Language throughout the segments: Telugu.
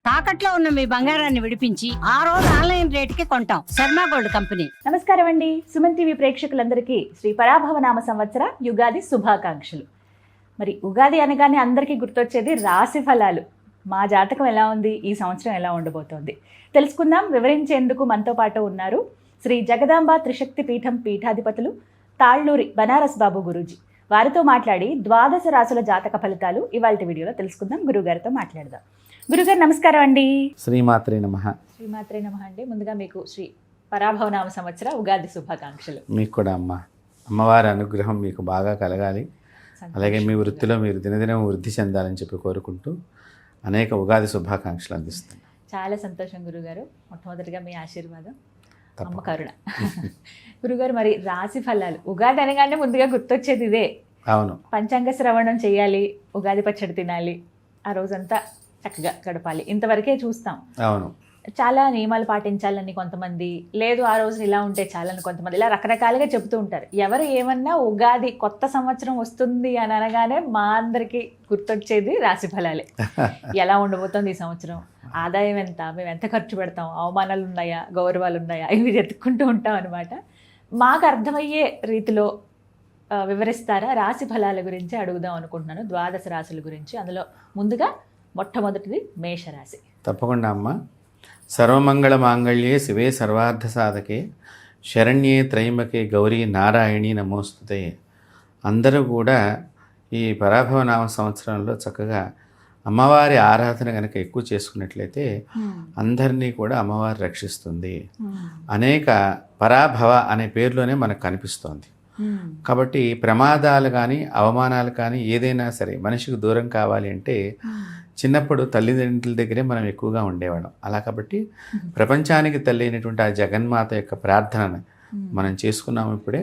తాకట్లో ఉన్న మీ బంగారాన్ని విడిపించి ఆ రోజు ఆన్లైన్ రేటుకి కొంటాం. Sharma gold company. నమస్కారం అండి. సుమన్ టీవీ ప్రేక్షకులందరికీ శ్రీ పరాభవనామ సంవత్సర యుగాది శుభాకాంక్షలు. మరి ఉగాది అనగానే అందరికీ గుర్తొచ్చేది రాశి ఫలాలు. మా జాతకం ఎలా ఉంది, ఈ సంవత్సరం ఎలా ఉండబోతోంది తెలుసుకుందాం. వివరించేందుకు మనతో పాటు ఉన్నారు శ్రీ జగదాంబ త్రిశక్తి పీఠం పీఠాధిపతులు తాళ్ళూరి బనారస్ బాబు గురూజీ. వారితో మాట్లాడి ద్వాదశ రాశుల జాతక ఫలితాలు ఇవాళ వీడియోలో తెలుసుకుందాం. గురుగారితో మాట్లాడదాం. గురుగారు నమస్కారం అండి. శ్రీమాత్రే నమః. శ్రీమాత్రే నమః అండి. ముందుగా మీకు శ్రీ పరాభవనామ సంవత్సర ఉగాది శుభాకాంక్షలు. మీకు కూడా అమ్మవారి అనుగ్రహం మీకు బాగా కలగాలి, అలాగే మీ వృత్తిలో మీరు దినదినం వృద్ధి చెందాలని చెప్పి కోరుకుంటూ అనేక ఉగాది శుభాకాంక్షలు అందిస్తాను. చాలా సంతోషం గురుగారు. మొట్టమొదటిగా మీ ఆశీర్వాదం, అమ్మ కరుణ. గురుగారు, మరి రాశి ఫలాలు ఉగాది అనగానే ముందుగా గుర్తొచ్చేది ఇదే. అవును, పంచాంగ శ్రవణం చేయాలి, ఉగాది పచ్చడి తినాలి, ఆ రోజంతా చక్కగా గడపాలి, ఇంతవరకే చూస్తాం. అవును, చాలా నియమాలు పాటించాలని కొంతమంది, లేదు ఆ రోజు ఇలా ఉంటే చాలని కొంతమంది, ఇలా రకరకాలుగా చెబుతూ ఉంటారు. ఎవరు ఏమన్నా ఉగాది కొత్త సంవత్సరం వస్తుంది అని అనగానే మా అందరికీ గుర్తొచ్చేది రాశి ఫలాలే. ఎలా ఉండబోతోంది ఈ సంవత్సరం, ఆదాయం ఎంత, మేము ఎంత ఖర్చు పెడతాం, అవమానాలు ఉన్నాయా, గౌరవాలు ఉన్నాయా, ఇవి వెతుక్కుంటూ ఉంటాం అనమాట. మాకు అర్థమయ్యే రీతిలో వివరిస్తారా? రాశి ఫలాల గురించి అడుగుదాం అనుకుంటున్నాను, ద్వాదశ రాశుల గురించి. అందులో ముందుగా మొట్టమొదటిది మేషరాశి. తప్పకుండా అమ్మ. సర్వమంగళ మాంగళ్యే శివే సర్వార్థ సాధకే శరణ్యే త్రయంబకే గౌరీ నారాయణి నమోస్తుతే. అందరూ కూడా ఈ పరాభవనామ సంవత్సరంలో చక్కగా అమ్మవారి ఆరాధన కనుక ఎక్కువ చేసుకున్నట్లయితే అందరినీ కూడా అమ్మవారు రక్షిస్తుంది. అనేక పరాభవ అనే పేరులోనే మనకు కనిపిస్తోంది. కాబట్టి ప్రమాదాలు కానీ అవమానాలు కానీ ఏదైనా సరే మనిషికి దూరం కావాలి అంటే చిన్నప్పుడు తల్లిదండ్రుల దగ్గరే మనం ఎక్కువగా ఉండేవాళ్ళం. అలా కాబట్టి ప్రపంచానికి తల్లి అయినటువంటి ఆ జగన్మాత యొక్క ప్రార్థనను మనం చేసుకున్నాము ఇప్పుడే.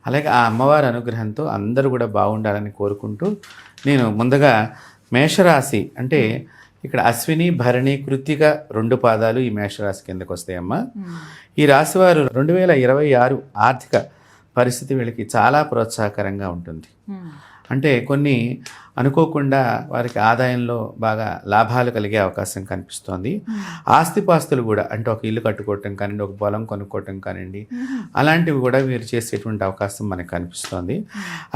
అలాగే ఆ అమ్మవారి అనుగ్రహంతో అందరూ కూడా బాగుండాలని కోరుకుంటూ నేను ముందుగా మేషరాశి అంటే ఇక్కడ అశ్విని భరణి కృత్తిక 2 పాదాలు ఈ మేషరాశి కిందకు వస్తాయమ్మా. ఈ రాశి వారు 2026 ఆర్థిక పరిస్థితి వీళ్ళకి చాలా ప్రోత్సాహకరంగా ఉంటుంది. అంటే కొన్ని అనుకోకుండా వారికి ఆదాయంలో బాగా లాభాలు కలిగే అవకాశం కనిపిస్తోంది. ఆస్తిపాస్తులు కూడా, అంటే ఒక ఇల్లు కట్టుకోవటం కానివ్వండి, ఒక పొలం కొనుక్కోవటం కానివ్వండి, అలాంటివి కూడా వీరు చేసేటువంటి అవకాశం మనకు కనిపిస్తోంది.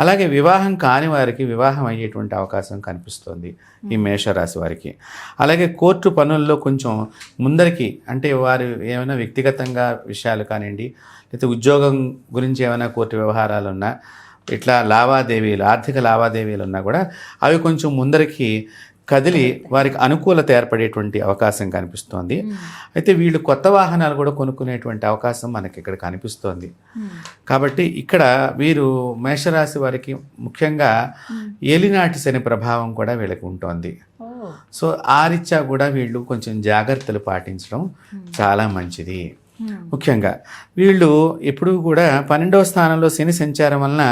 అలాగే వివాహం కాని వారికి వివాహం అయ్యేటువంటి అవకాశం కనిపిస్తోంది ఈ మేషరాశి వారికి. అలాగే కోర్టు పనుల్లో కొంచెం ముందరికి, అంటే వారు ఏమైనా వ్యక్తిగతంగా విషయాలు కానివ్వండి, లేకపోతే ఉద్యోగం గురించి ఏమైనా కోర్టు వ్యవహారాలు ఉన్నా, ఇట్లా లావాదేవీలు, ఆర్థిక లావాదేవీలు ఉన్నా కూడా అవి కొంచెం ముందరికి కదిలి వారికి అనుకూలత ఏర్పడేటువంటి అవకాశం కనిపిస్తోంది. అయితే వీళ్ళు కొత్త వాహనాలు కూడా కొనుక్కునేటువంటి అవకాశం మనకి ఇక్కడ కనిపిస్తోంది. కాబట్టి ఇక్కడ వీరు మేషరాశి వారికి ముఖ్యంగా ఏలినాటి శని ప్రభావం కూడా వీళ్ళకి ఉంటుంది. సో ఆ రీత్యా కూడా వీళ్ళు కొంచెం జాగ్రత్తలు పాటించడం చాలా మంచిది. ముఖ్యంగా వీళ్ళు ఎప్పుడూ కూడా 12వ స్థానంలో శని సంచారం వలన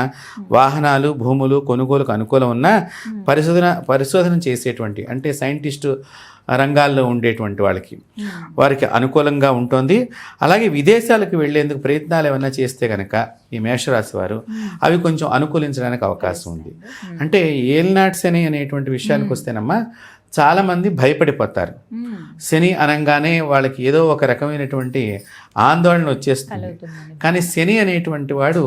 వాహనాలు, భూములు కొనుగోలుకు అనుకూలం ఉన్న పరిశోధన చేసేటువంటి, అంటే సైంటిస్టు రంగాల్లో ఉండేటువంటి వారికి అనుకూలంగా ఉంటుంది. అలాగే విదేశాలకు వెళ్లేందుకు ప్రయత్నాలు ఏమైనా చేస్తే కనుక ఈ మేషరాశి వారు అవి కొంచెం అనుకూలించడానికి అవకాశం ఉంది. అంటే ఏలినాటి శని అనేటువంటి విషయానికి వస్తేనమ్మా చాలామంది భయపడిపోతారు. శని అనగానే వాళ్ళకి ఏదో ఒక రకమైనటువంటి ఆందోళన వచ్చేస్తుంది. కానీ శని అనేటువంటి వాడు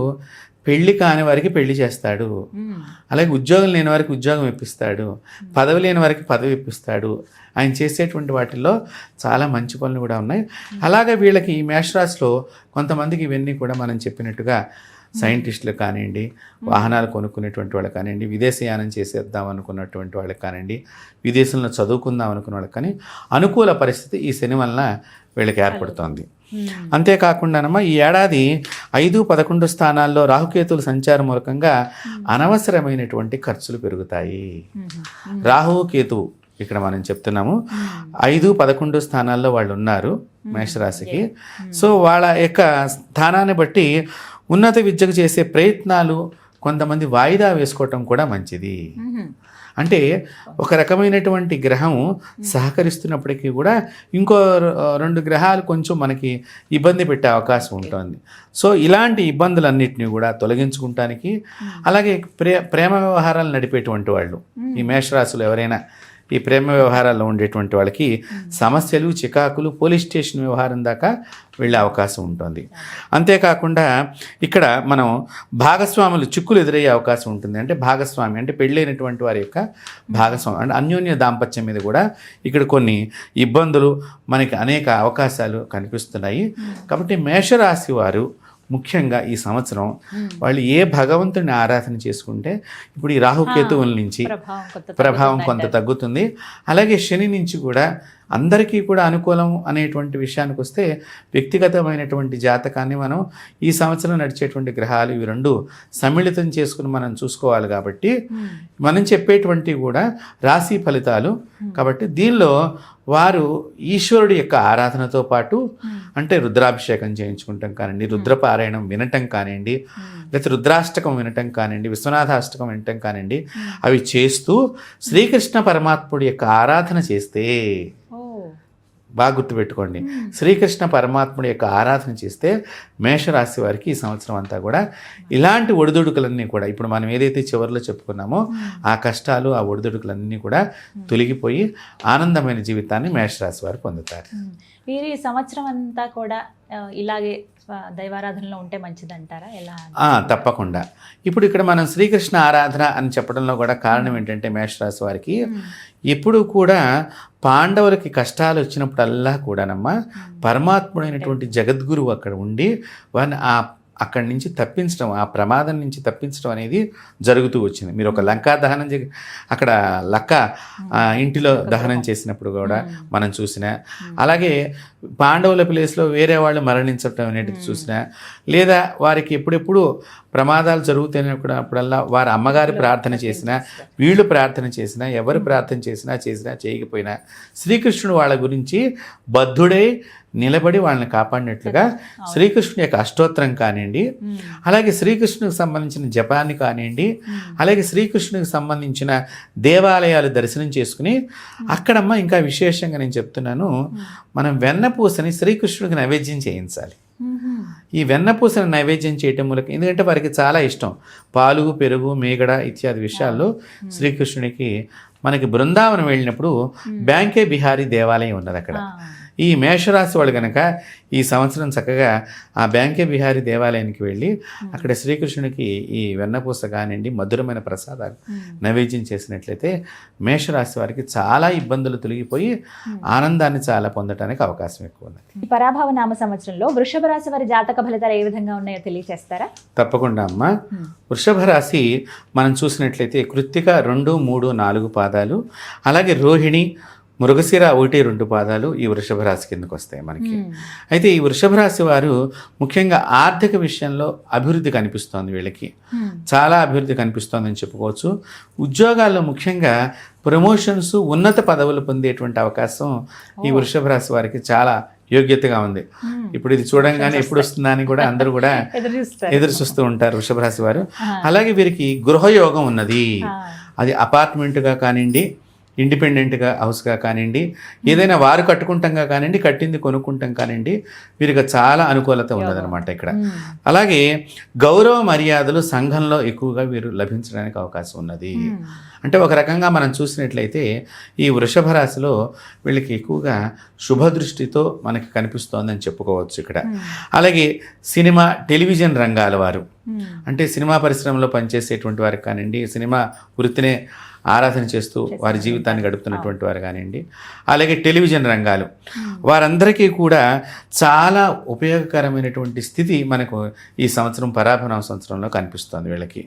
పెళ్లి కాని వారికి పెళ్లి చేస్తాడు, అలాగే ఉద్యోగం లేని వారికి ఉద్యోగం ఇప్పిస్తాడు, పదవి లేని వారికి పదవి ఇప్పిస్తాడు. ఆయన చేసేటువంటి వాటిల్లో చాలా మంచి పనులు కూడా ఉన్నాయి. అలాగే వీళ్ళకి ఈ మేషరాశిలో కొంతమందికి ఇవన్నీ కూడా మనం చెప్పినట్టుగా సైంటిస్టులు కానివ్వండి, వాహనాలు కొనుక్కునేటువంటి వాళ్ళకి కానివ్వండి, విదేశయానం చేసేద్దాం అనుకున్నటువంటి వాళ్ళకి కానివ్వండి, విదేశంలో చదువుకుందాం అనుకున్న వాళ్ళకి కానీ అనుకూల పరిస్థితి ఈ శని వలన వీళ్ళకి ఏర్పడుతోంది. అంతేకాకుండానమ్మా ఈ ఏడాది 5, 11 స్థానాల్లో రాహుకేతుల సంచారం మూలకంగా అనవసరమైనటువంటి ఖర్చులు పెరుగుతాయి. రాహువు కేతువు ఇక్కడ మనం చెప్తున్నాము 5, 11 స్థానాల్లో వాళ్ళు ఉన్నారు మేషరాశికి. సో వాళ్ళ యొక్క స్థానాన్ని బట్టి ఉన్నత విద్యకు చేసే ప్రయత్నాలు కొంతమంది వాయిదా వేసుకోవటం కూడా మంచిది. అంటే ఒక రకమైనటువంటి గ్రహం సహకరిస్తున్నప్పటికీ కూడా ఇంకో 2 గ్రహాలు కొంచెం మనకి ఇబ్బంది పెట్టే అవకాశం ఉంటుంది. సో ఇలాంటి ఇబ్బందులన్నింటినీ కూడా తొలగించుకుంటానికి, అలాగే ప్రేమ వ్యవహారాలు నడిపేటువంటి వాళ్ళు ఈ మేషరాశులు ఎవరైనా ఈ ప్రేమ వ్యవహారాల్లో ఉండేటువంటి వాళ్ళకి సమస్యలు, చికాకులు, పోలీస్ స్టేషన్ వ్యవహారం దాకా వెళ్ళే అవకాశం ఉంటుంది. అంతేకాకుండా ఇక్కడ మనం భాగస్వాములు చిక్కులు ఎదురయ్యే అవకాశం ఉంటుంది. అంటే భాగస్వామి అంటే పెళ్ళైనటువంటి వారి యొక్క భాగస్వామి అంటే అన్యోన్య దాంపత్యం మీద కూడా ఇక్కడ కొన్ని ఇబ్బందులు, మనకి అనేక అవకాశాలు కనిపిస్తున్నాయి. కాబట్టి మేషరాశి వారు ముఖ్యంగా ఈ సంవత్సరం వాళ్ళు ఏ భగవంతుని ఆరాధన చేసుకుంటే ఇప్పుడు ఈ రాహుకేతువుల నుంచి ప్రభావం కొంత తగ్గుతుంది. అలాగే శని నుంచి కూడా అందరికీ కూడా అనుకూలం అనేటువంటి విషయానికి వస్తే వ్యక్తిగతమైనటువంటి జాతకాన్ని మనం ఈ సంవత్సరం నడిచేటువంటి గ్రహాలు ఇవి రెండు సమ్మిళితం చేసుకుని మనం చూసుకోవాలి. కాబట్టి మనం చెప్పేటువంటి కూడా రాశి ఫలితాలు. కాబట్టి దీనిలో వారు ఈశ్వరుడి యొక్క ఆరాధనతో పాటు అంటే రుద్రాభిషేకం చేయించుకుంటాం కానివ్వండి, రుద్రపారాయణం వినటం కానివ్వండి, లేకపోతే రుద్రాష్టకం వినటం కానివ్వండి, విశ్వనాథాష్టకం వినటం కానివ్వండి, అవి చేస్తూ శ్రీకృష్ణ పరమాత్ముడి యొక్క ఆరాధన చేస్తే బాగా గుర్తుపెట్టుకోండి, శ్రీకృష్ణ పరమాత్ముడి యొక్క ఆరాధన చేస్తే మేషరాశి వారికి ఈ సంవత్సరం అంతా కూడా ఇలాంటి ఒడిదుడుకులన్నీ కూడా ఇప్పుడు మనం ఏదైతే చివరిలో చెప్పుకున్నామో ఆ కష్టాలు, ఆ ఒడిదుడుకులన్నీ కూడా తొలగిపోయి ఆనందమైన జీవితాన్ని మేషరాశి వారు పొందుతారు. వీరు ఈ సంవత్సరం అంతా కూడా ఇలాగే దైవారాధనలో ఉంటే మంచిదంటారా? ఎలా? తప్పకుండా. ఇప్పుడు ఇక్కడ మనం శ్రీకృష్ణ ఆరాధన అని చెప్పడంలో కూడా కారణం ఏంటంటే మేషరాశి వారికి ఎప్పుడు కూడా పాండవులకి కష్టాలు వచ్చినప్పుడల్లా కూడానమ్మా పరమాత్ముడైనటువంటి జగద్గురువు అక్కడ ఉండి వారిని అక్కడి నుంచి తప్పించడం, ఆ ప్రమాదం నుంచి తప్పించడం అనేది జరుగుతూ వచ్చింది. మీరు ఒక లంకా దహనం అక్కడ లక్క ఇంటిలో దహనం చేసినప్పుడు కూడా మనం చూసినా, అలాగే పాండవుల ప్లేస్లో వేరే వాళ్ళు మరణించడం అనేది చూసినా, లేదా వారికి ఎప్పుడెప్పుడు ప్రమాదాలు జరుగుతున్నప్పుడల్లా వారి అమ్మగారి ప్రార్థన చేసినా, వీళ్ళు ప్రార్థన చేసినా, ఎవరు ప్రార్థన చేసినా చేయకపోయినా శ్రీకృష్ణుడు వాళ్ళ గురించి బద్ధుడై నిలబడి వాళ్ళని కాపాడినట్లుగా శ్రీకృష్ణుని యొక్క అష్టోత్తరం కానివ్వండి, అలాగే శ్రీకృష్ణునికి సంబంధించిన జపాన్ని కానివ్వండి, అలాగే శ్రీకృష్ణునికి సంబంధించిన దేవాలయాలు దర్శనం చేసుకుని అక్కడమ్మ ఇంకా విశేషంగా నేను చెప్తున్నాను, మనం వెన్నపూసని శ్రీకృష్ణుడికి నైవేద్యం చేయించాలి. ఈ వెన్నపూసని నైవేద్యం చేయటం మూలక ఎందుకంటే వారికి చాలా ఇష్టం పాలు, పెరుగు, మేగడ ఇత్యాది విషయాల్లో శ్రీకృష్ణునికి. మనకి బృందావనం వెళ్ళినప్పుడు బ్యాంకే బిహారీ దేవాలయం ఉన్నది అక్కడ. ఈ మేషరాశి వాళ్ళు కనుక ఈ సంవత్సరం చక్కగా ఆ బ్యాంకే బిహారీ దేవాలయానికి వెళ్ళి అక్కడ శ్రీకృష్ణునికి ఈ వెన్నపూస కానివ్వండి, మధురమైన ప్రసాదాలు నైవేద్యం చేసినట్లయితే మేషరాశి వారికి చాలా ఇబ్బందులు తొలగిపోయి ఆనందాన్ని చాలా పొందడానికి అవకాశం ఎక్కువ ఉంది. ఈ పరాభవ నామ సంవత్సరంలో వృషభ రాశి వారి జాతక ఫలితాలు ఏ విధంగా ఉన్నాయో తెలియజేస్తారా? తప్పకుండా అమ్మ. వృషభ రాశి మనం చూసినట్లయితే కృత్తిక 2, 3, 4 పాదాలు, అలాగే రోహిణి, మృగశిర 1, 2 పాదాలు ఈ వృషభ రాశి కిందకు వస్తాయి మనకి. అయితే ఈ వృషభ రాశి వారు ముఖ్యంగా ఆర్థిక విషయంలో అభివృద్ధి కనిపిస్తోంది, వీళ్ళకి చాలా అభివృద్ధి కనిపిస్తోందని చెప్పుకోవచ్చు. ఉద్యోగాల్లో ముఖ్యంగా ప్రమోషన్స్, ఉన్నత పదవులు పొందేటువంటి అవకాశం ఈ వృషభ రాశి వారికి చాలా యోగ్యతగా ఉంది. ఇప్పుడు ఇది చూడంగానే ఎప్పుడు వస్తుందా అని కూడా అందరూ కూడా ఎదురు చూస్తూ ఉంటారు వృషభ రాశి వారు. అలాగే వీరికి గృహయోగం ఉన్నది. అది అపార్ట్మెంట్గా కానివ్వండి, ఇండిపెండెంట్గా హౌస్గా కానివ్వండి, ఏదైనా వారు కట్టుకుంటాంగా కానివ్వండి, కట్టింది కొనుక్కుంటాం కానివ్వండి, వీరికి చాలా అనుకూలత ఉన్నదనమాట ఇక్కడ. అలాగే గౌరవ మర్యాదలు సంఘంలో ఎక్కువగా వీరు లభించడానికి అవకాశం ఉన్నది. అంటే ఒక రకంగా మనం చూసినట్లయితే ఈ వృషభ రాశిలో వీళ్ళకి ఎక్కువగా శుభదృష్టితో మనకి కనిపిస్తోందని చెప్పుకోవచ్చు ఇక్కడ. అలాగే సినిమా, టెలివిజన్ రంగాల వారు అంటే సినిమా పరిశ్రమలో పనిచేసేటువంటి వారికి కానివ్వండి, సినిమా వృత్తినే ఆరాధన చేస్తూ వారి జీవితాన్ని గడుపుతున్నటువంటి వారు కానివ్వండి, అలాగే టెలివిజన్ రంగాలు వారందరికీ కూడా చాలా ఉపయోగకరమైనటువంటి స్థితి మనకు ఈ సంవత్సరం పరాభవ సంవత్సరంలో కనిపిస్తోంది వీళ్ళకి.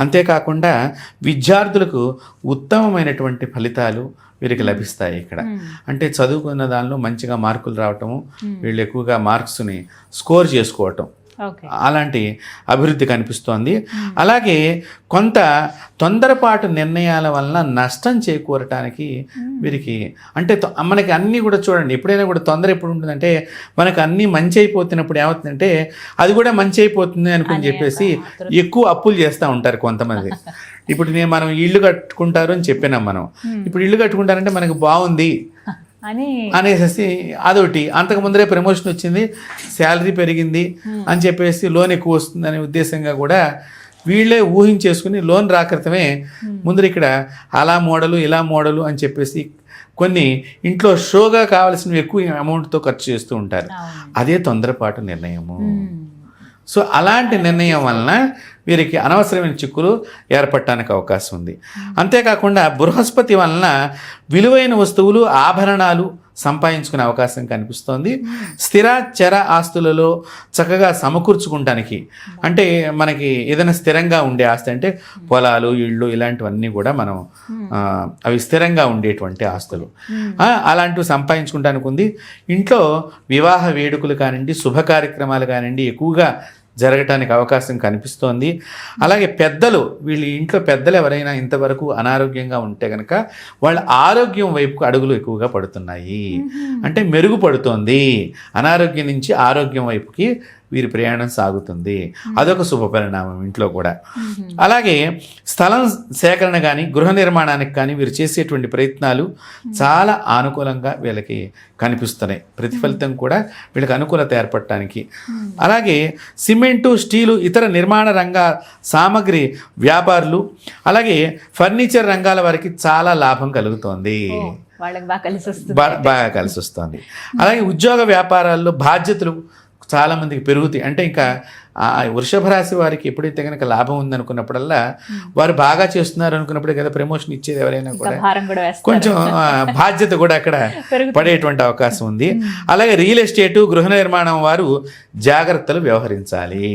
అంతేకాకుండా విద్యార్థులకు ఉత్తమమైనటువంటి ఫలితాలు వీరికి లభిస్తాయి ఇక్కడ. అంటే చదువుకున్న దానిలో మంచిగా మార్కులు రావటము, వీళ్ళు ఎక్కువగా మార్క్స్ని స్కోర్ చేసుకోవటం, అలాంటి అభివృద్ధి కనిపిస్తోంది. అలాగే కొంత తొందరపాటు నిర్ణయాల వలన నష్టం చేకూరటానికి వీరికి అంటే మనకి అన్నీ కూడా చూడండి, ఎప్పుడైనా కూడా తొందర ఎప్పుడు ఉంటుందంటే మనకు అన్నీ మంచి అయిపోతున్నప్పుడు ఏమవుతుందంటే అది కూడా మంచి అయిపోతుంది అనుకుని చెప్పేసి ఎక్కువ అప్పులు చేస్తూ ఉంటారు కొంతమంది. ఇప్పుడు మనం ఇల్లు కట్టుకుంటారు అని చెప్పినాం మనం, ఇప్పుడు ఇల్లు కట్టుకుంటారంటే మనకు బాగుంది అనేసి అదొకటి, అంతకు ముందరే ప్రమోషన్ వచ్చింది, శాలరీ పెరిగింది అని చెప్పేసి లోన్ ఎక్కువ వస్తుంది అనే ఉద్దేశంగా కూడా వీళ్ళే ఊహించేసుకుని లోన్ రాకృతమే ముందర ఇక్కడ అలా మోడలు ఇలా మోడలు అని చెప్పేసి కొన్ని ఇంట్లో షోగా కావాల్సినవి ఎక్కువ అమౌంట్తో ఖర్చు చేస్తూ ఉంటారు. అదే తొందరపాటు నిర్ణయము. సో అలాంటి నిర్ణయం వలన వీరికి అనవసరమైన చిక్కులు ఏర్పడటానికి అవకాశం ఉంది. అంతేకాకుండా బృహస్పతి వలన విలువైన వస్తువులు ఆభరణాలు సంపాదించుకునే అవకాశం కనిపిస్తోంది. స్థిర చర ఆస్తులలో చక్కగా సమకూర్చుకుంటానికి, అంటే మనకి ఏదైనా స్థిరంగా ఉండే ఆస్తి అంటే పొలాలు, ఇళ్ళు ఇలాంటివన్నీ కూడా మనం అవి స్థిరంగా ఉండేటువంటి ఆస్తులు అలాంటివి సంపాదించుకుంటానికి ఉంది. ఇంట్లో వివాహ వేడుకలు కానివ్వండి, శుభ కార్యక్రమాలు కానివ్వండి ఎక్కువగా జరగటానికి అవకాశం కనిపిస్తోంది. అలాగే పెద్దలు, వీళ్ళ ఇంట్లో పెద్దలు ఎవరైనా ఇంతవరకు అనారోగ్యంగా ఉంటే కనుక వాళ్ళ ఆరోగ్యం వైపుకు అడుగులు ఎక్కువగా పడుతున్నాయి, అంటే మెరుగుపడుతోంది. అనారోగ్యం నుంచి ఆరోగ్యం వైపుకి వీరి ప్రయాణం సాగుతుంది. అదొక శుభ పరిణామం ఇంట్లో కూడా. అలాగే స్థలం సేకరణ కానీ గృహ నిర్మాణానికి కానీ వీరు చేసేటువంటి ప్రయత్నాలు చాలా అనుకూలంగా వీళ్ళకి కనిపిస్తున్నాయి. ప్రతిఫలితం కూడా వీళ్ళకి అనుకూలత ఏర్పడటానికి. అలాగే సిమెంటు, స్టీలు, ఇతర నిర్మాణ రంగ సామగ్రి వ్యాపారులు, అలాగే ఫర్నిచర్ రంగాల వారికి చాలా లాభం కలుగుతోంది. వాళ్ళకి బాగా కలిసి వస్తుంది. అలాగే ఉద్యోగ వ్యాపారాల్లో బాధ్యతలు చాలామందికి పెరుగుతాయి. అంటే ఇంకా వృషభ రాశి వారికి ఎప్పుడైతే కనుక లాభం ఉందనుకున్నప్పుడల్లా వారు బాగా చేస్తున్నారు అనుకున్నప్పుడే కదా ప్రమోషన్ ఇచ్చేది. ఎవరైనా కూడా కొంచెం బాధ్యత కూడా అక్కడ పడేటువంటి అవకాశం ఉంది. అలాగే రియల్ ఎస్టేటు, గృహ నిర్మాణం వారు జాగ్రత్తలు వ్యవహరించాలి.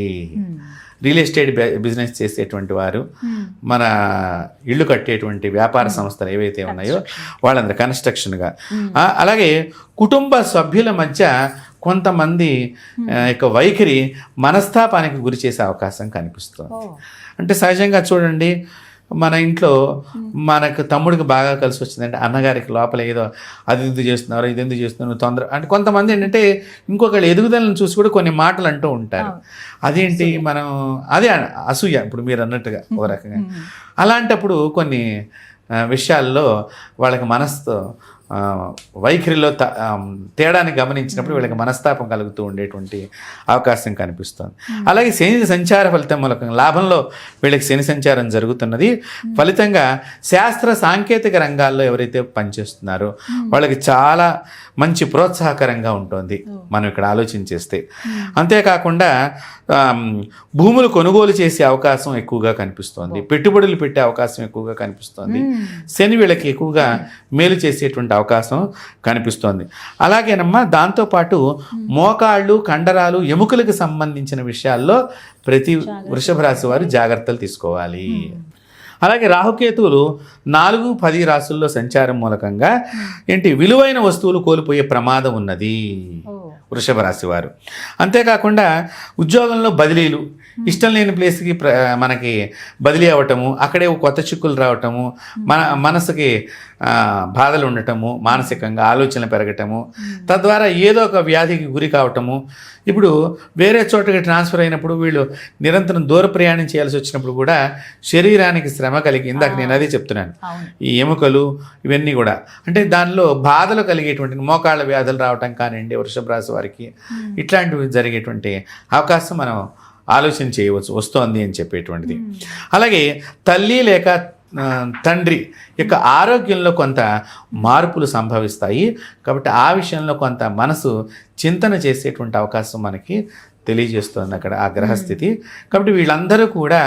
రియల్ ఎస్టేట్ బిజినెస్ చేసేటువంటి వారు, మన ఇళ్ళు కట్టేటువంటి వ్యాపార సంస్థలు ఏవైతే ఉన్నాయో వాళ్ళందరూ కన్స్ట్రక్షన్గా. అలాగే కుటుంబ సభ్యుల మధ్య కొంతమంది యొక్క వైఖరి మనస్తాపానికి గురి చేసే అవకాశం కనిపిస్తుంది. అంటే సహజంగా చూడండి, మన ఇంట్లో మనకు తమ్ముడికి బాగా కలిసి వచ్చిందంటే అన్నగారికి లోపల ఏదో అది ఎందుకు చేస్తున్నారు, ఇది ఎందుకు చేస్తున్నారు, తొందర అంటే కొంతమంది ఏంటంటే ఇంకొకళ్ళు ఎదుగుదలను చూసి కూడా కొన్ని మాటలు అంటూ ఉంటారు. అదేంటి మనం అదే అసూయ, ఇప్పుడు మీరు అన్నట్టుగా ఓ రకంగా. అలాంటప్పుడు కొన్ని విషయాల్లో వాళ్ళకి మనస్సు వైఖరిలో తేడాన్ని గమనించినప్పుడు వీళ్ళకి మనస్తాపం కలుగుతూ ఉండేటువంటి అవకాశం కనిపిస్తుంది. అలాగే శని సంచార ఫలితం మూలకంగా లాభంలో వీళ్ళకి శని సంచారం జరుగుతున్నది. ఫలితంగా శాస్త్ర సాంకేతిక రంగాల్లో ఎవరైతే పనిచేస్తున్నారో వాళ్ళకి చాలా మంచి ప్రోత్సాహకరంగా ఉంటుంది మనం ఇక్కడ ఆలోచన చేస్తే. అంతేకాకుండా భూములు కొనుగోలు చేసే అవకాశం ఎక్కువగా కనిపిస్తోంది. పెట్టుబడులు పెట్టే అవకాశం ఎక్కువగా కనిపిస్తోంది. శని వీళ్ళకి ఎక్కువగా మేలు చేసేటువంటి అవకాశం కనిపిస్తోంది. అలాగేనమ్మా దాంతోపాటు మోకాళ్ళు, కండరాలు, ఎముకలకు సంబంధించిన విషయాల్లో ప్రతి వృషభ రాశి వారు జాగ్రత్తలు తీసుకోవాలి. అలాగే రాహుకేతువులు 4, 10 రాశుల్లో సంచారం మూలకంగా విలువైన వస్తువులు కోల్పోయే ప్రమాదం ఉన్నది వృషభ రాశి వారు. అంతేకాకుండా ఉద్యోగంలో బదిలీలు, ఇష్టం లేని ప్లేస్కి మనకి బదిలీ అవ్వటము, అక్కడే కొత్త చిక్కులు రావటము, మనసుకి బాధలు ఉండటము, మానసికంగా ఆలోచనలు పెరగటము, తద్వారా ఏదో ఒక వ్యాధికి గురి కావటము. ఇప్పుడు వేరే చోటకి ట్రాన్స్ఫర్ అయినప్పుడు వీళ్ళు నిరంతరం దూర ప్రయాణం చేయాల్సి వచ్చినప్పుడు కూడా శరీరానికి శ్రమ కలిగి, ఇందాక నేను అదే చెప్తున్నాను, ఈ ఎముకలు ఇవన్నీ కూడా అంటే దానిలో బాధలు కలిగేటువంటి మోకాళ్ళ వ్యాధులు రావటం కానివ్వండి వృషభ రాశి వారికి, ఇట్లాంటివి జరిగేటువంటి అవకాశం మనం ఆలోచన చేయవచ్చు, వస్తోంది అని చెప్పేటువంటిది. అలాగే తల్లి లేక తండ్రి యొక్క ఆరోగ్యంలో కొంత మార్పులు సంభవిస్తాయి. కాబట్టి ఆ విషయంలో కొంత మనసు చింతన చేసేటువంటి అవకాశం మనకి తెలియజేస్తుంది అక్కడ ఆ గ్రహస్థితి. కాబట్టి వీళ్ళందరూ కూడా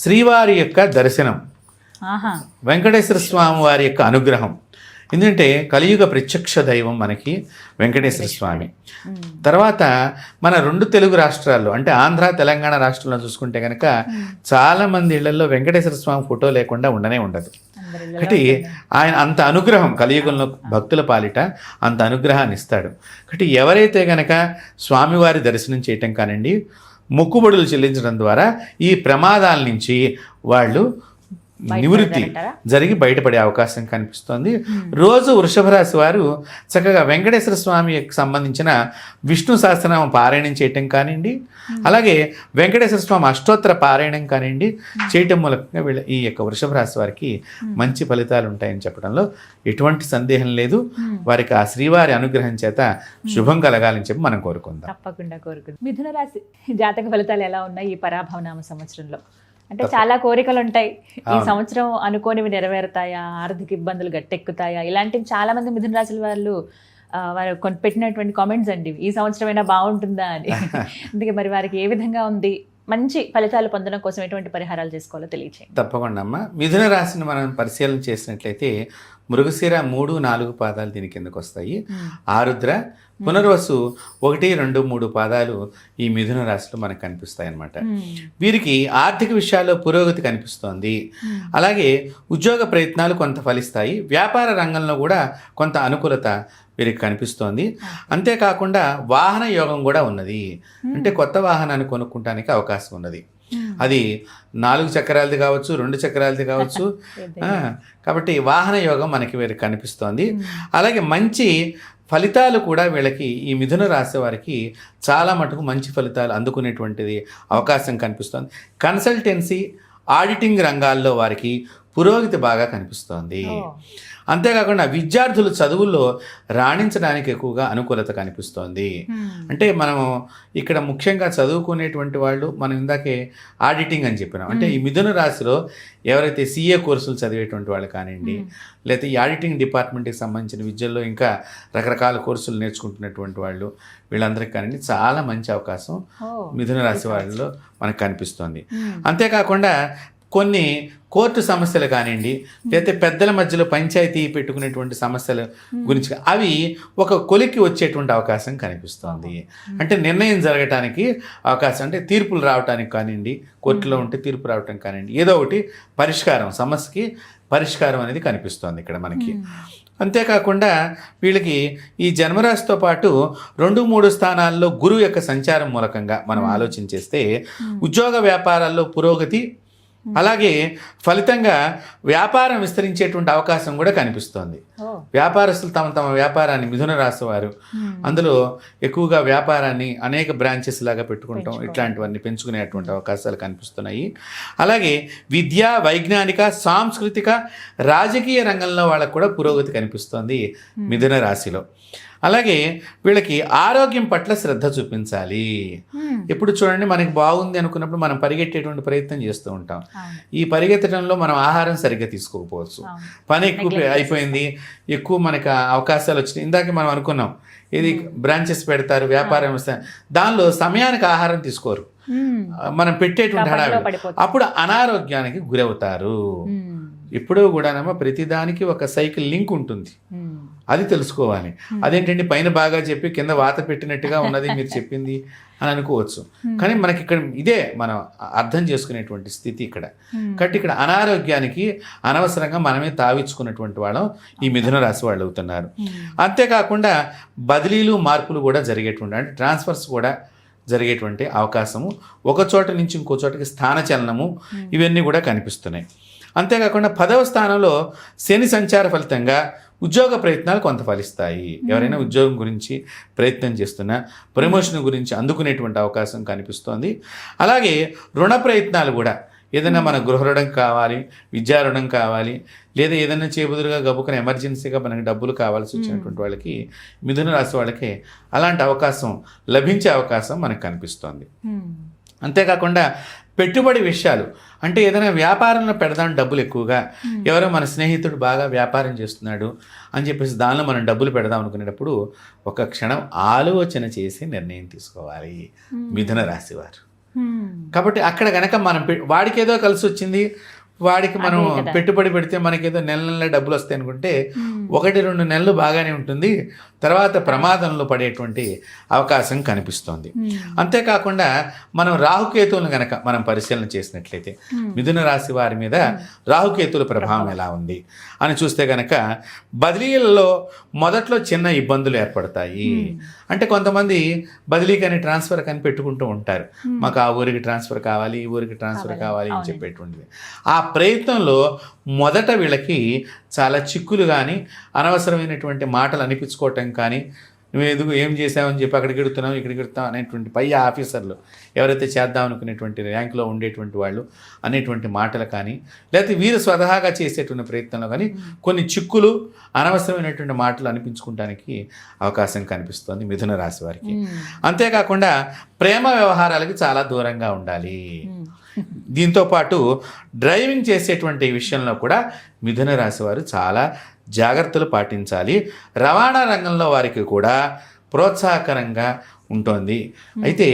శ్రీవారి యొక్క దర్శనం, వెంకటేశ్వర స్వామి వారి యొక్క అనుగ్రహం, ఎందుకంటే కలియుగ ప్రత్యక్ష దైవం మనకి వెంకటేశ్వర స్వామి. తర్వాత మన 2 తెలుగు రాష్ట్రాల్లో అంటే ఆంధ్ర, తెలంగాణ రాష్ట్రంలో చూసుకుంటే కనుక చాలామంది ఇళ్లలో వెంకటేశ్వర స్వామి ఫోటో లేకుండా ఉండనే ఉండదు. కాబట్టి ఆయన అంత అనుగ్రహం కలియుగంలో భక్తుల పాలిట అంత అనుగ్రహాన్ని ఇస్తాడు. కాబట్టి ఎవరైతే కనుక స్వామివారి దర్శనం చేయటం కానివ్వండి, మొక్కుబడులు చెల్లించడం ద్వారా ఈ ప్రమాదాల నుంచి వాళ్ళు నివృత్తి జరిగి బయటపడే అవకాశం కనిపిస్తోంది. రోజు వృషభ రాశి వారు చక్కగా వెంకటేశ్వర స్వామికి సంబంధించిన విష్ణు సహస్రనామం పారాయణం చేయటం కానివ్వండి, అలాగే వెంకటేశ్వర స్వామి అష్టోత్తర పారాయణం కానివ్వండి చేయటం మూలంగా వీళ్ళ ఈ యొక్క వృషభ రాశి వారికి మంచి ఫలితాలు ఉంటాయని చెప్పడంలో ఎటువంటి సందేహం లేదు. వారికి ఆ శ్రీవారి అనుగ్రహం చేత శుభం కలగాలని చెప్పి మనం కోరుకుందాం. తప్పకుండా కోరుకుందాం. మిథున రాశి జాతక ఫలితాలు ఎలా ఉన్నాయి ఈ పరాభవనామ సంవత్సరంలో? అంటే చాలా కోరికలు ఉంటాయి ఈ అవును. సంవత్సరం అనుకోనివి నెరవేరుతాయా, ఆర్థిక ఇబ్బందులు గట్టెక్కుతాయా, ఇలాంటివి చాలా మంది మిథున రాశుల వాళ్ళు వారు పెట్టినటువంటి కామెంట్స్ అండి ఈ సంవత్సరం అయినా బాగుంటుందా అని. అందుకే మరి వారికి ఏ విధంగా ఉంది, మంచి ఫలితాలు పొందడం కోసం ఎటువంటి పరిహారాలు చేసుకోవాలో తెలియచేయండి. తప్పకుండా అమ్మ. మిథున రాశిని మనం పరిశీలన చేసినట్లయితే మృగశిర 3, 4 పాదాలు దీని కిందకు వస్తాయి. ఆరుద్ర, పునర్వసు 1, 2, 3 పాదాలు ఈ మిథున రాశిలో మనకు కనిపిస్తాయి అన్నమాట. వీరికి ఆర్థిక విషయాల్లో పురోగతి కనిపిస్తోంది. అలాగే ఉద్యోగ ప్రయత్నాలు కొంత ఫలిస్తాయి. వ్యాపార రంగంలో కూడా కొంత అనుకూలత వీరికి కనిపిస్తోంది. అంతేకాకుండా వాహన యోగం కూడా ఉన్నది. అంటే కొత్త వాహనాన్ని కొనుక్కోవడానికి అవకాశం ఉన్నది. అది 4 చక్రాలది కావచ్చు, 2 చక్రాలది కావచ్చు. కాబట్టి వాహన యోగం మనకి వీరికి కనిపిస్తోంది. అలాగే మంచి ఫలితాలు కూడా వీళ్ళకి ఈ మిథున రాశి వారికి చాలా మటుకు మంచి ఫలితాలు అందుకునేటువంటిది అవకాశం కనిపిస్తోంది. కన్సల్టెన్సీ, ఆడిటింగ్ రంగాల్లో వారికి పురోగతి బాగా కనిపిస్తోంది. అంతేకాకుండా విద్యార్థులు చదువుల్లో రాణించడానికి ఎక్కువగా అనుకూలత కనిపిస్తోంది. అంటే మనము ఇక్కడ ముఖ్యంగా చదువుకునేటువంటి వాళ్ళు మనం ఇందాకే ఆడిటింగ్ అని చెప్పినాం. అంటే ఈ మిథున రాశిలో ఎవరైతే CA కోర్సులు చదివేటువంటి వాళ్ళు కానివ్వండి, లేకపోతే ఈ ఆడిటింగ్ డిపార్ట్మెంట్కి సంబంధించిన విద్యల్లో ఇంకా రకరకాల కోర్సులు నేర్చుకుంటున్నటువంటి వాళ్ళు, వీళ్ళందరికీ కానివ్వండి చాలా మంచి అవకాశం మిథున రాశి వాళ్ళలో మనకు కనిపిస్తోంది. అంతేకాకుండా కొన్ని కోర్టు సమస్యలు కానివ్వండి, లేకపోతే పెద్దల మధ్యలో పంచాయతీ పెట్టుకునేటువంటి సమస్యల గురించి అవి ఒక కొలిక్కి వచ్చేటువంటి అవకాశం కనిపిస్తోంది. అంటే నిర్ణయం జరగటానికి అవకాశం, అంటే తీర్పులు రావటానికి కానివ్వండి, కోర్టులో ఉంటే తీర్పు రావటానికి కానివ్వండి, ఏదో ఒకటి పరిష్కారం, సమస్యకి పరిష్కారం అనేది కనిపిస్తోంది ఇక్కడ మనకి. అంతేకాకుండా వీళ్ళకి ఈ జన్మరాశితో పాటు 2, 3 స్థానాల్లో గురువు యొక్క సంచారం మూలకంగా మనం ఆలోచన చేస్తే ఉద్యోగ వ్యాపారాల్లో పురోగతి, అలాగే ఫలితంగా వ్యాపారం విస్తరించేటువంటి అవకాశం కూడా కనిపిస్తోంది. వ్యాపారస్తులు తమ వ్యాపారాన్ని, మిథున రాశి వారు అందులో ఎక్కువగా వ్యాపారాన్ని అనేక బ్రాంచెస్ లాగా పెట్టుకుంటాం, ఇట్లాంటివన్నీ పెంచుకునేటువంటి అవకాశాలు కనిపిస్తున్నాయి. అలాగే విద్య, వైజ్ఞానిక, సాంస్కృతిక, రాజకీయ రంగంలో వాళ్ళకు కూడా పురోగతి కనిపిస్తోంది మిథున రాశిలో. అలాగే వీళ్ళకి ఆరోగ్యం పట్ల శ్రద్ధ చూపించాలి. ఎప్పుడు చూడండి, మనకి బాగుంది అనుకున్నప్పుడు మనం పరిగెట్టేటువంటి ప్రయత్నం చేస్తూ ఉంటాం. ఈ పరిగెత్తడంలో మనం ఆహారం సరిగ్గా తీసుకోకపోవచ్చు, పని ఎక్కువ అయిపోయింది, ఎక్కువ మనకు అవకాశాలు వచ్చినాయి. ఇందాక మనం అనుకున్నాం ఇది బ్రాంచెస్ పెడతారు, వ్యాపారం దానిలో సమయానికి ఆహారం తీసుకోరు, మనం పెట్టేటువంటి హడావిడి, అప్పుడు అనారోగ్యానికి గురవుతారు. ఎప్పుడూ కూడానమ్మా ప్రతిదానికి ఒక సైకిల్ లింక్ ఉంటుంది, అది తెలుసుకోవాలి. అదేంటంటే పైన బాగా చెప్పి కింద వాత పెట్టినట్టుగా ఉన్నది మీరు చెప్పింది అని అనుకోవచ్చు, కానీ మనకి ఇక్కడ ఇదే మనం అర్థం చేసుకునేటువంటి స్థితి ఇక్కడ. కాబట్టి ఇక్కడ అనారోగ్యానికి అనవసరంగా మనమే తావించుకున్నటువంటి వాళ్ళం ఈ మిథున రాశి వాళ్ళు అవుతున్నారు. అంతేకాకుండా బదిలీలు, మార్పులు కూడా జరిగేటువంటి, అంటే ట్రాన్స్ఫర్స్ కూడా జరిగేటువంటి అవకాశము, ఒక చోట నుంచి ఇంకో చోటకి స్థానచలనము, ఇవన్నీ కూడా కనిపిస్తున్నాయి. అంతేకాకుండా 10వ స్థానంలో శని సంచార ఫలితంగా ఉద్యోగ ప్రయత్నాలు కొంత ఫలిస్తాయి. ఎవరైనా ఉద్యోగం గురించి ప్రయత్నం చేస్తున్నా ప్రమోషన్ గురించి అందుకునేటువంటి అవకాశం కనిపిస్తోంది. అలాగే రుణ ప్రయత్నాలు కూడా, ఏదైనా మన గృహ రుణం కావాలి, విద్యా రుణం కావాలి, లేదా ఏదైనా చేబుదురుగా గబుకుని ఎమర్జెన్సీగా మనకి డబ్బులు కావాల్సి వచ్చినటువంటి వాళ్ళకి, మిథున రాశి వాళ్ళకి అలాంటి అవకాశం లభించే అవకాశం మనకు కనిపిస్తోంది. అంతేకాకుండా పెట్టుబడి విషయాలు, అంటే ఏదైనా వ్యాపారంలో పెడదాం డబ్బులు ఎక్కువగా, ఎవరో మన స్నేహితుడు బాగా వ్యాపారం చేస్తున్నాడు అని చెప్పేసి దానిలో మనం డబ్బులు పెడదాం అనుకునేటప్పుడు ఒక క్షణం ఆలోచన చేసి నిర్ణయం తీసుకోవాలి మిథున రాశి వారు. కాబట్టి అక్కడ గనక మనం వాడికి ఏదో కలిసి వచ్చింది, వాడికి మనం పెట్టుబడి పెడితే మనకేదో నెల డబ్బులు వస్తాయి అనుకుంటే 1-2 నెలలు బాగానే ఉంటుంది, తర్వాత ప్రమాదంలో పడేటువంటి అవకాశం కనిపిస్తోంది. అంతేకాకుండా మనం రాహుకేతువులను గనక మనం పరిశీలన చేసినట్లయితే మిథున రాశి వారి మీద రాహుకేతువుల ప్రభావం ఎలా ఉంది అని చూస్తే గనక బదిలీలలో మొదట్లో చిన్న ఇబ్బందులు ఏర్పడతాయి. అంటే కొంతమంది బదిలీ కానీ ట్రాన్స్ఫర్ కానీ పెట్టుకుంటూ ఉంటారు, మాకు ఆ ఊరికి ట్రాన్స్ఫర్ కావాలి, ఈ ఊరికి ట్రాన్స్ఫర్ కావాలి అని చెప్పేటువంటిది. ఆ ప్రయత్నంలో మొదట వీళ్ళకి చాలా చిక్కులు కానీ, అనవసరమైనటువంటి మాటలు అనిపించుకోవటం కానీ, నువ్వు ఎందుకు ఏం చేసావని చెప్పి అక్కడికి ఎడుతున్నావు ఇక్కడికి ఎడుతావు అనేటువంటి పై ఆఫీసర్లు ఎవరైతే చేద్దాం అనుకునేటువంటి ర్యాంకులో ఉండేటువంటి వాళ్ళు అనేటువంటి మాటలు కానీ, లేకపోతే వీరు స్వతహాగా చేసేటువంటి ప్రయత్నంలో కానీ కొన్ని చిక్కులు, అనవసరమైనటువంటి మాటలు అనిపించుకోవడానికి అవకాశం కనిపిస్తుంది మిథున రాశి వారికి. అంతేకాకుండా ప్రేమ వ్యవహారాలకి చాలా దూరంగా ఉండాలి. దీంతో పాటు డ్రైవింగ్ చేసేటువంటి విషయంలో కూడా మిథున రాశి వారు చాలా జాగ్రత్తలు పాటించాలి. రవాణా రంగంలో వారికి కూడా ప్రోత్సాహకరంగా ఉంటుంది. అయితే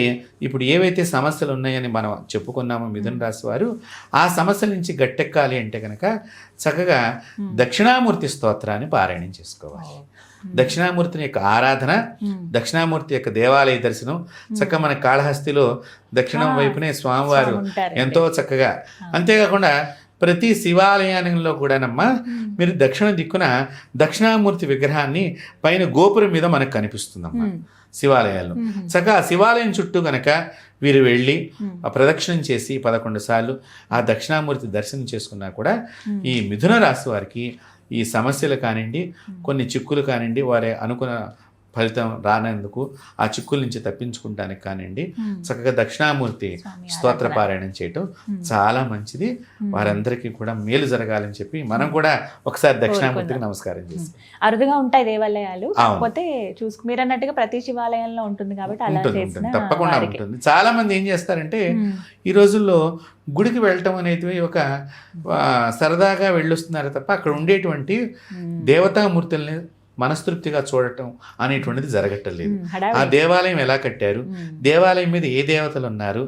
ఇప్పుడు ఏవైతే సమస్యలు ఉన్నాయని మనం చెప్పుకున్నామో మిథున రాశి వారు ఆ సమస్యల నుంచి గట్టెక్కాలి అంటే కనుక చక్కగా దక్షిణామూర్తి స్తోత్రాన్ని పారాయణం చేసుకోవాలి. దక్షిణామూర్తిని యొక్క ఆరాధన, దక్షిణామూర్తి యొక్క దేవాలయ దర్శనం, చక్కగా మన కాళహస్తిలో దక్షిణం వైపునే స్వామివారు ఎంతో చక్కగా. అంతేకాకుండా ప్రతి శివాలయాలలో కూడానమ్మా మీరు దక్షిణ దిక్కున దక్షిణామూర్తి విగ్రహాన్ని పైన గోపురం మీద మనకు కనిపిస్తుందమ్మా శివాలయాల్లో. చక్కగా శివాలయం చుట్టూ కనుక వీరు వెళ్ళి ఆ ప్రదక్షిణం చేసి 11 సార్లు ఆ దక్షిణామూర్తి దర్శనం చేసుకున్నా కూడా ఈ మిథున రాశి వారికి ఈ సమస్యలు కానివ్వండి, కొన్ని చిక్కులు కానివ్వండి, వారి అనుకున్న ఫలితం రానందుకు ఆ చిక్కుల నుంచి తప్పించుకుంటానికి కానివ్వండి చక్కగా దక్షిణామూర్తి స్తోత్ర పారాయణం చేయటం చాలా మంచిది. వారందరికీ కూడా మేలు జరగాలని చెప్పి మనం కూడా ఒకసారి దక్షిణామూర్తికి నమస్కారం చేస్తాం. అరుదుగా ఉంటాయి దేవాలయాలు, కాకపోతే మీరు అన్నట్టుగా ప్రతి శివాలయంలో ఉంటుంది కాబట్టి అలా ఉంటుంది, తప్పకుండా ఉంటుంది. చాలా మంది ఏం చేస్తారంటే ఈ రోజుల్లో గుడికి వెళ్ళటం అనేది ఒక సరదాగా వెళ్ళొస్తున్నారు తప్ప అక్కడ ఉండేటువంటి దేవతామూర్తుల్ని మనస్తృప్తిగా చూడటం అనేటువంటిది జరగట్లేదు. ఆ దేవాలయం ఎలా కట్టారు, దేవాలయం మీద ఏ దేవతలు ఉన్నారు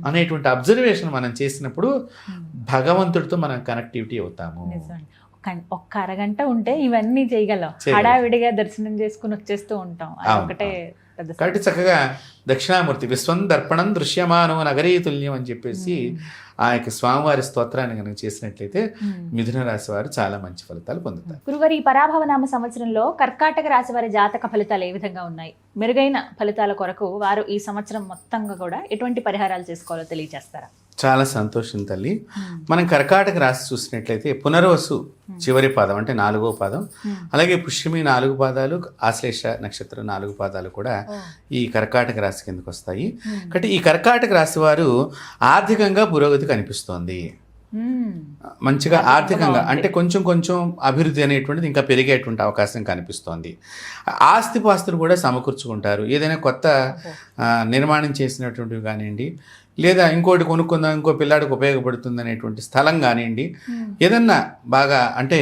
అనేటువంటి అబ్జర్వేషన్ మనం చేసినప్పుడు భగవంతుడితో మనం కనెక్టివిటీ అవుతాము. ఒక్క అరగంట ఉంటే ఇవన్నీ చేయగలం, హడావిడిగా దర్శనం చేసుకుని వచ్చేస్తూ ఉంటాం. ఒకటే కాబట్టి చక్కగా దక్షిణామూర్తి విశ్వం దర్పణం దృశ్యమానం నగరీతుల్యం అని చెప్పేసి ఆ యొక్క స్వామివారి స్తోత్రాన్ని కనుక చేసినట్లయితే మిథున రాశి వారు చాలా మంచి ఫలితాలు పొందుతారు. గురువారి ఈ పరాభవనామ సంవత్సరంలో కర్కాటక రాశి వారి జాతక ఫలితాలు ఏ విధంగా ఉన్నాయి? మెరుగైన ఫలితాల కొరకు వారు ఈ సంవత్సరం మొత్తంగా కూడా ఎటువంటి పరిహారాలు చేసుకోవాలో తెలియజేస్తారా? చాలా సంతోషం తల్లి. మనం కర్కాటక రాశి చూసినట్లయితే పునర్వసు చివరి పాదం అంటే 4వ పాదం, అలాగే పుష్యమి 4 పాదాలు, ఆశ్లేష నక్షత్రం 4 పాదాలు కూడా ఈ కర్కాటక రాశి కిందకు వస్తాయి. కాబట్టి ఈ కర్కాటక రాశి వారు ఆర్థికంగా పురోగతి కనిపిస్తోంది. మంచిగా ఆర్థికంగా అంటే కొంచెం కొంచెం అభివృద్ధి అనేటువంటిది ఇంకా పెరిగేటువంటి అవకాశం కనిపిస్తోంది. ఆస్తిపాస్తులు కూడా సమకూర్చుకుంటారు. ఏదైనా కొత్త నిర్మాణం చేసినటువంటివి కానివ్వండి, లేదా ఇంకోటి కొనుక్కుందాం, ఇంకో పిల్లాడికి ఉపయోగపడుతుంది అనేటువంటి స్థలం కానివ్వండి, ఏదన్నా బాగా అంటే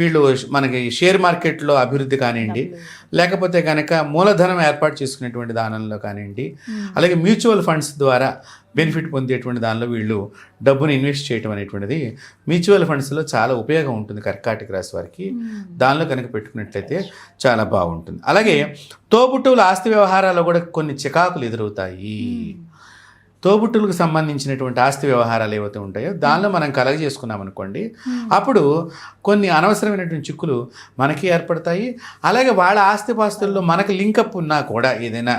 వీళ్ళు మనకి షేర్ మార్కెట్లో అభివృద్ధి కానివ్వండి, లేకపోతే కనుక మూలధనం ఏర్పాటు చేసుకునేటువంటి దానిలో కానివ్వండి, అలాగే మ్యూచువల్ ఫండ్స్ ద్వారా బెనిఫిట్ పొందేటువంటి దానిలో వీళ్ళు డబ్బును ఇన్వెస్ట్ చేయడం అనేటువంటిది మ్యూచువల్ ఫండ్స్లో చాలా ఉపయోగం ఉంటుంది కర్కాటక రాశి వారికి. దానిలో కనుక పెట్టుకున్నట్లయితే చాలా బాగుంటుంది. అలాగే తోబుట్టువుల ఆస్తి వ్యవహారాల్లో కూడా కొన్ని చికాకులు ఎదురవుతాయి. తోబుట్టులకు సంబంధించినటువంటి ఆస్తి వ్యవహారాలు ఏవైతే ఉంటాయో దానిలో మనం కలగజేసుకున్నాం అనుకోండి, అప్పుడు కొన్ని అనవసరమైనటువంటి చిక్కులు మనకి ఏర్పడతాయి. అలాగే వాళ్ళ ఆస్తిపాస్తుల్లో మనకు లింకప్ ఉన్నా కూడా ఏదైనా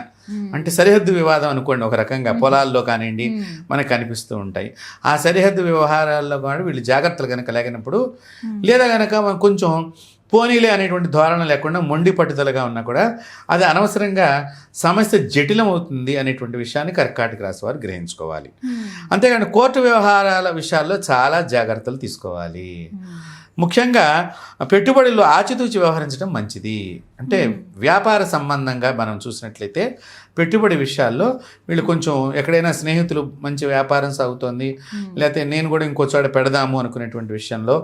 అంటే సరిహద్దు వివాదం అనుకోండి, ఒక రకంగా పొలాల్లో కానివ్వండి మనకు కనిపిస్తూ ఉంటాయి. ఆ సరిహద్దు వ్యవహారాల్లో కూడా వీళ్ళు జాగ్రత్తలు కనుక లేనప్పుడు, లేదా కనుక కొంచెం పోనీలే అనేటువంటి ధోరణ లేకుండా మొండి పట్టుదలగా ఉన్నా కూడా అది అనవసరంగా సమస్య జటిలం అవుతుంది అనేటువంటి విషయాన్ని కర్కాటక రాశి వారు గ్రహించుకోవాలి. అంతేకాని కోర్టు వ్యవహారాల విషయాల్లో చాలా జాగ్రత్తలు తీసుకోవాలి. ముఖ్యంగా పెట్టుబడుల్లో ఆచితూచి వ్యవహరించడం మంచిది. అంటే వ్యాపార సంబంధంగా మనం చూసినట్లయితే పెట్టుబడి విషయాల్లో వీళ్ళు కొంచెం ఎక్కడైనా స్నేహితులు మంచి వ్యాపారం సాగుతోంది, లేకపోతే నేను కూడా ఇంకో చోట పెడదాము అనుకునేటువంటి విషయంలో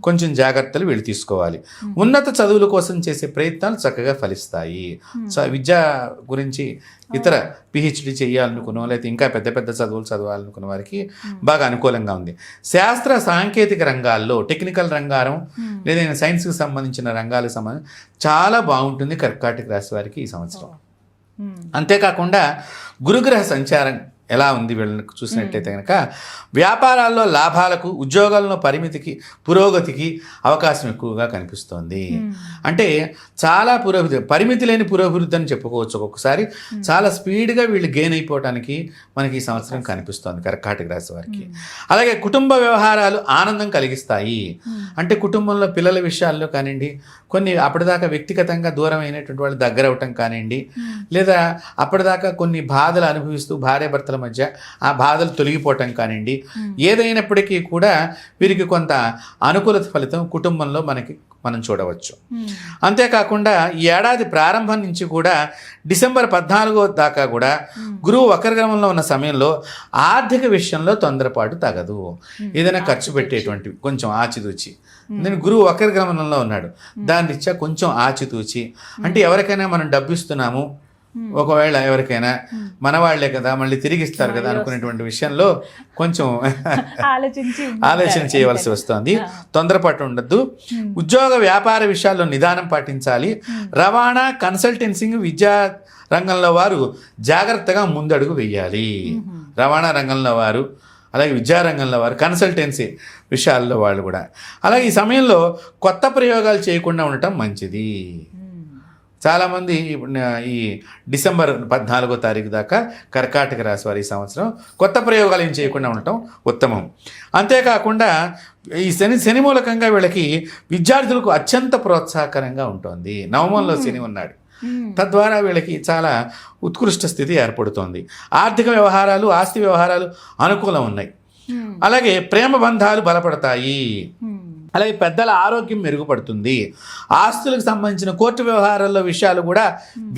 కొంచెం జాగ్రత్తలు వీళ్ళు తీసుకోవాలి. ఉన్నత చదువుల కోసం చేసే ప్రయత్నాలు చక్కగా ఫలిస్తాయి. విద్య గురించి ఇతర పిహెచ్డి చేయాలనుకున్నాం, లేకపోతే ఇంకా పెద్ద పెద్ద చదువులు చదవాలనుకున్న వారికి బాగా అనుకూలంగా ఉంది. శాస్త్ర సాంకేతిక రంగాల్లో టెక్నికల్ రంగారం లేదైనా సైన్స్కి సంబంధించిన రంగాలకు సంబంధించి చాలా బాగుంటుంది కర్కాటక రాశి వారికి ఈ సంవత్సరం. అంతేకాకుండా గురుగ్రహ సంచారం ఎలా ఉంది వీళ్ళని చూసినట్లయితే కనుక వ్యాపారాల్లో లాభాలకు, ఉద్యోగాల్లో పరిమితికి, పురోగతికి అవకాశం ఎక్కువగా కనిపిస్తోంది. అంటే చాలా పురోభివృద్ధి, పరిమితి లేని పురోభివృద్ధి అని చెప్పుకోవచ్చు. ఒక్కొక్కసారి చాలా స్పీడ్గా వీళ్ళు గెయిన్ అయిపోవడానికి మనకి ఈ సంవత్సరం కనిపిస్తోంది కర్కాటక రాశి వారికి. అలాగే కుటుంబ వ్యవహారాలు ఆనందం కలిగిస్తాయి. అంటే కుటుంబంలో పిల్లల విషయాల్లో కానివ్వండి, కొన్ని అప్పటిదాకా వ్యక్తిగతంగా దూరం అయినటువంటి వాళ్ళు దగ్గర అవటం కానివ్వండి, లేదా అప్పటిదాకా కొన్ని బాధలు అనుభవిస్తూ భార్యాభర్తల మధ్య ఆ బాధలు తొలగిపోవటం కానివ్వండి, ఏదైనప్పటికీ కూడా వీరికి కొంత అనుకూలత ఫలితం కుటుంబంలో మనం చూడవచ్చు. అంతేకాకుండా ఈ ఏడాది ప్రారంభం నుంచి కూడా డిసెంబర్ 14 దాకా కూడా గురువు వక్రగమనంలో ఉన్న సమయంలో ఆర్థిక విషయంలో తొందరపాటు తగదు. ఏదైనా ఖర్చు పెట్టేటువంటి కొంచెం ఆచితూచి, నేను గురువు వక్రగమనంలో ఉన్నాడు, దాని రీత్యా కొంచెం ఆచితూచి, అంటే ఎవరికైనా మనం డబ్బు ఇస్తున్నాము, ఒకవేళ ఎవరికైనా మన వాళ్లే కదా మళ్ళీ తిరిగి ఇస్తారు కదా అనుకునేటువంటి విషయంలో కొంచెం ఆలోచన చేయవలసి వస్తుంది. తొందరపాటు ఉండద్దు. ఉద్యోగ వ్యాపార విషయాల్లో నిదానం పాటించాలి. రవాణా, కన్సల్టెన్సీ, విద్యా రంగంలో వారు జాగ్రత్తగా ముందడుగు వేయాలి. రవాణా రంగంలో వారు, అలాగే విద్యారంగంలో వారు, కన్సల్టెన్సీ విషయాల్లో వాళ్ళు కూడా. అలాగే ఈ సమయంలో కొత్త ప్రయోగాలు చేయకుండా ఉండటం మంచిది. చాలామంది ఈ డిసెంబర్ 14వ తారీఖు దాకా కర్కాటక రాశి వారి ఈ సంవత్సరం కొత్త ప్రయోగాలు ఏం చేయకుండా ఉండటం ఉత్తమం. అంతేకాకుండా ఈ శని మూలకంగా వీళ్ళకి విద్యార్థులకు అత్యంత ప్రోత్సాహకరంగా ఉంటుంది. నవమంలో శని ఉన్నాడు, తద్వారా వీళ్ళకి చాలా ఉత్కృష్ట స్థితి ఏర్పడుతోంది. ఆర్థిక వ్యవహారాలు, ఆస్తి వ్యవహారాలు అనుకూలం ఉన్నాయి. అలాగే ప్రేమ బంధాలు బలపడతాయి. అలాగే పెద్దల ఆరోగ్యం మెరుగుపడుతుంది. ఆస్తులకు సంబంధించిన కోర్టు వ్యవహారాల్లో విషయాలు కూడా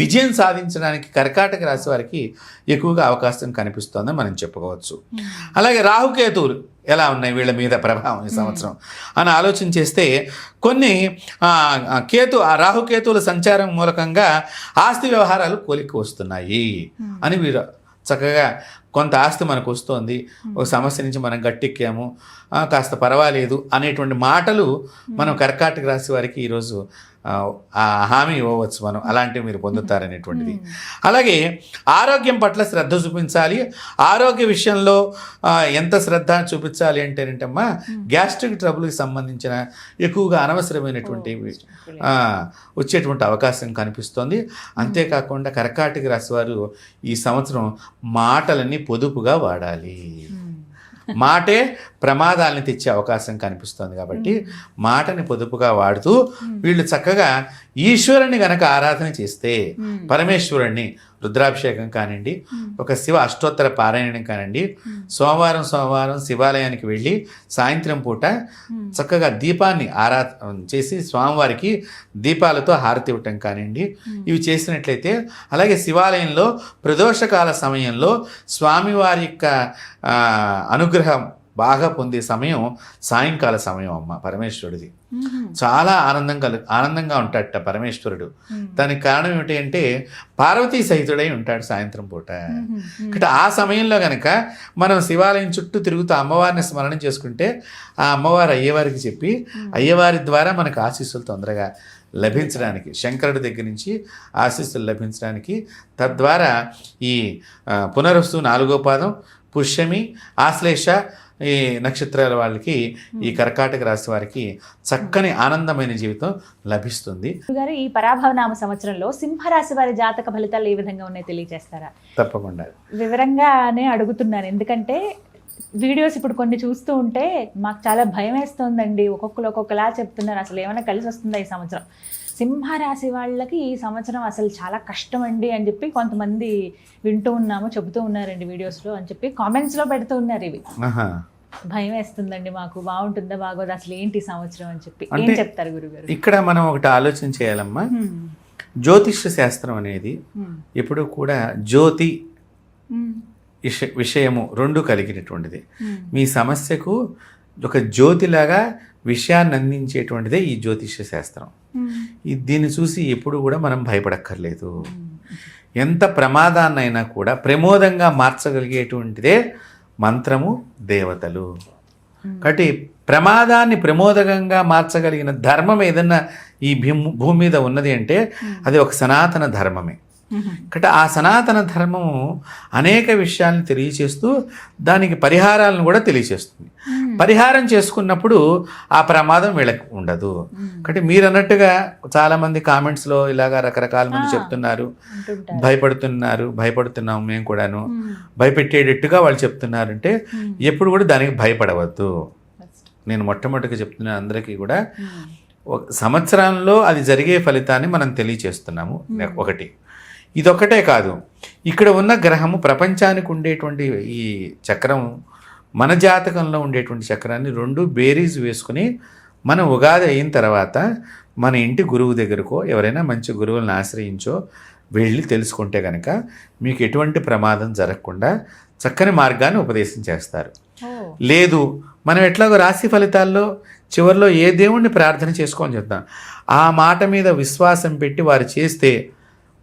విజయం సాధించడానికి కర్కాటక రాశి వారికి ఎక్కువగా అవకాశం కనిపిస్తోందని మనం చెప్పుకోవచ్చు. అలాగే రాహుకేతువులు ఎలా ఉన్నాయి వీళ్ళ మీద ప్రభావం ఈ సంవత్సరం అని ఆలోచన చేస్తే కొన్ని రాహుకేతువుల సంచారం మూలకంగా ఆస్తి వ్యవహారాలు కొలిక్కి వస్తున్నాయి అని వీరు చక్కగా కొంత ఆస్తి మనకు వస్తుంది, ఒక సమస్య నుంచి మనం గట్టెక్కాము, కాస్త పర్వాలేదు అనేటువంటి మాటలు మనం కర్కాటక రాశి వారికి ఈరోజు హామీ ఇవ్వవచ్చు. మనం అలాంటివి మీరు పొందుతారనేటువంటిది. అలాగే ఆరోగ్యం పట్ల శ్రద్ధ చూపించాలి. ఆరోగ్య విషయంలో ఎంత శ్రద్ధ చూపించాలి అంటేనంటమ్మా, గ్యాస్ట్రిక్ ట్రబుల్కి సంబంధించిన ఎక్కువగా అనవసరమైనటువంటి వచ్చేటువంటి అవకాశం కనిపిస్తోంది. అంతేకాకుండా కర్కాటక రాశి వారు ఈ సంవత్సరం మాటలన్నీ పొదుపుగా వాడాలి. మాటే ప్రమాదాలని తెచ్చే అవకాశం కనిపిస్తుంది కాబట్టి మాటని పొదుపుగా వాడుతూ వీళ్ళు చక్కగా ఈశ్వరుని గనక ఆరాధన చేస్తే, పరమేశ్వరుణ్ణి రుద్రాభిషేకం కానివ్వండి, ఒక శివ అష్టోత్తర పారాయణం కానివ్వండి, సోమవారం శివాలయానికి వెళ్ళి సాయంత్రం పూట చక్కగా దీపాన్ని ఆరాధన చేసి స్వామివారికి దీపాలతో హారతి ఇవ్వటం కానివ్వండి, ఇవి చేసినట్లయితే, అలాగే శివాలయంలో ప్రదోషకాల సమయంలో స్వామివారి యొక్క అనుగ్రహం బాగా పొందే సమయం సాయంకాల సమయం అమ్మ పరమేశ్వరుడిది. చాలా ఆనందంగా ఉంటాడట పరమేశ్వరుడు. దానికి కారణం ఏమిటి అంటే పార్వతీ సహితుడై ఉంటాడు సాయంత్రం పూట. అంటే ఆ సమయంలో కనుక మనం శివాలయం చుట్టూ తిరుగుతూ అమ్మవారిని స్మరణ చేసుకుంటే ఆ అమ్మవారు అయ్యవారికి చెప్పి అయ్యవారి ద్వారా మనకు ఆశీస్సులు తొందరగా లభించడానికి, శంకరుడి దగ్గర నుంచి ఆశీస్సులు లభించడానికి, తద్వారా ఈ పునరుస్తు 4వ పాదం, పుష్యమి, ఆశ్లేష ఈ నక్షత్రాల వాళ్ళకి, ఈ కర్కాటక రాశి వారికి చక్కని ఆనందమైన జీవితం లభిస్తుంది. గారు, ఈ పరాభవనామ సంవత్సరంలో సింహరాశి వారి జాతక ఫలితాలు ఏ విధంగా ఉన్నాయో తెలియజేస్తారా? తప్పకుండా వివరంగానే అడుగుతున్నాను, ఎందుకంటే వీడియోస్ ఇప్పుడు కొన్ని చూస్తూ ఉంటే మాకు చాలా భయం వేస్తుందండి. ఒక్కొక్కలా చెప్తున్నారు. అసలు ఏమైనా కలిసి వస్తుందా ఈ సంవత్సరం? సింహరాశి వాళ్ళకి ఈ సంవత్సరం అసలు చాలా కష్టం అండి అని చెప్పి కొంతమంది వింటూ ఉన్నాము, చెబుతూ ఉన్నారండి వీడియోస్లో అని చెప్పి కామెంట్స్లో పెడుతూ ఉన్నారు. ఇవి భయం వేస్తుందండి మాకు, బాగుంటుందా బాగోదు, అసలు ఏంటి సంవత్సరం అని చెప్పి ఏం చెప్తారు గురుగారు? ఇక్కడ మనం ఒకటి ఆలోచన చేయాలమ్మా. జ్యోతిష్య శాస్త్రం అనేది ఎప్పుడు కూడా జ్యోతి విషయము రెండు కలిగినటువంటిది. మీ సమస్యకు ఒక జ్యోతిలాగా విషయాన్ని అందించేటువంటిదే ఈ జ్యోతిష్య శాస్త్రం. దీన్ని చూసి ఎప్పుడు కూడా మనం భయపడక్కర్లేదు. ఎంత ప్రమాదాన్నైనా కూడా ప్రమోదంగా మార్చగలిగేటువంటిదే మంత్రము, దేవతలు. కాబట్టి ప్రమాదాన్ని ప్రమోదకంగా మార్చగలిగిన ధర్మం ఏదన్నా ఈ భూమి మీద ఉన్నది అంటే అది ఒక సనాతన ధర్మమే. కాబట్టి ఆ సనాతన ధర్మము అనేక విషయాలను తెలియచేస్తూ దానికి పరిహారాలను కూడా తెలియచేస్తుంది. పరిహారం చేసుకున్నప్పుడు ఆ ప్రమాదం వీళ్ళకి ఉండదు. కాబట్టి మీరు అన్నట్టుగా చాలామంది కామెంట్స్లో ఇలాగా రకరకాల మంది చెప్తున్నారు, భయపడుతున్నాం మేము కూడాను, భయపెట్టేటట్టుగా వాళ్ళు చెప్తున్నారంటే ఎప్పుడు కూడా దానికి భయపడవద్దు. నేను మొట్టమొదటిగా చెప్తున్నాను అందరికీ కూడా, ఒక సంవత్సరంలో అది జరిగే ఫలితాన్ని మనం తెలియచేస్తున్నాము. ఒకటి ఇదొక్కటే కాదు, ఇక్కడ ఉన్న గ్రహము ప్రపంచానికి ఉండేటువంటి ఈ చక్రం మన జాతకంలో ఉండేటువంటి చక్రాన్ని రెండు బేరీజ్ వేసుకుని మనం ఉగాది అయిన తర్వాత మన ఇంటి గురువు దగ్గరకో ఎవరైనా మంచి గురువులను ఆశ్రయించో వెళ్ళి తెలుసుకుంటే కనుక మీకు ఎటువంటి ప్రమాదం జరగకుండా చక్కని మార్గాన్ని ఉపదేశం చేస్తారు. లేదు మనం ఎట్లాగో రాశి ఫలితాల్లో చివరిలో ఏ దేవుణ్ణి ప్రార్థన చేసుకోని చెప్తాం, ఆ మాట మీద విశ్వాసం పెట్టి వారు చేస్తే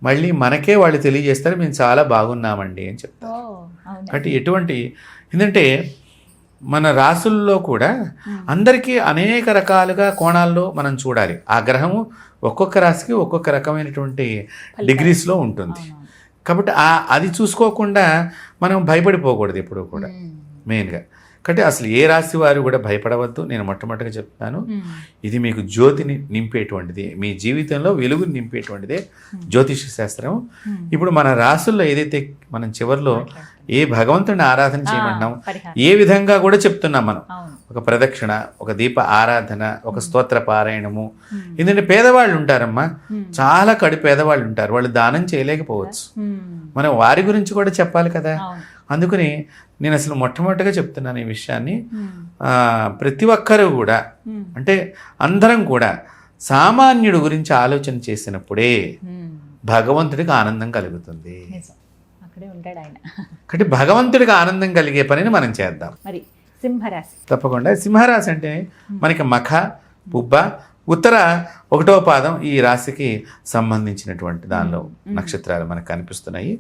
మళ్ళీ మనకే వాళ్ళు తెలియజేస్తారు మేము చాలా బాగున్నామండి అని చెప్తారు. కాబట్టి ఎటువంటి ఎందుకంటే మన రాసుల్లో కూడా అందరికీ అనేక రకాలుగా కోణాల్లో మనం చూడాలి. ఆ గ్రహము ఒక్కొక్క రాశికి ఒక్కొక్క రకమైనటువంటి డిగ్రీస్లో ఉంటుంది. కాబట్టి అది చూసుకోకుండా మనం భయపడిపోకూడదు ఎప్పుడూ కూడా మెయిన్గా. కాబట్టి అసలు ఏ రాశి వారు కూడా భయపడవద్దు. నేను మొట్టమొదటిగా చెప్తాను, ఇది మీకు జ్యోతిని నింపేటువంటిది, మీ జీవితంలో వెలుగుని నింపేటువంటిదే జ్యోతిష శాస్త్రం. ఇప్పుడు మన రాసుల్లో ఏదైతే మనం చివరిలో ఏ భగవంతుని ఆరాధన చేయమంటున్నాం, ఏ విధంగా కూడా చెప్తున్నాం మనం, ఒక ప్రదక్షిణ, ఒక దీప ఆరాధన, ఒక స్తోత్ర పారాయణము. ఎందుకంటే పేదవాళ్ళు ఉంటారమ్మా, చాలా కడు పేదవాళ్ళు ఉంటారు, వాళ్ళు దానం చేయలేకపోవచ్చు. మనం వారి గురించి కూడా చెప్పాలి కదా. అందుకని నేను అసలు మొట్టమొదటిగా చెప్తున్నాను ఈ విషయాన్ని. ప్రతి ఒక్కరూ కూడా అంటే అందరం కూడా సామాన్యుడు గురించి ఆలోచన చేసినప్పుడే భగవంతుడికి ఆనందం కలుగుతుంది. కాబట్టి భగవంతుడికి ఆనందం కలిగే పనిని మనం చేద్దాం. మరి సింహరాశి తప్పకుండా. సింహరాశి అంటే మనకి మఖ, పుబ్బ, ఉత్తర 1వ పాదం ఈ రాశికి సంబంధించినటువంటి దానిలో నక్షత్రాలు మనకు కనిపిస్తున్నాయి.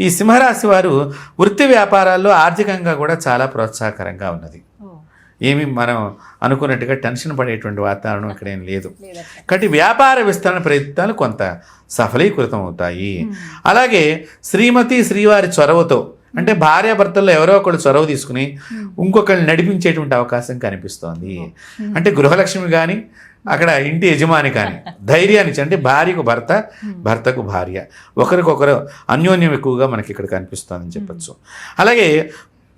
ఈ సింహరాశి వారు వృత్తి వ్యాపారాల్లో ఆర్థికంగా కూడా చాలా ప్రోత్సాహకరంగా ఉన్నది. ఏమి మనం అనుకున్నట్టుగా టెన్షన్ పడేటువంటి వాతావరణం ఇక్కడ ఏం లేదు. కాబట్టి వ్యాపార విస్తరణ ప్రయత్నాలు కొంత సఫలీకృతం అవుతాయి. అలాగే శ్రీమతి శ్రీవారి చొరవతో అంటే భార్యాభర్తల్లో ఎవరో ఒకళ్ళు చొరవ తీసుకుని ఇంకొకళ్ళు నడిపించేటువంటి అవకాశం కనిపిస్తోంది. అంటే గృహలక్ష్మి కానీ అక్కడ ఇంటి యజమాని కానీ ధైర్యాన్ని అంటే భార్యకు భర్త, భర్తకు భార్య, ఒకరికొకరు అన్యోన్యం ఎక్కువగా మనకి ఇక్కడ కనిపిస్తుందని చెప్పచ్చు. అలాగే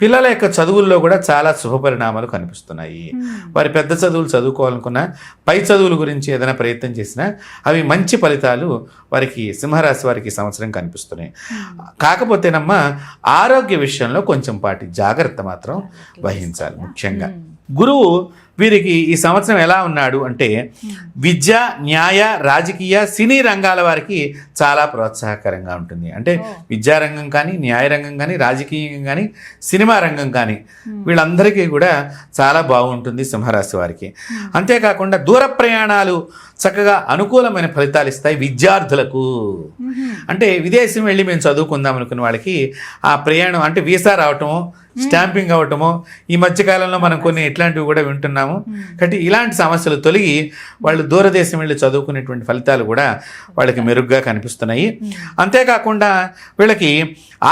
పిల్లల యొక్క చదువుల్లో కూడా చాలా శుభపరిణామాలు కనిపిస్తున్నాయి. వారి పెద్ద చదువులు చదువుకోవాలనుకున్నా, పై చదువుల గురించి ఏదైనా ప్రయత్నం చేసినా అవి మంచి ఫలితాలు వారికి సింహరాశి వారికి సంవత్సరం కనిపిస్తున్నాయి. కాకపోతేనమ్మా ఆరోగ్య విషయంలో కొంచెం జాగ్రత్త మాత్రం వహించాలి. ముఖ్యంగా గురువు వీరికి ఈ సంవత్సరం ఎలా ఉన్నాడు అంటే విద్య, న్యాయ, రాజకీయ, సినీ రంగాల వారికి చాలా ప్రోత్సాహకరంగా ఉంటుంది. అంటే విద్యారంగం కానీ, న్యాయరంగం కానీ, రాజకీయం కానీ, సినిమా రంగం కానీ వీళ్ళందరికీ కూడా చాలా బాగుంటుంది సింహరాశి వారికి. అంతేకాకుండా దూర ప్రయాణాలు చక్కగా అనుకూలమైన ఫలితాలు ఇస్తాయి విద్యార్థులకు. అంటే విదేశం వెళ్ళి మేము చదువుకుందాం అనుకున్న వాళ్ళకి ఆ ప్రయాణం అంటే వీసా రావటము, స్టాంపింగ్ అవటము, ఈ మధ్యకాలంలో మనం కొన్ని ఇట్లాంటివి కూడా వింటున్నాము. కాబట్టి ఇలాంటి సమస్యలు తొలగి వాళ్ళు దూరదేశం వెళ్ళి చదువుకునేటువంటి ఫలితాలు కూడా వాళ్ళకి మెరుగ్గా కనిపిస్తున్నాయి. అంతేకాకుండా వీళ్ళకి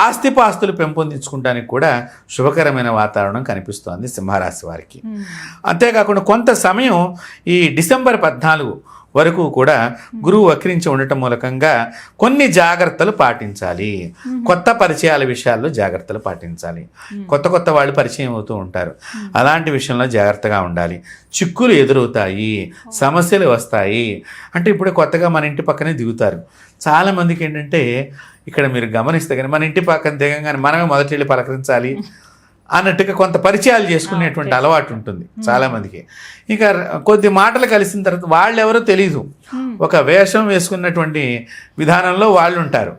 ఆస్తిపాస్తులు పెంపొందించుకోవడానికి కూడా శుభకరమైన వాతావరణం కనిపిస్తోంది సింహరాశి వారికి. అంతేకాకుండా కొంత సమయం ఈ డిసెంబర్ 14 వరకు కూడా గురువు వక్రించి ఉండటం మూలకంగా కొన్ని జాగ్రత్తలు పాటించాలి. కొత్త పరిచయాల విషయాల్లో జాగ్రత్తలు పాటించాలి. కొత్త వాళ్ళు పరిచయం అవుతూ ఉంటారు, అలాంటి విషయంలో జాగ్రత్తగా ఉండాలి. చిక్కులు ఎదురవుతాయి, సమస్యలు వస్తాయి. అంటే ఇప్పుడు కొత్తగా మన ఇంటి పక్కనే దిగుతారు. చాలామందికి ఏంటంటే ఇక్కడ మీరు గమనిస్తే కానీ మన ఇంటి పక్కన దిగంగానే మనమే మొదటి వెళ్ళి పలకరించాలి అన్నట్టుగా కొంత పరిచయాలు చేసుకునేటువంటి అలవాటు ఉంటుంది చాలామందికి. ఇక కొద్ది మాటలు కలిసిన తర్వాత వాళ్ళు ఎవరో తెలీదు, ఒక వేషం వేసుకున్నటువంటి విధానంలో వాళ్ళు ఉంటారు.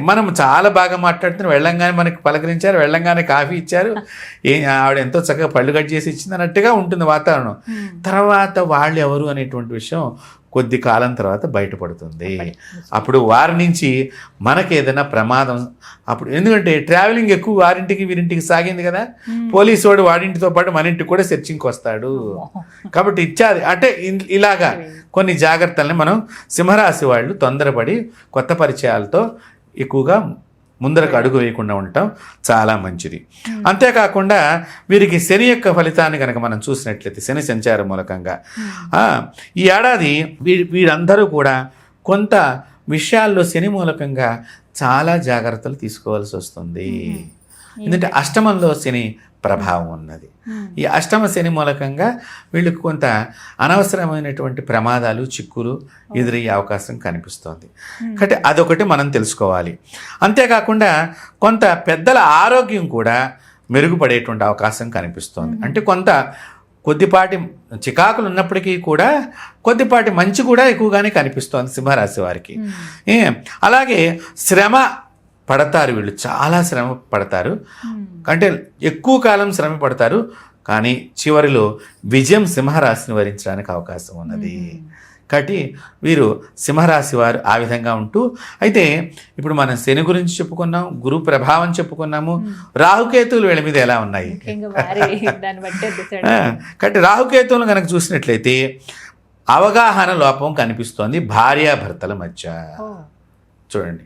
మనం చాలా బాగా మాట్లాడుతున్న వెళ్ళంగానే మనకి పలకరించారు, వెళ్ళంగానే కాఫీ ఇచ్చారు, ఆవిడ ఎంతో చక్కగా పళ్ళు కట్ చేసి ఇచ్చింది అన్నట్టుగా ఉంటుంది వాతావరణం. తర్వాత వాళ్ళు ఎవరు అనేటువంటి విషయం కొద్ది కాలం తర్వాత బయటపడుతుంది. అప్పుడు వారి నుంచి మనకి ఏదైనా ప్రమాదం అప్పుడు, ఎందుకంటే ట్రావెలింగ్ ఎక్కువ వారింటికి వీరింటికి సాగింది కదా, పోలీసు వాడు వాడింటితో పాటు మన ఇంటికి కూడా సెర్చింగ్కి వస్తాడు. కాబట్టి ఇచ్చాది అంటే ఇలాగా కొన్ని జాగ్రత్తల్ని మనం సింహరాశి వాళ్ళు తొందరపడి కొత్త పరిచయాలతో ఎక్కువగా ముందరకు అడుగు వేయకుండా ఉండటం చాలా మంచిది. అంతేకాకుండా వీరికి శని యొక్క ఫలితాన్ని కనుక మనం చూసినట్లయితే శని సంచారం మూలకంగా ఈ ఏడాది వీరందరూ కూడా కొంత విషయాల్లో శని మూలకంగా చాలా జాగ్రత్తలు తీసుకోవాల్సి వస్తుంది. ఎందుకంటే అష్టమంలో శని ప్రభావం ఉన్నది. ఈ అష్టమ శని మూలకంగా వీళ్ళకి కొంత అనవసరమైనటువంటి ప్రమాదాలు చిక్కులు ఎదురయ్యే అవకాశం కనిపిస్తోంది. కాబట్టి అదొకటి మనం తెలుసుకోవాలి. అంతేకాకుండా కొంత పెద్దల ఆరోగ్యం కూడా మెరుగుపడేటువంటి అవకాశం కనిపిస్తోంది. అంటే కొంత కొద్దిపాటి చికాకులు ఉన్నప్పటికీ కూడా కొద్దిపాటి మంచి కూడా ఎక్కువగానే కనిపిస్తోంది సింహరాశి వారికి. అలాగే శ్రమ పడతారు, వీళ్ళు చాలా శ్రమ పడతారు, అంటే ఎక్కువ కాలం శ్రమ పడతారు, కానీ చివరిలో విజయం సింహరాశిని వరించడానికి అవకాశం ఉన్నది. కాబట్టి వీరు సింహరాశి వారు ఆ విధంగా ఉంటూ, అయితే ఇప్పుడు మనం శని గురించి చెప్పుకున్నాం, గురు ప్రభావం చెప్పుకున్నాము, రాహుకేతువులు వీళ్ళ మీద ఎలా ఉన్నాయి. కాబట్టి రాహుకేతువులు కనుక చూసినట్లయితే అవగాహన లోపం కనిపిస్తోంది భార్యాభర్తల మధ్య. చూడండి,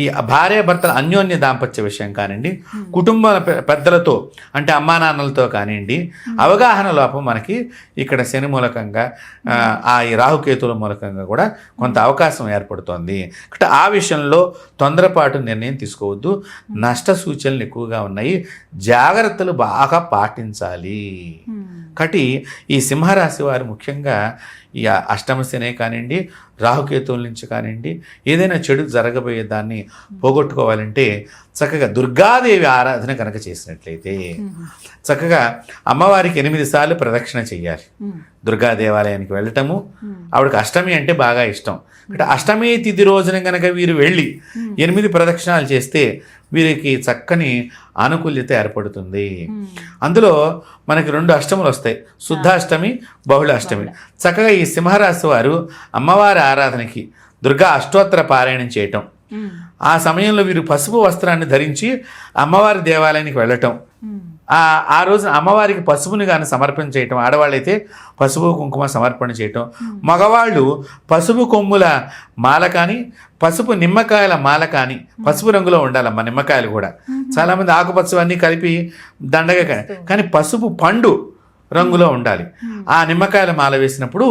ఈ భార్యాభర్తల అన్యోన్య దాంపత్య విషయం కానివ్వండి, కుటుంబ పెద్దలతో అంటే అమ్మా నాన్నలతో కానివ్వండి, అవగాహన లోపం మనకి ఇక్కడ శని మూలకంగా ఈ రాహుకేతుల మూలకంగా కూడా కొంత అవకాశం ఏర్పడుతోంది. ఆ విషయంలో తొందరపాటు నిర్ణయం తీసుకోవద్దు, నష్ట సూచనలు ఎక్కువగా ఉన్నాయి, జాగ్రత్తలు బాగా పాటించాలి. కాబట్టి ఈ సింహరాశి వారు ముఖ్యంగా ఈ అష్టమ శనే కానివ్వండి, రాహుకేతువుల నుంచి కానివ్వండి, ఏదైనా చెడు జరగబోయే దాన్ని పోగొట్టుకోవాలంటే చక్కగా దుర్గాదేవి ఆరాధన కనుక చేసినట్లయితే చక్కగా అమ్మవారికి 8 సార్లు ప్రదక్షిణ చెయ్యాలి. దుర్గా దేవాలయానికి వెళ్ళటము, ఆవిడకి అష్టమి అంటే బాగా ఇష్టం. అంటే అష్టమి తిథి రోజున కనుక వీరు వెళ్ళి 8 ప్రదక్షిణాలు చేస్తే వీరికి చక్కని ఆనుకూల్యత ఏర్పడుతుంది. అందులో మనకి 2 అష్టములు వస్తాయి, శుద్ధాష్టమి, బహుళాష్టమి. చక్కగా ఈ సింహరాశి వారు అమ్మవారి ఆరాధనకి దుర్గా అష్టోత్తర పారాయణం చేయటం, ఆ సమయంలో వీరు పసుపు వస్త్రాన్ని ధరించి అమ్మవారి దేవాలయానికి వెళ్ళటం, ఆ రోజు అమ్మవారికి పసుపుని కానీ సమర్పణ చేయటం, ఆడవాళ్ళైతే పసుపు కుంకుమ సమర్పణ చేయటం, మగవాళ్ళు పసుపు కొమ్ముల మాల కానీ పసుపు నిమ్మకాయల మాల కానీ, పసుపు రంగులో ఉండాలమ్మా నిమ్మకాయలు కూడా. చాలామంది ఆకుపచ్చ అన్నీ కలిపి దండగా, కానీ పసుపు పండు రంగులో ఉండాలి. ఆ నిమ్మకాయల మాల వేసినప్పుడు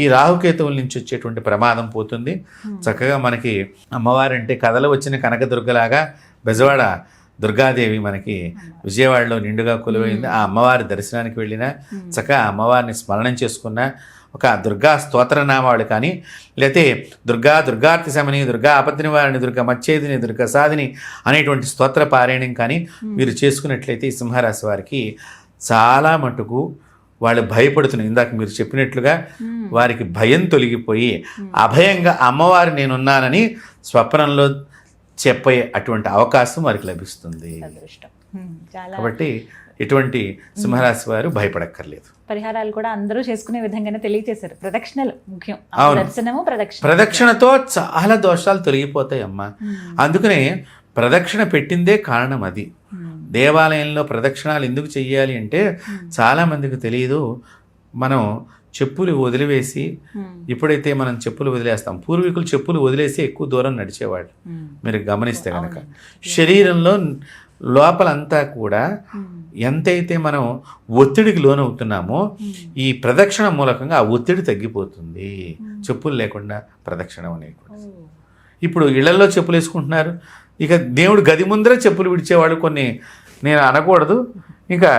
ఈ రాహుకేతువుల నుంచి వచ్చేటువంటి ప్రమాదం పోతుంది. చక్కగా మనకి అమ్మవారంటే కథలు వచ్చిన కనకదుర్గలాగా బెజవాడ దుర్గాదేవి మనకి విజయవాడలో నిండుగా కొలువైంది. ఆ అమ్మవారి దర్శనానికి వెళ్ళినా చక్కగా అమ్మవారిని స్మరణం చేసుకున్న ఒక దుర్గా స్తోత్రనామాలు కానీ, లేకపోతే దుర్గార్తి శమని, దుర్గా ఆపద్నివారిణి, దుర్గా మచ్చేదిని, దుర్గా సాధిని అనేటువంటి స్తోత్ర పారాయణం కానీ మీరు చేసుకున్నట్లయితే ఈ సింహరాశి వారికి చాలా మటుకు వాళ్ళు భయపడుతున్నారు. ఇందాక మీరు చెప్పినట్లుగా వారికి భయం తొలగిపోయి అభయంగా అమ్మవారి నేనున్నానని స్వప్నంలో చెప్పే అటువంటి అవకాశం వారికి లభిస్తుంది. కాబట్టి ఎటువంటి సింహరాశి వారు భయపడక్కర్లేదు. పరిహారాలు కూడా అందరూ చేసుకునే విధంగానే తెలియజేశారు. ప్రదక్షిణలు ముఖ్యం, దర్శనము ప్రదక్షిణతో చాలా దోషాలు తొలగిపోతాయి అమ్మా. అందుకనే ప్రదక్షిణ పెట్టిందే కారణం అది. దేవాలయంలో ప్రదక్షిణాలు ఎందుకు చెయ్యాలి అంటే చాలామందికి తెలియదు. మనం చెప్పులు వదిలివేసి, ఎప్పుడైతే మనం చెప్పులు వదిలేస్తాం, పూర్వీకులు చెప్పులు వదిలేసి ఎక్కువ దూరం నడిచేవాళ్ళు. మీరు గమనిస్తే కనుక శరీరంలో లోపలంతా కూడా ఎంతైతే మనం ఒత్తిడికి లోనవుతున్నామో ఈ ప్రదక్షిణ మూలకంగా ఆ ఒత్తిడి తగ్గిపోతుంది. చెప్పులు లేకుండా ప్రదక్షిణ అనేది కూడా. ఇప్పుడు ఇళ్లలో చెప్పులు వేసుకుంటున్నారు, ఇక దేవుడు గది ముందరే చెప్పులు విడిచేవాడు. కొన్ని నేను అనకూడదు, ఇంకా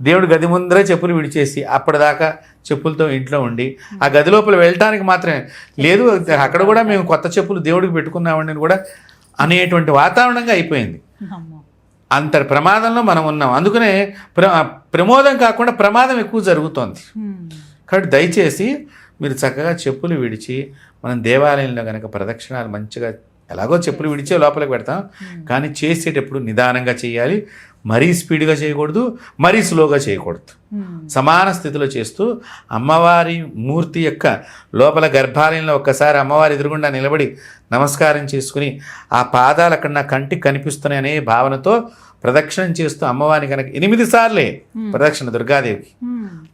దేవుడు గది ముందరే చెప్పులు విడిచేసి అప్పటిదాకా చెప్పులతో ఇంట్లో ఉండి ఆ గది లోపల వెళ్ళటానికి మాత్రమే లేదు, అక్కడ కూడా మేము కొత్త చెప్పులు దేవుడికి పెట్టుకున్నామని కూడా అనేటువంటి వాతావరణంగా అయిపోయింది. అంత ప్రమాదంలో మనం ఉన్నాం. అందుకనే ప్రమోదం కాకుండా ప్రమాదం ఎక్కువ జరుగుతోంది. కాబట్టి దయచేసి మీరు చక్కగా చెప్పులు విడిచి మనం దేవాలయంలో కనుక ప్రదక్షిణాలు మంచిగా, ఎలాగో చెప్పులు విడిచే లోపలికి పెడతాం, కానీ చేసేటప్పుడు నిదానంగా చేయాలి. మరీ స్పీడ్గా చేయకూడదు, మరీ స్లోగా చేయకూడదు. సమాన స్థితిలో చేస్తూ అమ్మవారి మూర్తి యొక్క లోపల గర్భాలయంలో ఒక్కసారి అమ్మవారి ఎదురుగుండా నిలబడి నమస్కారం చేసుకుని ఆ పాదాలు అక్కడ నా కంటికి కనిపిస్తున్నాయి అనే భావనతో ప్రదక్షిణం చేస్తూ అమ్మవారిని కనుక 8 సార్లే ప్రదక్షిణ దుర్గాదేవికి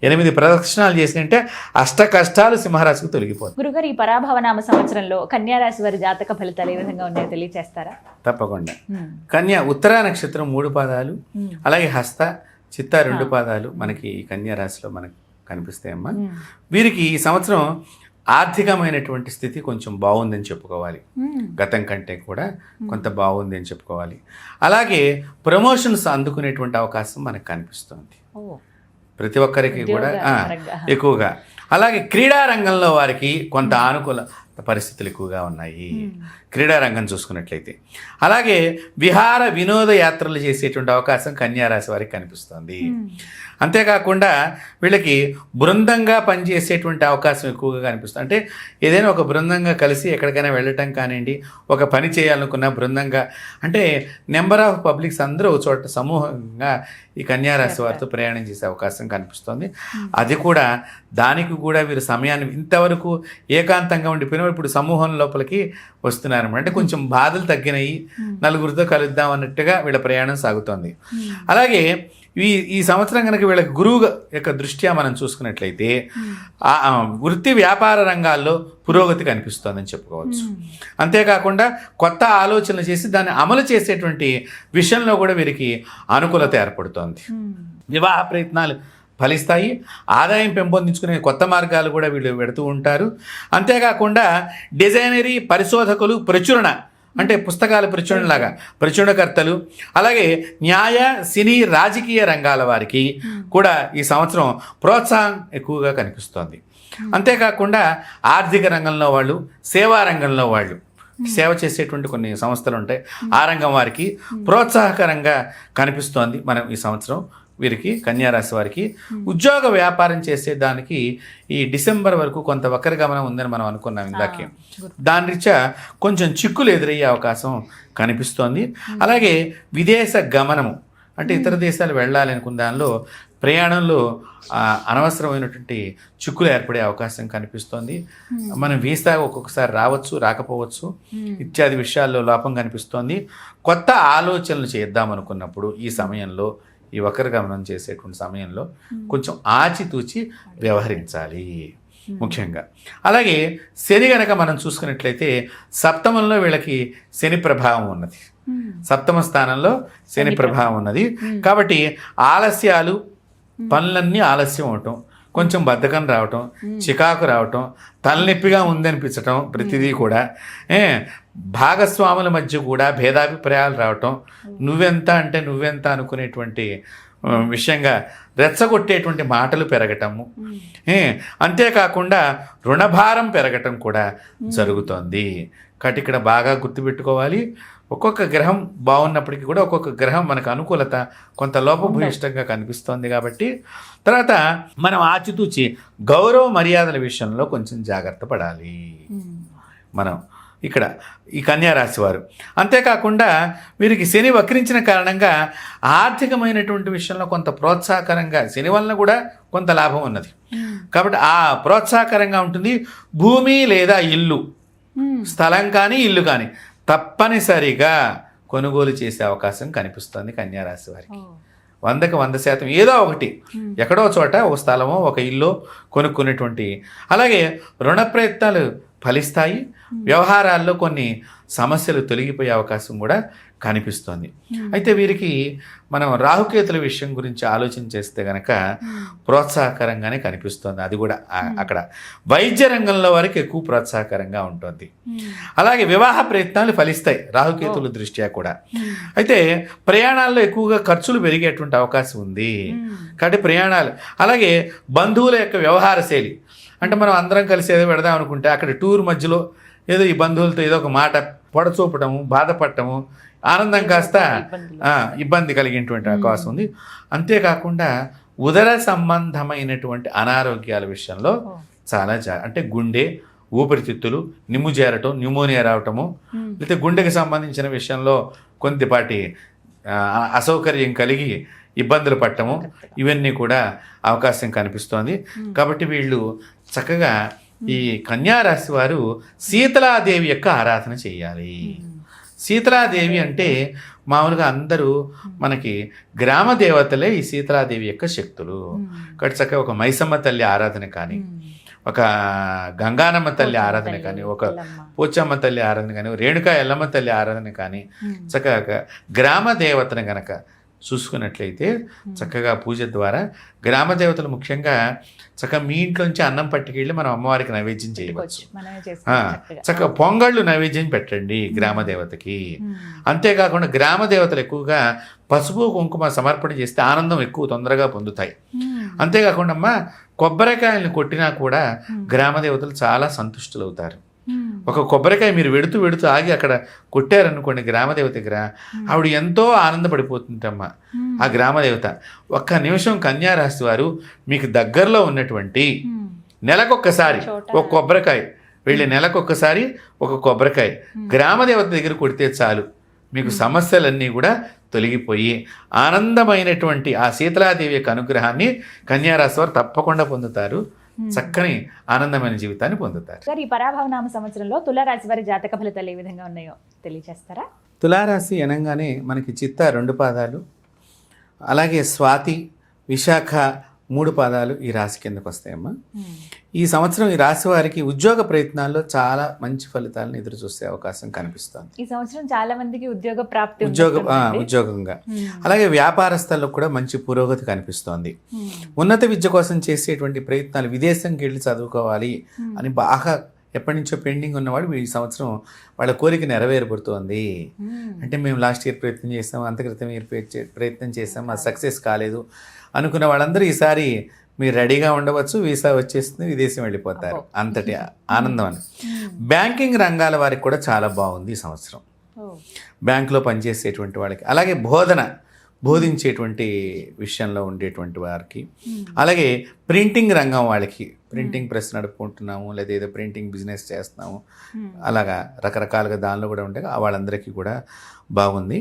8 ప్రదక్షిణాలు చేసినంటే అష్ట కష్టాలు సింహరాశికి తొలగిపోతుంది. గురుగారు, ఈ పరాభవనామ సంవత్సరంలో కన్యారాశి వారి జాతక ఫలితాలు ఏ విధంగా ఉన్నాయో తెలియజేస్తారా? తప్పకుండా. కన్యా ఉత్తరా నక్షత్రం 3 పాదాలు, అలాగే హస్త చిత్త 2 పాదాలు మనకి ఈ కన్యా రాశిలో మనకు కనిపిస్తాయమ్మా. వీరికి ఈ సంవత్సరం ఆర్థికమైనటువంటి స్థితి కొంచెం బాగుందని చెప్పుకోవాలి. గతం కంటే కూడా కొంత బాగుంది అని చెప్పుకోవాలి. అలాగే ప్రమోషన్స్ అందుకునేటువంటి అవకాశం మనకు కనిపిస్తుంది ప్రతి ఒక్కరికి కూడా ఎక్కువగా. అలాగే క్రీడా రంగంలో వారికి కొంత ఆనుకూల పరిస్థితులు ఎక్కువగా ఉన్నాయి క్రీడా రంగం చూసుకున్నట్లయితే. అలాగే విహార వినోద యాత్రలు చేసేటువంటి అవకాశం కన్యారాశి వారికి కనిపిస్తుంది. అంతేకాకుండా వీళ్ళకి బృందంగా పనిచేసేటువంటి అవకాశం ఎక్కువగా కనిపిస్తుంది. అంటే ఏదైనా ఒక బృందంగా కలిసి ఎక్కడికైనా వెళ్ళటం కానివ్వండి, ఒక పని చేయాలనుకున్న బృందంగా, అంటే నెంబర్ ఆఫ్ పబ్లిక్స్ అందరూ ఒక చోట సమూహంగా ఈ కన్యారాశి వారితో ప్రయాణం చేసే అవకాశం కనిపిస్తుంది. అది కూడా దానికి కూడా వీరు సమయాన్ని ఇంతవరకు ఏకాంతంగా ఉండిపోయిన ఇప్పుడు సమూహం లోపలికి వస్తున్నారు. అంటే కొంచెం బాధలు తగ్గినాయి, నలుగురితో కలుద్దాం అన్నట్టుగా వీళ్ళ ప్రయాణం సాగుతోంది. అలాగే ఈ సంవత్సరం కనుక వీళ్ళకి గురువు యొక్క దృష్ట్యా మనం చూసుకున్నట్లయితే వృత్తి వ్యాపార రంగాల్లో పురోగతి కనిపిస్తోందని చెప్పుకోవచ్చు. అంతేకాకుండా కొత్త ఆలోచనలు చేసి దాన్ని అమలు చేసేటువంటి విషయంలో కూడా వీరికి అనుకూలత ఏర్పడుతోంది. వివాహ ప్రయత్నాలు ఫలిస్తాయి. ఆదాయం పెంపొందించుకునే కొత్త మార్గాలు కూడా వీళ్ళు పెడుతూ ఉంటారు. అంతేకాకుండా డిజైనరీ, పరిశోధకులు, ప్రచురణ అంటే పుస్తకాల ప్రచురణలాగా ప్రచురణకర్తలు, అలాగే న్యాయ, సినీ, రాజకీయ రంగాల వారికి కూడా ఈ సంవత్సరం ప్రోత్సాహం ఎక్కువగా కనిపిస్తోంది. అంతేకాకుండా ఆర్థిక రంగంలో వాళ్ళు, సేవా రంగంలో వాళ్ళు, సేవ చేసేటువంటి కొన్ని సంస్థలు ఉంటాయి, ఆ రంగం వారికి ప్రోత్సాహకరంగా కనిపిస్తోంది. మనం ఈ సంవత్సరం వీరికి కన్యారాశి వారికి ఉద్యోగ వ్యాపారం చేసేదానికి ఈ డిసెంబర్ వరకు కొంత వక్రగమనం ఉందని మనం అనుకున్నాం ఇందాకే. దాని రీత్యా కొంచెం చిక్కులు ఎదురయ్యే అవకాశం కనిపిస్తోంది. అలాగే విదేశ గమనము అంటే ఇతర దేశాలు వెళ్ళాలి అనుకున్న దానిలో ప్రయాణంలో అనవసరమైనటువంటి చిక్కులు ఏర్పడే అవకాశం కనిపిస్తోంది. మనం వీసా ఒక్కొక్కసారి రావచ్చు, రాకపోవచ్చు ఇత్యాది విషయాల్లో లోపం కనిపిస్తోంది. కొత్త ఆలోచనలు చేద్దాం అనుకున్నప్పుడు ఈ సమయంలో, ఈ వక్రగమనం చేసేటువంటి సమయంలో కొంచెం ఆచితూచి వ్యవహరించాలి ముఖ్యంగా. అలాగే శని గనక మనం చూసుకున్నట్లయితే సప్తమంలో వీళ్ళకి శని ప్రభావం ఉన్నది. సప్తమ స్థానంలో శని ప్రభావం ఉన్నది కాబట్టి ఆలస్యాలు, పనులన్నీ ఆలస్యం అవటం, కొంచెం బద్ధకం రావటం, చికాకు రావటం, తలనొప్పిగా ఉందనిపించటం, ప్రతిదీ కూడా భాగస్వాముల మధ్య కూడా భేదాభిప్రాయాలు రావటం, నువ్వెంత అంటే నువ్వెంత అనుకునేటువంటి విషయంగా రెచ్చగొట్టేటువంటి మాటలు పెరగటము, అంతేకాకుండా రుణభారం పెరగటం కూడా జరుగుతోంది. కాబట్టి ఇక్కడ బాగా గుర్తుపెట్టుకోవాలి, ఒక్కొక్క గ్రహం బాగున్నప్పటికీ కూడా ఒక్కొక్క గ్రహం మనకు అనుకూలత కొంత లోపభూయిష్టంగా కనిపిస్తోంది. కాబట్టి తర్వాత మనం ఆచితూచి గౌరవ మర్యాదల విషయంలో కొంచెం జాగ్రత్త పడాలి మనం ఇక్కడ ఈ కన్యారాశి వారు. అంతేకాకుండా వీరికి శని వక్రించిన కారణంగా ఆర్థికమైనటువంటి విషయంలో కొంత ప్రోత్సాహకరంగా, శని వలన కూడా కొంత లాభం ఉన్నది కాబట్టి ఆ ప్రోత్సాహకరంగా ఉంటుంది. భూమి లేదా ఇల్లు, స్థలం కానీ ఇల్లు కానీ తప్పనిసరిగా కొనుగోలు చేసే అవకాశం కనిపిస్తుంది కన్యారాశి వారికి. 100కి 100% ఏదో ఒకటి, ఎక్కడో చోట ఒక స్థలమో ఒక ఇల్లు కొనుక్కునేటువంటి. అలాగే రుణ ప్రయత్నాలు ఫలిస్తాయి. వ్యవహారాల్లో కొన్ని సమస్యలు తొలగిపోయే అవకాశం కూడా కనిపిస్తోంది. అయితే వీరికి మనం రాహుకేతుల విషయం గురించి ఆలోచన చేస్తే కనుక ప్రోత్సాహకరంగానే కనిపిస్తుంది. అది కూడా అక్కడ వైద్య రంగంలో వారికి ఎక్కువ ప్రోత్సాహకరంగా ఉంటుంది. అలాగే వివాహ ప్రయత్నాలు ఫలిస్తాయి రాహుకేతుల దృష్ట్యా కూడా. అయితే ప్రయాణాల్లో ఎక్కువగా ఖర్చులు పెరిగేటువంటి అవకాశం ఉంది కాబట్టి ప్రయాణాలు. అలాగే బంధువుల యొక్క వ్యవహార శైలి, అంటే మనం అందరం కలిసి ఏదో పెడదాం అనుకుంటే అక్కడ టూర్ మధ్యలో ఏదో ఈ బంధువులతో ఏదో ఒక మాట పొడచూపటము, బాధపడటము, ఆనందం కాస్త ఇబ్బంది కలిగినటువంటి అవకాశం ఉంది. అంతేకాకుండా ఉదర సంబంధమైనటువంటి అనారోగ్యాల విషయంలో చాలా అంటే గుండె, ఊపిరితిత్తులు నిమ్ము చేరటం, న్యూమోనియా రావటము, లేకపోతే గుండెకి సంబంధించిన విషయంలో కొద్దిపాటి అసౌకర్యం కలిగి ఇబ్బందులు పడటము, ఇవన్నీ కూడా అవకాశం కనిపిస్తోంది. కాబట్టి వీళ్ళు చక్కగా ఈ కన్యారాశి వారు శీతలాదేవి యొక్క ఆరాధన చేయాలి. శీతలాదేవి అంటే మామూలుగా అందరూ మనకి గ్రామ దేవతలే ఈ శీతలాదేవి యొక్క శక్తులు. కాబట్టి చక్కగా ఒక మైసమ్మ తల్లి ఆరాధన కానీ, ఒక గంగానమ్మ తల్లి ఆరాధన కానీ, ఒక పోచమ్మ తల్లి ఆరాధన కానీ, రేణుకా ఎల్లమ్మ తల్లి ఆరాధన కానీ, చక్కగా గ్రామ దేవతను గనక చూసుకున్నట్లయితే చక్కగా పూజ ద్వారా గ్రామ దేవతలు ముఖ్యంగా చక్కగా మీ ఇంట్లోంచి అన్నం పట్టుకెళ్ళి మనం అమ్మవారికి నైవేద్యం చేయవచ్చు. చక్కగా పొంగళ్ళు నైవేద్యం పెట్టండి గ్రామ దేవతకి. అంతేకాకుండా గ్రామ దేవతలు ఎక్కువగా పసుపు కుంకుమ సమర్పణ చేస్తే ఆనందం ఎక్కువ తొందరగా పొందుతాయి. అంతేకాకుండా అమ్మ కొబ్బరికాయలను కొట్టినా కూడా గ్రామ దేవతలు చాలా సంతుష్టులవుతారు. ఒక కొబ్బరికాయ మీరు వెడుతూ ఆగి అక్కడ కొట్టారనుకోండి గ్రామదేవత దగ్గర, ఆవిడ ఎంతో ఆనందపడిపోతుంటమ్మా ఆ గ్రామదేవత. ఒక్క నిమిషం కన్యా రాశి వారు మీకు దగ్గరలో ఉన్నటువంటి నెలకొక్కసారి ఒక కొబ్బరికాయ వెళ్ళి నెలకొక్కసారి ఒక కొబ్బరికాయ గ్రామదేవత దగ్గర కొడితే చాలు, మీకు సమస్యలన్నీ కూడా తొలగిపోయి ఆనందమైనటువంటి ఆ శీతలాదేవి యొక్క అనుగ్రహాన్ని కన్యారాశి వారు తప్పకుండా పొందుతారు. చక్కని ఆనందమైన జీవితాన్ని పొందుతారు. సార్, ఈ పరాభవనామ సంవత్సరంలో తులారాశి వారి జాతక ఫలితాలు ఏ విధంగా ఉన్నాయో తెలియజేస్తారా? తులారాశి అనగానే మనకి చిత్త 2 పాదాలు, అలాగే స్వాతి విశాఖ 3 పాదాలు ఈ రాశి కిందకు వస్తాయమ్మా. ఈ సంవత్సరం ఈ రాశి వారికి ఉద్యోగ ప్రయత్నాల్లో చాలా మంచి ఫలితాలను ఎదురు చూసే అవకాశం కనిపిస్తుంది. ఈ సంవత్సరం చాలా మందికి ఉద్యోగ ప్రాప్తి ఉద్యోగంగా అలాగే వ్యాపారస్తులకు కూడా మంచి పురోగతి కనిపిస్తోంది. ఉన్నత విద్య కోసం చేసేటువంటి ప్రయత్నాలు, విదేశంకి వెళ్ళి చదువుకోవాలి అని బాగా ఎప్పటి నుంచో పెండింగ్ ఉన్నవాడు ఈ సంవత్సరం వాళ్ళ కోరిక నెరవేరబడుతోంది. అంటే మేము లాస్ట్ ఇయర్ ప్రయత్నం చేసాం, అంతక్రితం ఇయర్ ప్రయత్నం చేసాం, అది సక్సెస్ కాలేదు అనుకున్న వాళ్ళందరూ ఈసారి మీరు రెడీగా ఉండవచ్చు, వీసా వచ్చేస్తుంది, విదేశం వెళ్ళిపోతారు. అంతటి ఆనందం అని. బ్యాంకింగ్ రంగాల వారికి కూడా చాలా బాగుంది ఈ సంవత్సరం. బ్యాంకులో పనిచేసేటువంటి వాళ్ళకి, అలాగే బోధించేటువంటి విషయంలో ఉండేటువంటి వారికి, అలాగే ప్రింటింగ్ రంగం వాళ్ళకి, ప్రింటింగ్ ప్రెస్ నడుపుకుంటున్నాము లేదా ఏదో ప్రింటింగ్ బిజినెస్ చేస్తున్నాము అలాగా రకరకాలుగా దానిలో కూడా ఉంటాయి, వాళ్ళందరికీ కూడా బాగుంది.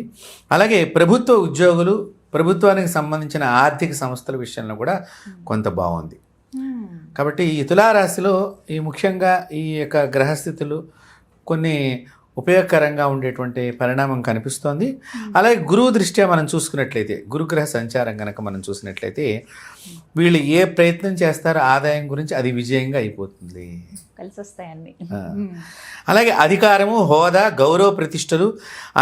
అలాగే ప్రభుత్వ ఉద్యోగులు, ప్రభుత్వానికి సంబంధించిన ఆర్థిక సంస్థల విషయంలో కూడా కొంత బాగుంది. కాబట్టి ఈ తులారాశిలో ఈ ముఖ్యంగా ఈ యొక్క గ్రహస్థితులు కొన్ని ఉపయోగకరంగా ఉండేటువంటి పరిణామం కనిపిస్తోంది. అలాగే గురువు దృష్ట్యా మనం చూసుకున్నట్లయితే, గురుగ్రహ సంచారం కనుక మనం చూసినట్లయితే వీళ్ళు ఏ ప్రయత్నం చేస్తారో ఆదాయం గురించి అది విజయంగా అయిపోతుంది, కలిసి వస్తాయన్నీ. అలాగే అధికారము, హోదా, గౌరవ ప్రతిష్టలు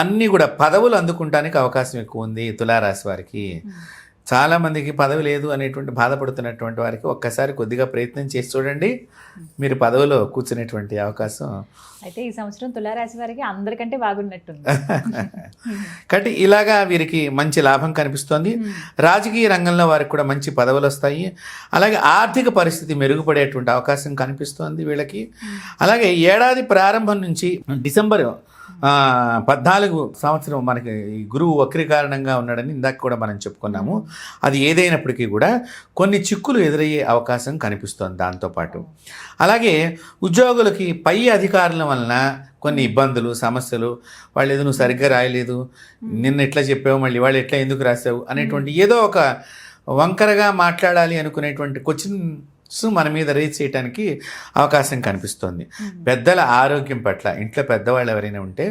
అన్నీ కూడా పదవులు అందుకుంటానికి అవకాశం ఎక్కువ ఉంది తులారాశి వారికి. చాలామందికి పదవి లేదు అనేటువంటి బాధపడుతున్నటువంటి వారికి ఒక్కసారి కొద్దిగా ప్రయత్నం చేసి చూడండి, మీరు పదవిలో కూర్చునేటువంటి అవకాశం. అయితే ఈ సంవత్సరం తులారాశి వారికి అందరికంటే బాగున్నట్టుంది. కాబట్టి ఇలాగా వీరికి మంచి లాభం కనిపిస్తోంది. రాజకీయ రంగంలో వారికి కూడా మంచి పదవులు వస్తాయి. అలాగే ఆర్థిక పరిస్థితి మెరుగుపడేటువంటి అవకాశం కనిపిస్తోంది వీళ్ళకి. అలాగే ఏడాది ప్రారంభం నుంచి డిసెంబర్ 14 సంవత్సరం మనకి గురువు వక్రీకారణంగా ఉన్నాడని ఇందాక కూడా మనం చెప్పుకున్నాము. అది ఏదైనప్పటికీ కూడా కొన్ని చిక్కులు ఎదురయ్యే అవకాశం కనిపిస్తోంది దాంతోపాటు. అలాగే ఉద్యోగులకి పై అధికారుల వలన కొన్ని ఇబ్బందులు, సమస్యలు, వాళ్ళు ఏదో నువ్వు సరిగ్గా రాయలేదు, నిన్న ఎట్లా చెప్పావు, మళ్ళీ వాళ్ళు ఎట్లా ఎందుకు రాసావు అనేటువంటి ఏదో ఒక వంకరగా మాట్లాడాలి అనుకునేటువంటి క్వశ్చన్స్ మన మీద రేజ్ చేయడానికి అవకాశం కనిపిస్తుంది. పెద్దల ఆరోగ్యం పట్ల, ఇంట్లో పెద్దవాళ్ళు ఎవరైనా ఉంటే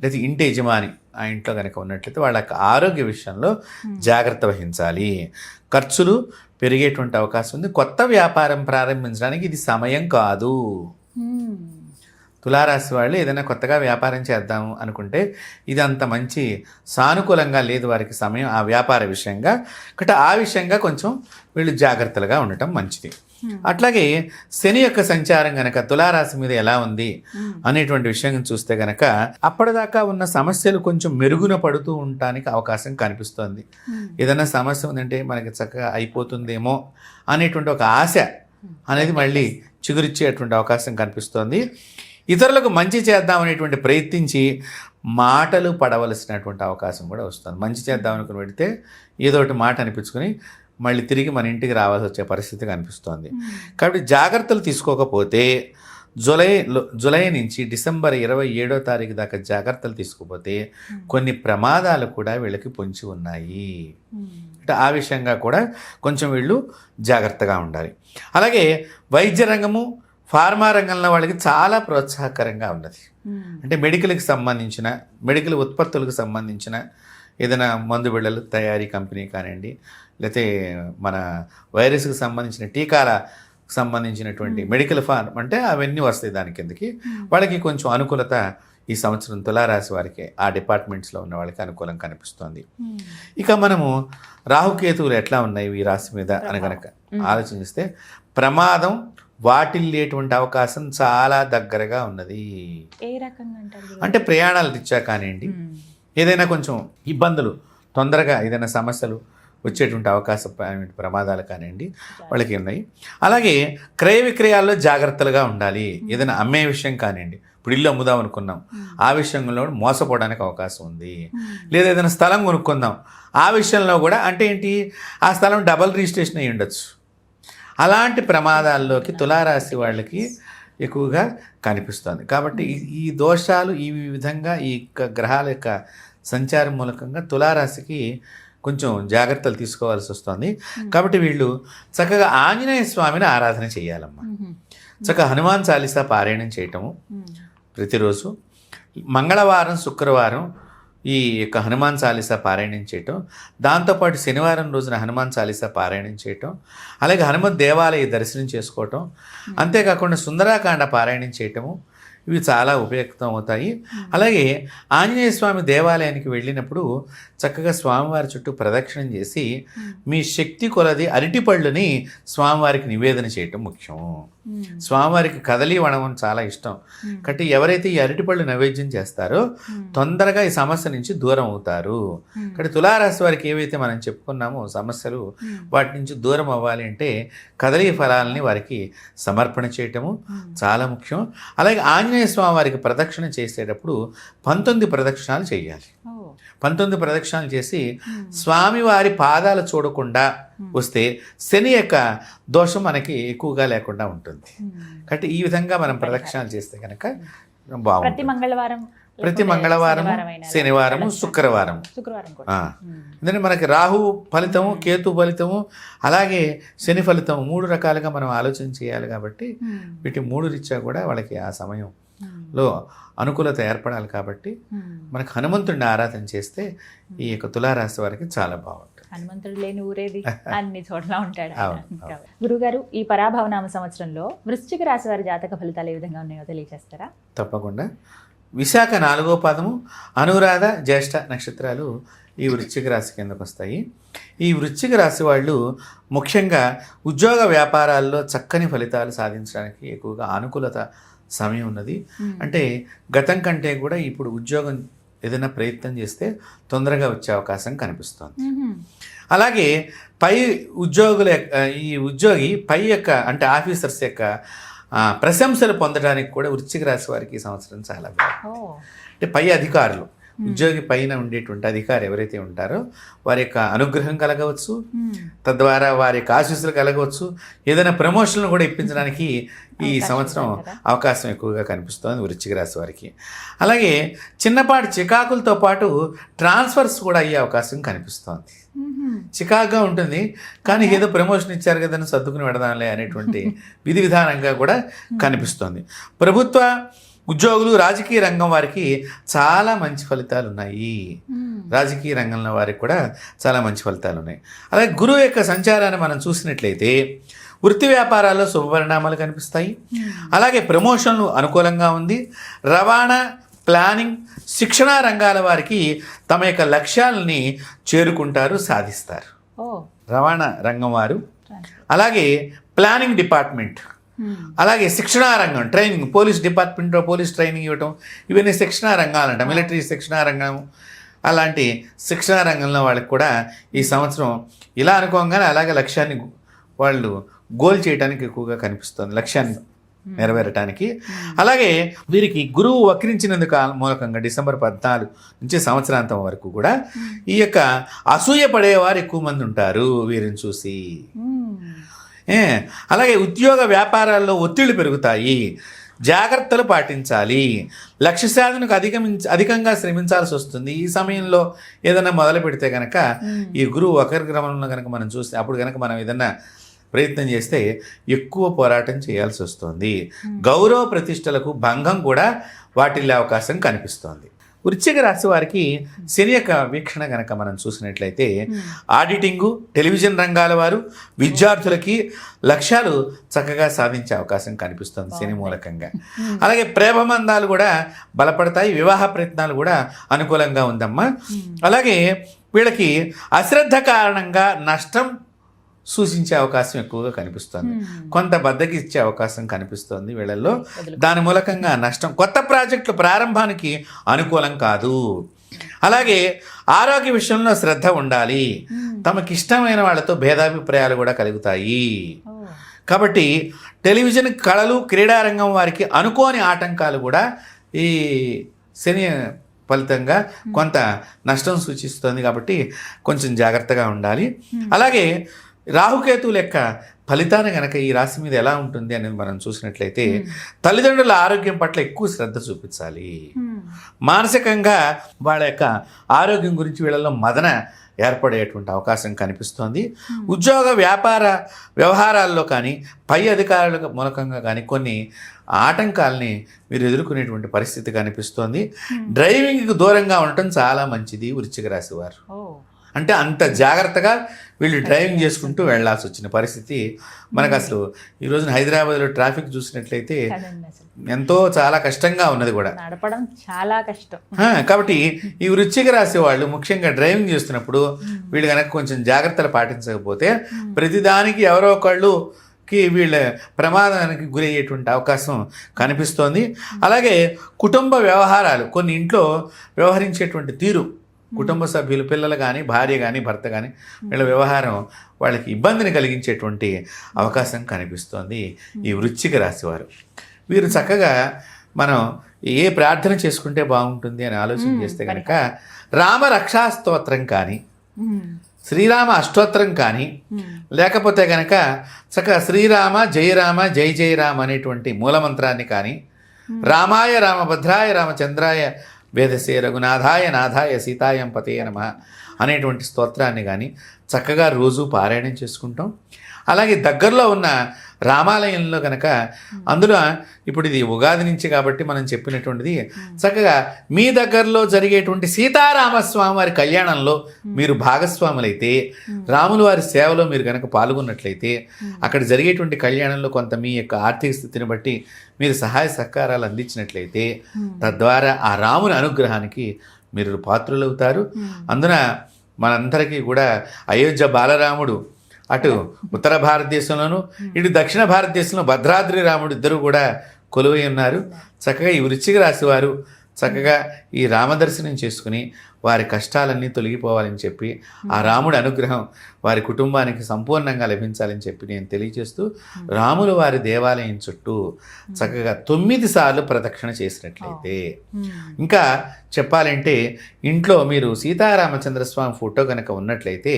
లేదా ఇంటి యజమాని ఆ ఇంట్లో కనుక ఉన్నట్లయితే వాళ్ళ ఆరోగ్య విషయంలో జాగ్రత్త వహించాలి. ఖర్చులు పెరిగేటువంటి అవకాశం ఉంది. కొత్త వ్యాపారం ప్రారంభించడానికి ఇది సమయం కాదు. తులారాశి వాళ్ళు ఏదైనా కొత్తగా వ్యాపారం చేద్దాము అనుకుంటే ఇది అంత మంచి సానుకూలంగా లేదు వారికి సమయం ఆ వ్యాపార విషయంగా. కాబట్టి ఆ విషయంగా కొంచెం వీళ్ళు జాగ్రత్తలుగా ఉండటం మంచిది. అట్లాగే శని యొక్క సంచారం గనక తులారాశి మీద ఎలా ఉంది అనేటువంటి విషయం చూస్తే గనక అప్పటిదాకా ఉన్న సమస్యలు కొంచెం మెరుగున పడుతూ ఉండటానికి అవకాశం కనిపిస్తోంది. ఏదైనా సమస్య ఉందంటే మనకి చక్కగా అయిపోతుందేమో అనేటువంటి ఒక ఆశ అనేది మళ్ళీ చిగురిచ్చేటువంటి అవకాశం కనిపిస్తోంది. ఇతరులకు మంచి చేద్దామనేటువంటి ప్రయత్నించి మాటలు పడవలసినటువంటి అవకాశం కూడా వస్తుంది. మంచి చేద్దాం అనుకుని పెడితే ఏదో ఒకటి మాట అనిపించుకొని మళ్ళీ తిరిగి మన ఇంటికి రావాల్సి వచ్చే పరిస్థితి కనిపిస్తోంది. కాబట్టి జాగ్రత్తలు తీసుకోకపోతే జూలై నుంచి డిసెంబర్ 27వ తారీఖు దాకా జాగ్రత్తలు తీసుకోకపోతే కొన్ని ప్రమాదాలు కూడా వీళ్ళకి పొంచి ఉన్నాయి. అంటే ఆ విషయంగా కూడా కొంచెం వీళ్ళు జాగ్రత్తగా ఉండాలి. అలాగే వైద్య రంగము, ఫార్మా రంగంలో వాళ్ళకి చాలా ప్రోత్సాహకరంగా ఉన్నది. అంటే మెడికల్ ఉత్పత్తులకు సంబంధించిన ఏదైనా మందు బిళ్ళలు తయారీ కంపెనీ కానివ్వండి, లేకపోతే మన వైరస్కి సంబంధించిన టీకాలకు సంబంధించినటువంటి మెడికల్ ఫార్మ్ అంటే అవన్నీ వస్తాయి దాని కిందకి. వాళ్ళకి కొంచెం అనుకూలత ఈ సంవత్సరం తులారాశి వారికి ఆ డిపార్ట్మెంట్స్లో ఉన్న వాళ్ళకి అనుకూలం కనిపిస్తోంది. ఇక మనము రాహుకేతువులు ఎట్లా ఉన్నాయి ఈ రాశి మీద అని కనుక ఆలోచిస్తే ప్రమాదం వాటిల్లేటువంటి అవకాశం చాలా దగ్గరగా ఉన్నది. ఏ రకంగా అంటారు? అంటే ప్రయాణాలు రీత్యా కానివ్వండి, ఏదైనా కొంచెం ఇబ్బందులు, తొందరగా ఏదైనా సమస్యలు వచ్చేటువంటి అవకాశం ప్రమాదాలు కానివ్వండి వాళ్ళకి ఉన్నాయి. అలాగే క్రయ విక్రయాల్లో జాగ్రత్తలుగా ఉండాలి. ఏదైనా అమ్మే విషయం కానివ్వండి, ఇప్పుడు ఇల్లు అమ్ముదాం అనుకున్నాం, ఆ విషయంలో మోసపోవడానికి అవకాశం ఉంది. లేదా ఏదైనా స్థలం కొనుక్కుందాం, ఆ విషయంలో కూడా అంటే ఏంటి, ఆ స్థలం డబల్ రిజిస్ట్రేషన్ అయ్యి ఉండొచ్చు. అలాంటి ప్రమాదాల్లోకి తులారాశి వాళ్ళకి ఎక్కువగా కనిపిస్తుంది. కాబట్టి ఈ దోషాలు ఈ విధంగా ఈ గ్రహాల యొక్క సంచారం మూలకంగా తులారాశికి కొంచెం జాగ్రత్తలు తీసుకోవాల్సి వస్తుంది. కాబట్టి వీళ్ళు చక్కగా ఆంజనేయ స్వామిని ఆరాధన చేయాలమ్మా. చక్కగా హనుమాన్ చాలీసా పారాయణం చేయటము ప్రతిరోజు, మంగళవారం శుక్రవారం ఈ యొక్క హనుమాన్ చాలీసా పారాయణం చేయటం, దాంతోపాటు శనివారం రోజున హనుమాన్ చాలీసా పారాయణం చేయటం, అలాగే హనుమత్ దేవాలయ దర్శనం చేసుకోవటం, అంతేకాకుండా సుందరాకాండ పారాయణం చేయటము, ఇవి చాలా ఉపయుక్తం అవుతాయి. అలాగే ఆంజనేయ స్వామి దేవాలయానికి వెళ్ళినప్పుడు చక్కగా స్వామివారి చుట్టూ ప్రదక్షిణం చేసి మీ శక్తి కొలది అరటిపళ్ళుని స్వామివారికి నివేదన చేయటం ముఖ్యం. స్వామివారికి కదలి వడమని చాలా ఇష్టం. కాబట్టి ఎవరైతే ఈ అరటిపళ్ళు నైవేద్యం చేస్తారో తొందరగా ఈ సమస్య నుంచి దూరం అవుతారు. కాబట్టి తులారాశి వారికి ఏవైతే మనం చెప్పుకున్నామో సమస్యలు, వాటి నుంచి దూరం అవ్వాలి అంటే కదలి ఫలాలని వారికి సమర్పణ చేయటము చాలా ముఖ్యం. అలాగే ఆంజనేయ స్వామి వారికి ప్రదక్షిణ చేసేటప్పుడు 19 ప్రదక్షిణాలు చేయాలి. 19 ప్రదక్షిణాలు చేసి స్వామివారి పాదాలు చూడకుండా వస్తే శని యొక్క దోషం మనకి ఎక్కువగా లేకుండా ఉంటుంది. కాబట్టి ఈ విధంగా మనం ప్రదక్షిణాలు చేస్తే కనుక బాగుంటుంది. ప్రతి మంగళవారం, శనివారం, శుక్రవారం. ఎందుకంటే మనకి రాహు ఫలితము, కేతు ఫలితము, అలాగే శని ఫలితము 3 రకాలుగా మనం ఆలోచన చేయాలి. కాబట్టి వీటి 3 రీత్యా కూడా వాళ్ళకి ఆ సమయంలో అనుకూలత ఏర్పడాలి. కాబట్టి మనకు హనుమంతుడిని ఆరాధన చేస్తే ఈ యొక్క తులారాశి వారికి చాలా బాగుంటుంది. హనుమంతుడు లేని ఊరేది, అన్ని చోట్ల ఉంటాడు. గురుగారు, ఈ పరాభవనామ సంవత్సరంలో వృశ్చిక రాశి వారి జాతక ఫలితాలు ఏ విధంగా ఉన్నాయో తెలియజేస్తారా? తప్పకుండా. విశాఖ 4వ పాదము, అనురాధ, జ్యేష్ఠ నక్షత్రాలు ఈ వృశ్చిక రాశి కిందకు వస్తాయి. ఈ వృశ్చిక రాశి వాళ్ళు ముఖ్యంగా ఉద్యోగ వ్యాపారాల్లో చక్కని ఫలితాలు సాధించడానికి ఎక్కువగా అనుకూలత సమయం ఉన్నది. అంటే గతం కంటే కూడా ఇప్పుడు ఉద్యోగం ఏదైనా ప్రయత్నం చేస్తే తొందరగా వచ్చే అవకాశం కనిపిస్తుంది. అలాగే పై ఉద్యోగుల ఈ ఉద్యోగి పై యొక్క అంటే ఆఫీసర్స్ యొక్క ప్రశంసలు పొందడానికి కూడా వృశ్చిక రాశి వారికి ఈ సంవత్సరం చాలా బాగుంది. అంటే పై అధికారులు, ఉద్యోగి పైన ఉండేటువంటి అధికారి ఎవరైతే ఉంటారో వారి యొక్క అనుగ్రహం కలగవచ్చు, తద్వారా వారి యొక్క ఆశీస్సులు కలగవచ్చు. ఏదైనా ప్రమోషన్లు కూడా ఇప్పించడానికి ఈ సంవత్సరం అవకాశం ఎక్కువగా కనిపిస్తుంది వృశ్చిక రాశి వారికి. అలాగే చిన్నపాటి చికాకులతో పాటు ట్రాన్స్ఫర్స్ కూడా అయ్యే అవకాశం కనిపిస్తోంది. చికాకుగా ఉంటుంది, కానీ ఏదో ప్రమోషన్ ఇచ్చారు కదా అని సర్దుకుని పెడదాంలే అనేటువంటి విధి విధానంగా కూడా కనిపిస్తుంది. ప్రభుత్వ ఉద్యోగులు, రాజకీయ రంగం వారికి చాలా మంచి ఫలితాలు ఉన్నాయి. రాజకీయ రంగంలో వారికి కూడా చాలా మంచి ఫలితాలు ఉన్నాయి. అలాగే గురువు యొక్క సంచారాన్ని మనం చూసినట్లయితే వృత్తి వ్యాపారాల్లో శుభపరిణామాలు కనిపిస్తాయి. అలాగే ప్రమోషన్లు అనుకూలంగా ఉంది. రవాణా, ప్లానింగ్, శిక్షణా రంగాల వారికి తమ యొక్క లక్ష్యాలని చేరుకుంటారు, సాధిస్తారు. రవాణా రంగం వారు, అలాగే ప్లానింగ్ డిపార్ట్మెంట్, అలాగే శిక్షణా రంగం, ట్రైనింగ్, పోలీస్ డిపార్ట్మెంట్లో పోలీస్ ట్రైనింగ్ ఇవ్వటం, ఇవన్నీ శిక్షణా రంగాలంట. మిలిటరీ శిక్షణా రంగం, అలాంటి శిక్షణా రంగంలో వాళ్ళకి కూడా ఈ సంవత్సరం ఇలా అనుకోగానే అలాగే లక్ష్యాన్ని వాళ్ళు గోల్ చేయడానికి ఎక్కువగా కనిపిస్తుంది, లక్ష్యాన్ని నెరవేరటానికి. అలాగే వీరికి గురువు వక్రించినందుకు మూలకంగా డిసెంబర్ 14 నుంచి సంవత్సరాంతం వరకు కూడా ఈ యొక్క అసూయ పడేవారు ఎక్కువ మంది ఉంటారు వీరిని చూసి. అలాగే ఉద్యోగ వ్యాపారాల్లో ఒత్తిళ్లు పెరుగుతాయి, జాగ్రత్తలు పాటించాలి. లక్ష్య సాధనకు అధికంగా శ్రమించాల్సి వస్తుంది. ఈ సమయంలో ఏదైనా మొదలు పెడితే కనుక ఈ గురువు వక్రగ్రమంలో కనుక మనం చూస్తే అప్పుడు కనుక మనం ఏదైనా ప్రయత్నం చేస్తే ఎక్కువ పోరాటం చేయాల్సి వస్తుంది. గౌరవ ప్రతిష్టలకు భంగం కూడా వాటిల్లే అవకాశం కనిపిస్తోంది. వృశ్చిక రాశి వారికి శని యొక్క వీక్షణ కనుక మనం చూసినట్లయితే ఆడిటింగు, టెలివిజన్ రంగాల వారు, విద్యార్థులకి లక్ష్యాలు చక్కగా సాధించే అవకాశం కనిపిస్తుంది శని మూలకంగా. అలాగే ప్రేమబంధాలు కూడా బలపడతాయి, వివాహ ప్రయత్నాలు కూడా అనుకూలంగా ఉందమ్మా. అలాగే వీళ్ళకి అశ్రద్ధ కారణంగా నష్టం సూచించే అవకాశం ఎక్కువగా కనిపిస్తుంది, కొంత బద్దకిచ్చే అవకాశం కనిపిస్తుంది వీళ్ళల్లో. దాని మూలకంగా నష్టం, కొత్త ప్రాజెక్టుల ప్రారంభానికి అనుకూలం కాదు. అలాగే ఆరోగ్య విషయంలో శ్రద్ధ ఉండాలి, తమకిష్టమైన వాళ్ళతో భేదాభిప్రాయాలు కూడా కలుగుతాయి. కాబట్టి టెలివిజన్, కళలు, క్రీడారంగం వారికి అనుకోని ఆటంకాలు కూడా ఈ శని ఫలితంగా కొంత నష్టం సూచిస్తుంది, కాబట్టి కొంచెం జాగ్రత్తగా ఉండాలి. అలాగే రాహుకేతువుల యొక్క ఫలితాన్ని కనుక ఈ రాశి మీద ఎలా ఉంటుంది అనేది మనం చూసినట్లయితే తల్లిదండ్రుల ఆరోగ్యం పట్ల ఎక్కువ శ్రద్ధ చూపించాలి. మానసికంగా వాళ్ళ యొక్క ఆరోగ్యం గురించి వీళ్ళలో మదన ఏర్పడేటువంటి అవకాశం కనిపిస్తోంది. ఉద్యోగ వ్యాపార వ్యవహారాల్లో కానీ పై అధికారుల మూలకంగా కానీ కొన్ని ఆటంకాలని మీరు ఎదుర్కొనేటువంటి పరిస్థితి కనిపిస్తోంది. డ్రైవింగ్కి దూరంగా ఉండటం చాలా మంచిది వృశ్చిక రాశి వారు. అంటే అంత జాగ్రత్తగా వీళ్ళు డ్రైవింగ్ చేసుకుంటూ వెళ్లాల్సి వచ్చిన పరిస్థితి మనకు. అసలు ఈ రోజున హైదరాబాద్లో ట్రాఫిక్ చూసినట్లయితే ఎంతో చాలా కష్టంగా ఉన్నది కూడా, నడపడం చాలా కష్టం. కాబట్టి ఈ వృశ్చిక రాశి వాళ్ళు ముఖ్యంగా డ్రైవింగ్ చేస్తున్నప్పుడు వీళ్ళు కనుక కొంచెం జాగ్రత్తలు పాటించకపోతే ప్రతిదానికి ఎవరో ఒకళ్ళుకి వీళ్ళ ప్రమాదానికి గురయ్యేటువంటి అవకాశం కనిపిస్తోంది. అలాగే కుటుంబ వ్యవహారాలు, కొన్ని ఇంట్లో వ్యవహరించేటువంటి తీరు, కుటుంబ సభ్యులు, పిల్లలు కానీ, భార్య కానీ, భర్త కానీ, వీళ్ళ వ్యవహారం వాళ్ళకి ఇబ్బందిని కలిగించేటువంటి అవకాశం కనిపిస్తోంది ఈ వృశ్చిక రాశి వారు. వీరు చక్కగా మనం ఏ ప్రార్థన చేసుకుంటే బాగుంటుంది అని ఆలోచన చేస్తే కనుక రామ రక్షా స్తోత్రం కానీ, శ్రీరామ అష్టోత్తరం కానీ, లేకపోతే కనుక చక్కగా శ్రీరామ జయరామ జై జయరామ అనేటువంటి మూలమంత్రాన్ని కానీ, రామాయ రామభద్రాయ రామచంద్రాయ వేదసే రఘునాథాయ నాథాయ సీతాయం పతయ నమః అనేటువంటి స్తోత్రాన్ని కానీ చక్కగా రోజు పారాయణం చేసుకుంటాం. అలాగే దగ్గరలో ఉన్న రామాలయంలో కనుక, అందులో ఇప్పుడు ఇది ఉగాది నుంచి కాబట్టి మనం చెప్పినటువంటిది, చక్కగా మీ దగ్గరలో జరిగేటువంటి సీతారామస్వామి వారి కళ్యాణంలో మీరు భాగస్వాములైతే, రాముల వారి సేవలో మీరు కనుక పాల్గొన్నట్లయితే, అక్కడ జరిగేటువంటి కళ్యాణంలో కొంత మీ యొక్క ఆర్థిక స్థితిని బట్టి మీరు సహాయ సహకారాలు అందించినట్లయితే తద్వారా ఆ రాముని అనుగ్రహానికి మీరు పాత్రులవుతారు. అందున మనందరికీ కూడా అయోధ్య బాలరాముడు అటు ఉత్తర భారతదేశంలోను ఇటు దక్షిణ భారతదేశంలో భద్రాద్రి రాముడు ఇద్దరు కూడా కొలువై ఉన్నారు. చక్కగా ఈ వృశ్చిక రాశి వారు చక్కగా ఈ రామదర్శనం చేసుకుని వారి కష్టాలన్నీ తొలగిపోవాలని చెప్పి, ఆ రాముడి అనుగ్రహం వారి కుటుంబానికి సంపూర్ణంగా లభించాలని చెప్పి నేను తెలియజేస్తూ, రాములు వారి దేవాలయం చుట్టూ చక్కగా 9 సార్లు ప్రదక్షిణ చేసినట్లయితే, ఇంకా చెప్పాలంటే ఇంట్లో మీరు సీతారామచంద్రస్వామి ఫోటో కనుక ఉన్నట్లయితే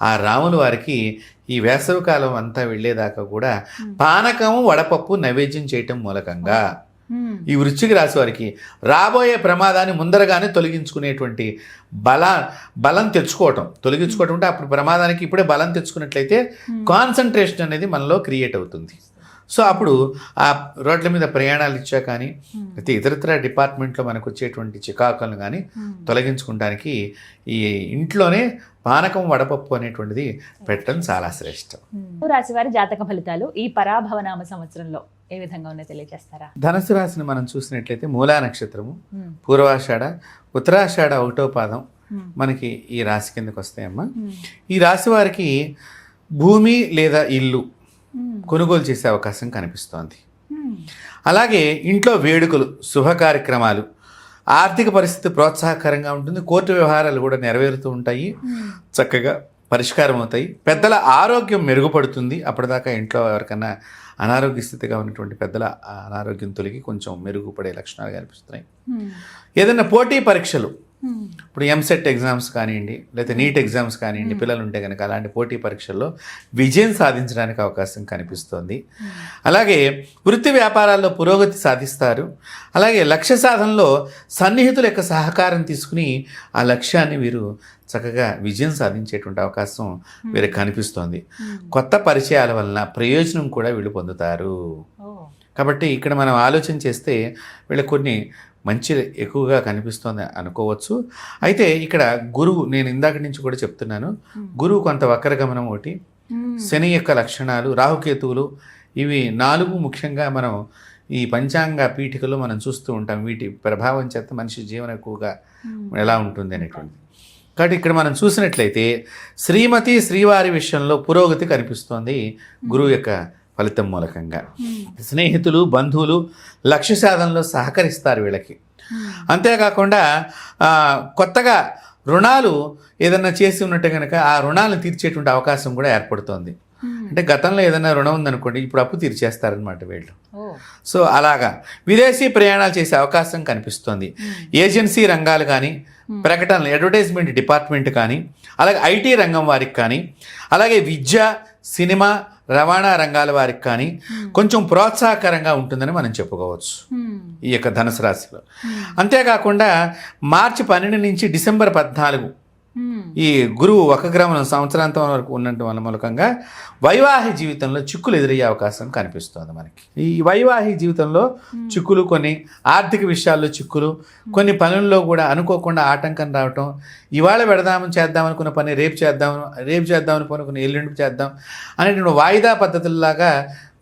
ఆ రాముల వారికి ఈ వేసవికాలం అంతా వెళ్ళేదాకా కూడా పానకము, వడపప్పు నైవేద్యం చేయటం మూలకంగా ఈ వృశ్చిక రాశి వారికి రాబోయే ప్రమాదాన్ని ముందరగానే తొలగించుకునేటువంటి బలం తొలగించుకోవటం అంటే అప్పుడు ప్రమాదానికి ఇప్పుడే బలం తెచ్చుకున్నట్లయితే కాన్సన్ట్రేషన్ అనేది మనలో క్రియేట్ అవుతుంది. సో అప్పుడు ఆ రోడ్ల మీద ప్రయాణాలు ఇచ్చా కానీ అయితే ఇతరత్ర డిపార్ట్మెంట్లో మనకు వచ్చేటువంటి చికాకులను కానీ తొలగించుకోవడానికి ఈ ఇంట్లోనే పానకం, వడపప్పు అనేటువంటిది పెట్టడం చాలా శ్రేష్టం. రాశి వారి జాతక ఫలితాలు ఈ పరాభవనామ సంవత్సరంలో ఏ విధంగా ఉన్నాయో తెలియజేస్తారా? ధనుసు రాశిని మనం చూసినట్లయితే మూలా నక్షత్రము, పూర్వాషాఢ, ఉత్తరాషాఢ 1వ పాదం మనకి ఈ రాశి కిందకి వస్తాయమ్మా. ఈ రాశి వారికి భూమి లేదా ఇల్లు కొనుగోలు చేసే అవకాశం కనిపిస్తోంది. అలాగే ఇంట్లో వేడుకలు, శుభ కార్యక్రమాలు, ఆర్థిక పరిస్థితి ప్రోత్సాహకరంగా ఉంటుంది. కోర్టు వ్యవహారాలు కూడా నెరవేరుతూ ఉంటాయి, చక్కగా పరిష్కారం అవుతాయి. పెద్దల ఆరోగ్యం మెరుగుపడుతుంది. అప్పటిదాకా ఇంట్లో ఎవరికన్నా అనారోగ్య స్థితిగా ఉన్నటువంటి పెద్దల అనారోగ్యం తొలగి కొంచెం మెరుగుపడే లక్షణాలు కనిపిస్తున్నాయి. ఏదైనా పోటీ పరీక్షలు, ఇప్పుడు ఎంసెట్ ఎగ్జామ్స్ కానివ్వండి, లేదా నీట్ ఎగ్జామ్స్ కానివ్వండి, పిల్లలు ఉంటే కనుక అలాంటి పోటీ పరీక్షల్లో విజయం సాధించడానికి అవకాశం కనిపిస్తోంది. అలాగే వృత్తి వ్యాపారాల్లో పురోగతి సాధిస్తారు. అలాగే లక్ష్య సాధనలో సన్నిహితుల యొక్క సహకారం తీసుకుని ఆ లక్ష్యాన్ని వీరు చక్కగా విజయం సాధించేటువంటి అవకాశం వీరికి కనిపిస్తోంది. కొత్త పరిచయాల వలన ప్రయోజనం కూడా వీళ్ళు పొందుతారు. కాబట్టి ఇక్కడ మనం ఆలోచన చేస్తే వీళ్ళకి కొన్ని మంచి ఎక్కువగా కనిపిస్తోంది అనుకోవచ్చు. అయితే ఇక్కడ గురువు, నేను ఇందాక నుంచి కూడా చెప్తున్నాను, గురువు కొంత వక్రగమనం ఒకటి, శని యొక్క లక్షణాలు, రాహుకేతువులు, ఇవి 4 ముఖ్యంగా మనం ఈ పంచాంగ పీఠికలో మనం చూస్తూ ఉంటాం. వీటి ప్రభావం చేత మనిషి జీవనం ఎక్కువగా ఎలా ఉంటుంది అనేటువంటి. కాబట్టి ఇక్కడ మనం చూసినట్లయితే శ్రీమతి శ్రీవారి విషయంలో పురోగతి కనిపిస్తోంది గురువు యొక్క ఫలితం మూలకంగా. స్నేహితులు, బంధువులు లక్ష్య సాధనలో సహకరిస్తారు వీళ్ళకి. అంతేకాకుండా కొత్తగా రుణాలు ఏదన్నా చేసి ఉన్నట్టే కనుక ఆ రుణాలను తీర్చేటువంటి అవకాశం కూడా ఏర్పడుతోంది. అంటే గతంలో ఏదైనా రుణం ఉందనుకోండి, ఇప్పుడు అప్పు తీర్చేస్తారనమాట వీళ్ళు. సో అలాగా విదేశీ ప్రయాణాలు చేసే అవకాశం కనిపిస్తుంది. ఏజెన్సీ రంగాలు కానీ, ప్రకటనలు, అడ్వర్టైజ్మెంట్ డిపార్ట్మెంట్ కానీ, అలాగే ఐటీ రంగం వారికి కానీ, అలాగే విద్య, సినిమా, రవాణా రంగాల వారికి కానీ కొంచెం ప్రోత్సాహకరంగా ఉంటుందని మనం చెప్పుకోవచ్చు ఈ యొక్క ధనుసు రాశిలో. అంతేకాకుండా మార్చి 12 నుంచి డిసెంబర్ 14 ఈ గురువు వక్రగమనం సంవత్సరాంతం వరకు ఉన్నట్టు వల్ల మూలకంగా వైవాహిక జీవితంలో చిక్కులు ఎదురయ్యే అవకాశం కనిపిస్తుంది మనకి. ఈ వైవాహిక జీవితంలో చిక్కులు, కొన్ని ఆర్థిక విషయాల్లో చిక్కులు, కొన్ని పనుల్లో కూడా అనుకోకుండా ఆటంకం రావటం, ఇవాళ చేద్దాం అనుకున్న పని రేపు చేద్దాం అనుకున్న ఎల్లుండి చేద్దాం అనేటువంటి వాయిదా పద్ధతుల్లాగా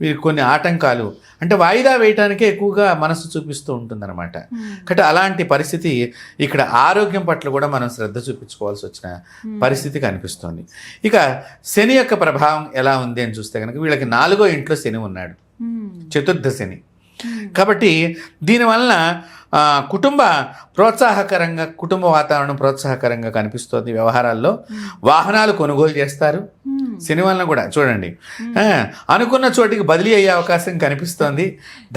వీరికి కొన్ని ఆటంకాలు, అంటే వాయిదా వేయటానికే ఎక్కువగా మనసు చూపిస్తూ ఉంటుందన్నమాట. కాబట్టి అలాంటి పరిస్థితి ఇక్కడ ఆరోగ్యం పట్ల కూడా మనం శ్రద్ధ చూపించుకోవాల్సి వచ్చిన పరిస్థితి కనిపిస్తుంది. ఇక శని యొక్క ప్రభావం ఎలా ఉంది అని చూస్తే కనుక వీళ్ళకి 4వ ఇంట్లో శని ఉన్నాడు, చతుర్థ శని. కాబట్టి దీనివలన కుటుంబ వాతావరణం ప్రోత్సాహకరంగా కనిపిస్తుంది. వ్యవహారాల్లో వాహనాలు కొనుగోలు చేస్తారు. శని వలన కూడా చూడండి అనుకున్న చోటికి బదిలీ అయ్యే అవకాశం కనిపిస్తోంది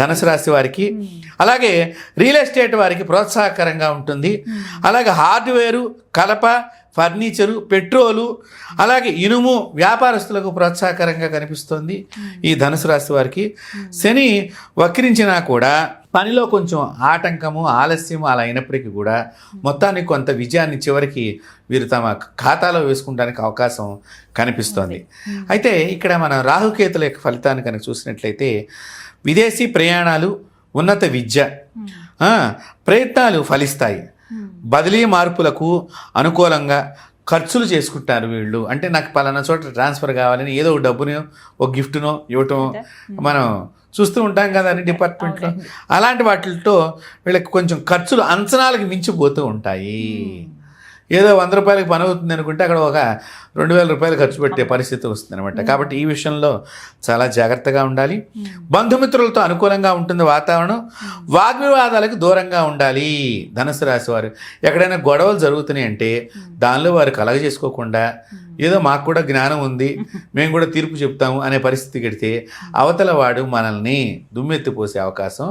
ధనుసు రాశి వారికి. అలాగే రియల్ ఎస్టేట్ వారికి ప్రోత్సాహకరంగా ఉంటుంది. అలాగే హార్డ్వేరు, కలప, ఫర్నిచరు, పెట్రోలు, అలాగే ఇనుము వ్యాపారస్తులకు ప్రోత్సాహకరంగా కనిపిస్తుంది ఈ ధనుసు రాశి వారికి. శని వక్రించినా కూడా పనిలో కొంచెం ఆటంకము, ఆలస్యం అలా అయినప్పటికీ కూడా మొత్తానికి కొంత విజయాన్ని చివరికి వీరు తమ ఖాతాలో వేసుకుంటానికి అవకాశం కనిపిస్తోంది. అయితే ఇక్కడ మనం రాహుకేతుల యొక్క ఫలితాన్ని కనుక చూసినట్లయితే విదేశీ ప్రయాణాలు, ఉన్నత విద్య, ప్రయత్నాలు ఫలిస్తాయి. బదిలీ మార్పులకు అనుకూలంగా ఖర్చులు చేసుకుంటారు వీళ్ళు. అంటే నాకు పలానా చోట ట్రాన్స్ఫర్ కావాలని ఏదో ఒక డబ్బునో ఒక గిఫ్ట్నో ఇవ్వటం మనం చూస్తూ ఉంటాం కదా అన్ని డిపార్ట్మెంట్లో. అలాంటి వాటితో వీళ్ళకి కొంచెం ఖర్చులు అంచనాలకు మించిపోతూ ఉంటాయి. ఏదో 100 రూపాయలకి పని అవుతుంది అనుకుంటే అక్కడ ఒక 2000 రూపాయలు ఖర్చు పెట్టే పరిస్థితి వస్తుంది అనమాట. కాబట్టి ఈ విషయంలో చాలా జాగ్రత్తగా ఉండాలి. బంధుమిత్రులతో అనుకూలంగా ఉంటుంది వాతావరణం. వాగ్వివాదాలకు దూరంగా ఉండాలి ధనుసు రాశి వారు. ఎక్కడైనా గొడవలు జరుగుతున్నాయి అంటే దానిలో వారు కలగజేసుకోకుండా ఏదో మాకు కూడా జ్ఞానం ఉంది, మేము కూడా తీర్పు చెప్తాము అనే పరిస్థితి కడితే అవతల వాడు మనల్ని దుమ్మెత్తిపోసే అవకాశం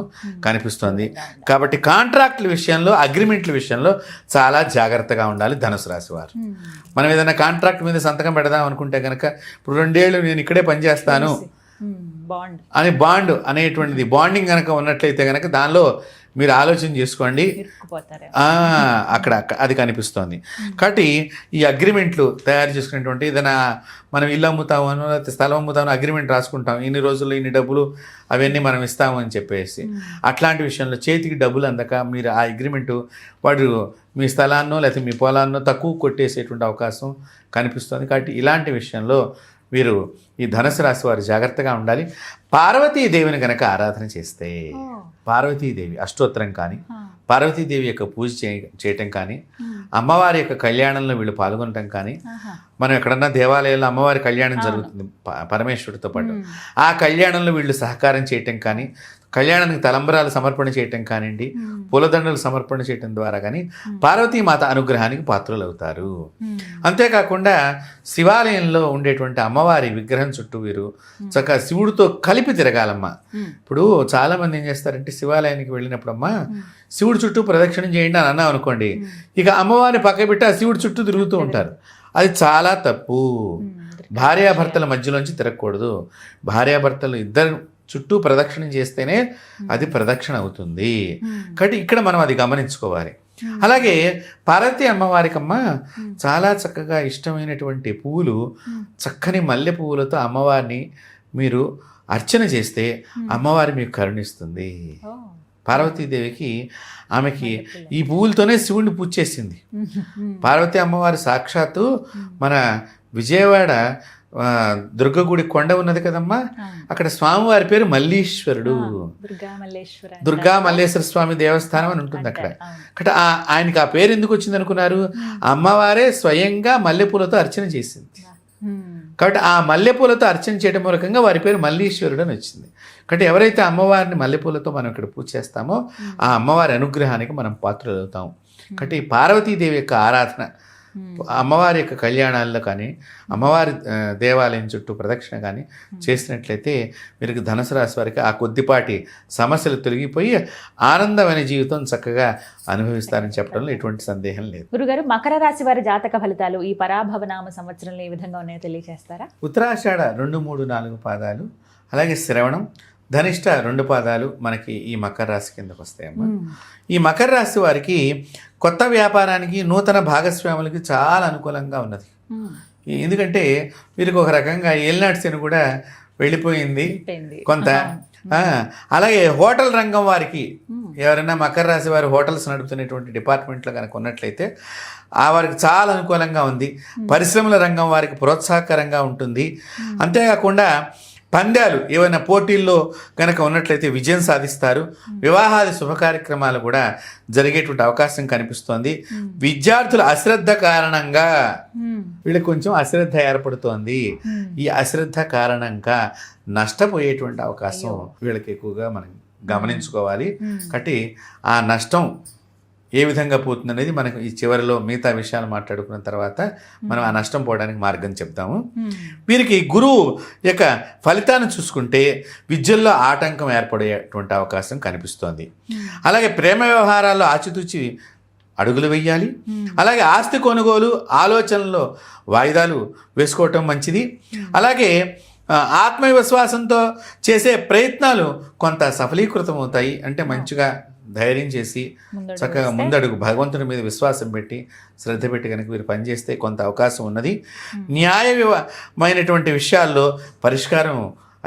కనిపిస్తుంది. కాబట్టి కాంట్రాక్టుల విషయంలో, అగ్రిమెంట్ల విషయంలో చాలా జాగ్రత్తగా ఉండాలి ధనుసు రాశి వారు. మనం ఏదైనా కాంట్రాక్ట్ మీద సంతకం పెడదాం అనుకుంటే కనుక ఇప్పుడు 2 ఏళ్ళు నేను ఇక్కడే పనిచేస్తాను అని బాండ్ అనేటువంటిది, బాండింగ్ కనుక ఉన్నట్లయితే కనుక దానిలో మీరు ఆలోచన చేసుకోండి, అక్కడ అది కనిపిస్తోంది. కాబట్టి ఈ అగ్రిమెంట్లు తయారు చేసుకునేటువంటి ఏదైనా మనం ఇల్లు అమ్ముతామనో లేకపోతే స్థలం అమ్ముతామో అగ్రిమెంట్ రాసుకుంటాం, ఇన్ని రోజుల్లో ఇన్ని డబ్బులు అవన్నీ మనం ఇస్తాము అని చెప్పేసి. అట్లాంటి విషయంలో చేతికి డబ్బులు అందక మీరు ఆ అగ్రిమెంటు వాడు మీ స్థలాన్నో లేకపోతే మీ పొలాన్నో తక్కువ కొట్టేసేటువంటి అవకాశం కనిపిస్తుంది. కాబట్టి ఇలాంటి విషయంలో వీరు ఈ ధనుసు రాశి వారు జాగ్రత్తగా ఉండాలి. పార్వతీదేవిని కనుక ఆరాధన చేస్తే, పార్వతీదేవి అష్టోత్తరం కానీ, పార్వతీదేవి యొక్క పూజ చేయటం కానీ, అమ్మవారి యొక్క కళ్యాణంలో వీళ్ళు పాల్గొనటం కానీ, మనం ఎక్కడన్నా దేవాలయాల్లో అమ్మవారి కళ్యాణం జరుగుతుంది పరమేశ్వరుడితో పాటు, ఆ కళ్యాణంలో వీళ్ళు సహకారం చేయటం కానీ, కళ్యాణానికి తలంబరాలు సమర్పణ చేయటం కానివ్వండి, పూలదండలు సమర్పణ చేయటం ద్వారా కానీ పార్వతీమాత అనుగ్రహానికి పాత్రలు అవుతారు. అంతేకాకుండా శివాలయంలో ఉండేటువంటి అమ్మవారి విగ్రహం చుట్టూ వీరు చక్కగా శివుడితో కలిపి తిరగాలమ్మ. ఇప్పుడు చాలామంది ఏం చేస్తారంటే శివాలయానికి వెళ్ళినప్పుడు అమ్మ శివుడి చుట్టూ ప్రదక్షిణం చేయండి అని అన్నాం అనుకోండి, ఇక అమ్మవారిని పక్క పెట్టి ఆ శివుడి చుట్టూ తిరుగుతూ ఉంటారు. అది చాలా తప్పు. భార్యాభర్తల మధ్యలోంచి తిరగకూడదు. భార్యాభర్తలు ఇద్దరు చుట్టూ ప్రదక్షిణం చేస్తేనే అది ప్రదక్షిణ అవుతుంది. కాబట్టి ఇక్కడ మనం అది గమనించుకోవాలి. అలాగే పార్వతీ అమ్మవారికమ్మ చాలా చక్కగా ఇష్టమైనటువంటి పువ్వులు, చక్కని మల్లె పువ్వులతో అమ్మవారిని మీరు అర్చన చేస్తే అమ్మవారి మీకు కరుణిస్తుంది. పార్వతీదేవికి ఆమెకి ఈ పువ్వులతోనే శివుణ్ణి పూజ చేసింది. పార్వతీ అమ్మవారి సాక్షాత్తు మన విజయవాడ దుర్గగుడి కొండ ఉన్నది కదమ్మా, అక్కడ స్వామివారి పేరు మల్లీశ్వరుడు. దుర్గా మల్లేశ్వర స్వామి దేవస్థానం అని ఉంటుంది అక్కడ. అక్కడ ఆయనకి ఆ పేరు ఎందుకు వచ్చింది అనుకున్నారు? అమ్మవారే స్వయంగా మల్లెపూలతో అర్చన చేసింది కాబట్టి ఆ మల్లెపూలతో అర్చన చేయడం మూలకంగా వారి పేరు మల్లీశ్వరుడు అని వచ్చింది. కాబట్టి ఎవరైతే అమ్మవారిని మల్లెపూలతో మనం ఇక్కడ పూజ చేస్తామో ఆ అమ్మవారి అనుగ్రహానికి మనం పాత్రలు అవుతాం. కాబట్టి పార్వతీదేవి యొక్క ఆరాధన, అమ్మవారి యొక్క కళ్యాణాల్లో కానీ అమ్మవారి దేవాలయం చుట్టూ ప్రదక్షిణ కానీ చేసినట్లయితే వీరికి ధనుసు రాశి వారికి ఆ కొద్దిపాటి సమస్యలు తొలగిపోయి ఆనందమైన జీవితం చక్కగా అనుభవిస్తారని చెప్పడంలో ఎటువంటి సందేహం లేదు. గురుగారు, మకర రాశి వారి జాతక ఫలితాలు ఈ పరాభవనామ సంవత్సరంలో ఏ విధంగా ఉన్నాయో తెలియజేస్తారా? ఉత్తరాషాఢ 2, 3, 4 పాదాలు, అలాగే శ్రవణం, ధనిష్ట 2 పాదాలు మనకి ఈ మకర రాశి కిందకు వస్తాయమ్మా. ఈ మకర రాశి వారికి కొత్త వ్యాపారానికి, నూతన భాగస్వాములకి చాలా అనుకూలంగా ఉన్నది. ఎందుకంటే వీరికి ఒక రకంగా ఏలినాటి శని కూడా వెళ్ళిపోయింది కొంత. అలాగే హోటల్ రంగం వారికి, ఎవరైనా మకర రాశి వారు హోటల్స్ నడుపుతున్నటువంటి డిపార్ట్మెంట్లో కనుక ఉన్నట్లయితే ఆ వారికి చాలా అనుకూలంగా ఉంది. పరిశ్రమల రంగం వారికి ప్రోత్సాహకరంగా ఉంటుంది. అంతేకాకుండా పందాలు ఏవైనా పోటీల్లో కనుక ఉన్నట్లయితే విజయం సాధిస్తారు. వివాహాది శుభ కార్యక్రమాలు కూడా జరిగేటువంటి అవకాశం కనిపిస్తోంది. విద్యార్థుల అశ్రద్ధ కారణంగా వీళ్ళకి కొంచెం అశ్రద్ధ ఏర్పడుతోంది. ఈ అశ్రద్ధ కారణంగా నష్టపోయేటువంటి అవకాశం వీళ్ళకి ఎక్కువగా మనం గమనించుకోవాలి. కాబట్టి ఆ నష్టం ఏ విధంగా పోతుంది అనేది మనకు ఈ చివరిలో మిగతా విషయాలు మాట్లాడుకున్న తర్వాత మనం ఆ నష్టం పోవడానికి మార్గం చెప్తాము. వీరికి గురువు యొక్క ఫలితాన్ని చూసుకుంటే విద్యల్లో ఆటంకం ఏర్పడేటువంటి అవకాశం కనిపిస్తోంది. అలాగే ప్రేమ వ్యవహారాల్లో ఆచితూచి అడుగులు వేయాలి. అలాగే ఆస్తి కొనుగోలు ఆలోచనలో వాయిదాలు వేసుకోవటం మంచిది. అలాగే ఆత్మవిశ్వాసంతో చేసే ప్రయత్నాలు కొంత సఫలీకృతం అవుతాయి. అంటే మంచిగా ధైర్యం చేసి చక్కగా ముందడుగు భగవంతుని మీద విశ్వాసం పెట్టి శ్రద్ధ పెట్టి కనుక వీరు పనిచేస్తే కొంత అవకాశం ఉన్నది. న్యాయమైనటువంటి విషయాల్లో పరిష్కారం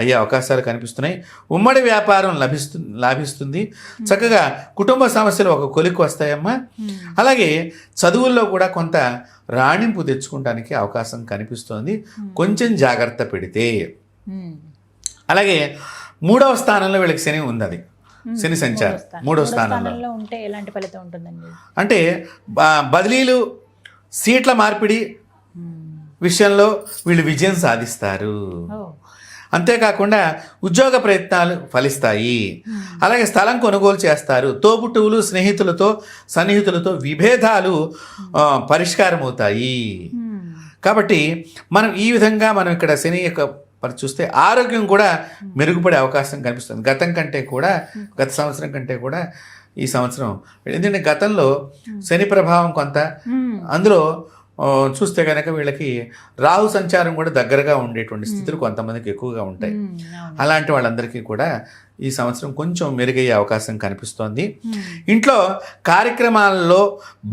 అయ్యే అవకాశాలు కనిపిస్తున్నాయి. ఉమ్మడి వ్యాపారం లాభిస్తుంది. చక్కగా కుటుంబ సమస్యలు ఒక కొలిక్కి వస్తాయమ్మా. అలాగే చదువుల్లో కూడా కొంత రాణింపు తెచ్చుకోవడానికి అవకాశం కనిపిస్తోంది, కొంచెం జాగ్రత్త పెడితే. అలాగే 3వ స్థానంలో వీళ్ళకి శని ఉంది. అది శని సంచారం 3వ స్థానంలో ఉంటే ఎలాంటి ఫలితం ఉంటుందండి? అంటే బదిలీలు, సీట్ల మార్పిడి విషయంలో వీళ్ళు విజయం సాధిస్తారు. అంతేకాకుండా ఉద్యోగ ప్రయత్నాలు ఫలిస్తాయి. అలాగే స్థలం కొనుగోలు చేస్తారు. తోబుట్టువులు, సన్నిహితులతో విభేదాలు పరిష్కారం అవుతాయి. కాబట్టి మనం ఈ విధంగా మనం ఇక్కడ శని యొక్క చూస్తే ఆరోగ్యం కూడా మెరుగుపడే అవకాశం కనిపిస్తుంది. గత సంవత్సరం కంటే కూడా ఈ సంవత్సరం, ఎందుకంటే గతంలో శని ప్రభావం కొంత, అందులో చూస్తే కనుక వీళ్ళకి రాహు సంచారం కూడా దగ్గరగా ఉండేటువంటి స్థితులు కొంతమందికి ఎక్కువగా ఉంటాయి. అలాంటి వాళ్ళందరికీ కూడా ఈ సంవత్సరం కొంచెం మెరుగయ్యే అవకాశం కనిపిస్తోంది. ఇంట్లో కార్యక్రమాలలో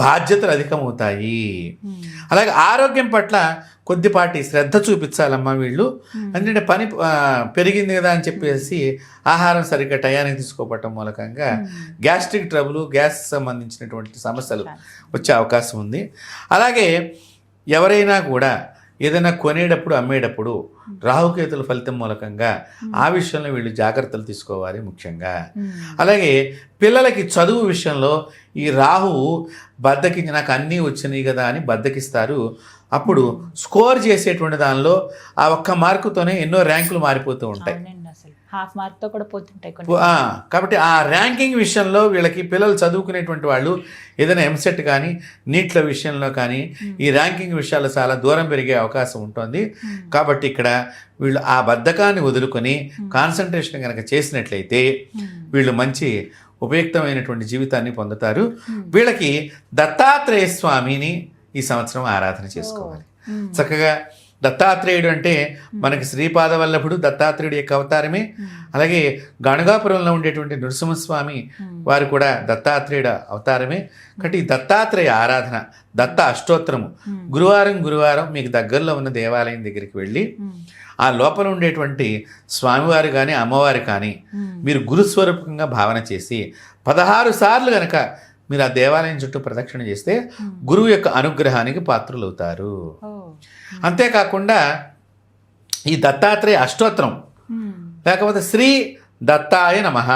బాధ్యతలు అధికమవుతాయి. అలాగే ఆరోగ్యం పట్ల కొద్దిపాటి శ్రద్ధ చూపించాలమ్మా వీళ్ళు. ఎందుకంటే పని పెరిగింది కదా అని చెప్పేసి ఆహారం సరిగ్గా టయానికి తీసుకోవటం మూలకంగా గ్యాస్ట్రిక్ ట్రబుల్, గ్యాస్ సంబంధించినటువంటి సమస్యలు వచ్చే అవకాశం ఉంది. అలాగే ఎవరైనా కూడా ఏదైనా కొనేటప్పుడు, అమ్మేటప్పుడు రాహుకేతుల ఫలితం మూలకంగా ఆ విషయంలో వీళ్ళు జాగ్రత్తలు తీసుకోవాలి ముఖ్యంగా. అలాగే పిల్లలకి చదువు విషయంలో ఈ రాహువు బద్దకించి నాకు అన్నీ వచ్చినాయి కదా అని బద్దకిస్తారు. అప్పుడు స్కోర్ చేసేటువంటి దానిలో ఆ ఒక్క మార్కుతోనే ఎన్నో ర్యాంకులు మారిపోతూ ఉంటాయి. హాఫ్ మార్క్తో కూడా పోతుంటాయి. కాబట్టి ఆ ర్యాంకింగ్ విషయంలో వీళ్ళకి పిల్లలు చదువుకునేటువంటి వాళ్ళు ఏదైనా ఎంసెట్ కానీ నీట్ల విషయంలో కానీ ఈ ర్యాంకింగ్ విషయాలు చాలా దూరం పెరిగే అవకాశం ఉంటుంది. కాబట్టి ఇక్కడ వీళ్ళు ఆ బద్ధకాన్ని వదులుకొని కాన్సన్ట్రేషన్ కనుక చేసినట్లయితే వీళ్ళు మంచి ఉపయుక్తమైనటువంటి జీవితాన్ని పొందుతారు. వీళ్ళకి దత్తాత్రేయ స్వామిని ఈ సంవత్సరం ఆరాధన చేసుకోవాలి. చక్కగా దత్తాత్రేయుడు అంటే మనకి శ్రీపాద వల్లభుడు దత్తాత్రేయుడు యొక్క అవతారమే. అలాగే గణగాపురంలో ఉండేటువంటి నృసింహస్వామి వారు కూడా దత్తాత్రేయుడు అవతారమే. కాబట్టి దత్తాత్రేయ ఆరాధన, దత్త అష్టోత్తరము గురువారం మీకు దగ్గరలో ఉన్న దేవాలయం దగ్గరికి వెళ్ళి ఆ లోపల ఉండేటువంటి స్వామివారు కానీ అమ్మవారు కానీ మీరు గురుస్వరూపంగా భావన చేసి 16 సార్లు కనుక మీరు ఆ దేవాలయం చుట్టూ ప్రదక్షిణ చేస్తే గురువు యొక్క అనుగ్రహానికి పాత్రులు అవుతారు. అంతేకాకుండా ఈ దత్తాత్రేయ అష్టోత్తరం లేకపోతే శ్రీ దత్తాయ నమః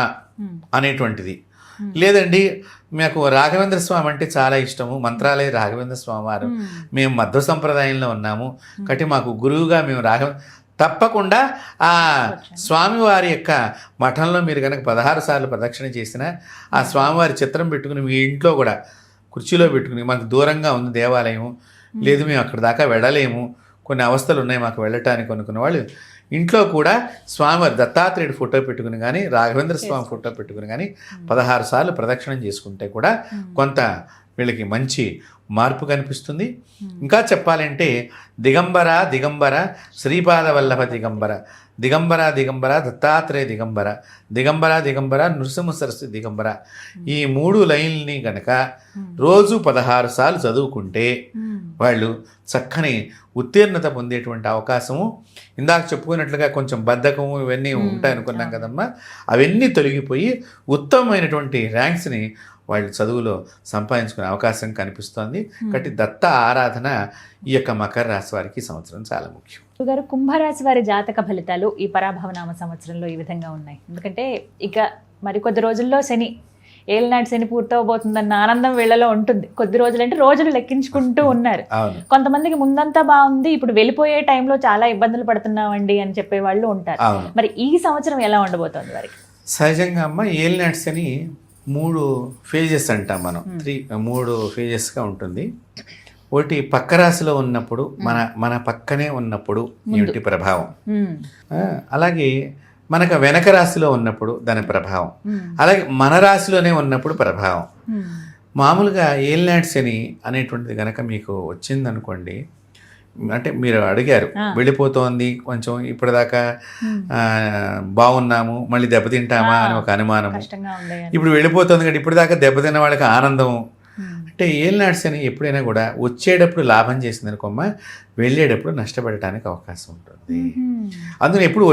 అనేటువంటిది, లేదండి మాకు రాఘవేంద్ర స్వామి అంటే చాలా ఇష్టము, మంత్రాలయ రాఘవేంద్ర స్వామి వారు, మేము మధ్వ సంప్రదాయంలో ఉన్నాము కాబట్టి మాకు గురువుగా మేము తప్పకుండా ఆ స్వామివారి యొక్క మఠంలో మీరు కనుక 16 సార్లు ప్రదక్షిణ చేసిన ఆ స్వామివారి చిత్రం పెట్టుకుని మీ ఇంట్లో కూడా కుర్చీలో పెట్టుకుని, మాకు దూరంగా ఉంది దేవాలయం, లేదు మేము అక్కడ దాకా వెళ్ళలేము, కొన్ని అవస్థలు ఉన్నాయి మాకు వెళ్ళటానికి అనుకున్న వాళ్ళు ఇంట్లో కూడా స్వామివారి దత్తాత్రేయుడు ఫోటో పెట్టుకుని కానీ రాఘవేంద్ర స్వామి ఫోటో పెట్టుకుని కానీ 16 సార్లు ప్రదక్షిణం చేసుకుంటే కూడా కొంత వీళ్ళకి మంచి మార్పు కనిపిస్తుంది. ఇంకా చెప్పాలంటే దిగంబర దిగంబర శ్రీపాద వల్లభ దిగంబర, దిగంబర దిగంబర దత్తాత్రేయ దిగంబర, దిగంబర దిగంబర నృసింహ సరస్వతి దిగంబర, ఈ 3 లైన్లని గనక రోజు 16 సార్లు చదువుకుంటే వాళ్ళు చక్కని ఉత్తీర్ణత పొందేటువంటి అవకాశము, ఇందాక చెప్పుకున్నట్లుగా కొంచెం బద్ధకము ఇవన్నీ ఉంటాయి అనుకున్నాం కదమ్మా, అవన్నీ తొలగిపోయి ఉత్తమమైనటువంటి ర్యాంక్స్ని వాళ్ళు చదువులో సంపాదించుకునే అవకాశం కనిపిస్తోంది. కాబట్టి దత్త ఆరాధన ఈ యొక్క మకర రాశి వారికి ఈ సంవత్సరం చాలా ముఖ్యం. గారు కుంభరాశి వారి జాతక ఫలితాలు ఈ పరాభవనామ సంవత్సరంలో ఈ విధంగా ఉన్నాయి. ఎందుకంటే ఇక మరికొద్ది రోజుల్లో శని ఏళ్ళనాటి శని పూర్తవబోతుందన్న ఆనందం వీళ్ళలో ఉంటుంది. కొద్ది రోజులు అంటే రోజులు లెక్కించుకుంటూ ఉన్నారు. కొంతమందికి ముందంతా బాగుంది, ఇప్పుడు వెళ్ళిపోయే టైంలో చాలా ఇబ్బందులు పడుతున్నామండి అని చెప్పే వాళ్ళు ఉంటారు. మరి ఈ సంవత్సరం ఎలా ఉండబోతోంది వారికి? సహజంగా అమ్మ ఏళ్ళనాటి శని 3 ఫేజెస్ అంటాం మనం, 3 ఫేజెస్గా ఉంటుంది. ఒకటి పక్క రాశిలో ఉన్నప్పుడు మన పక్కనే ఉన్నప్పుడు ఏమిటి ప్రభావం, అలాగే మనకు వెనక రాశిలో ఉన్నప్పుడు దాని ప్రభావం, అలాగే మన రాశిలోనే ఉన్నప్పుడు ప్రభావం. మామూలుగా ఏలినాటి శని అనేటువంటిది కనుక మీకు వచ్చిందనుకోండి, అంటే మీరు అడిగారు వెళ్ళిపోతోంది కొంచెం ఇప్పటిదాకా బాగున్నాము మళ్ళీ దెబ్బతింటామా అని ఒక అనుమానము, ఇప్పుడు వెళ్ళిపోతుంది కాబట్టి ఇప్పటిదాకా దెబ్బతిన్న వాళ్ళకి ఆనందం. అంటే ఏలినాటి శని ఎప్పుడైనా కూడా వచ్చేటప్పుడు లాభం చేసింది అనుకోమ్మ, వెళ్ళేటప్పుడు నష్టపడటానికి అవకాశం ఉంటుంది. అందుకని ఎప్పుడు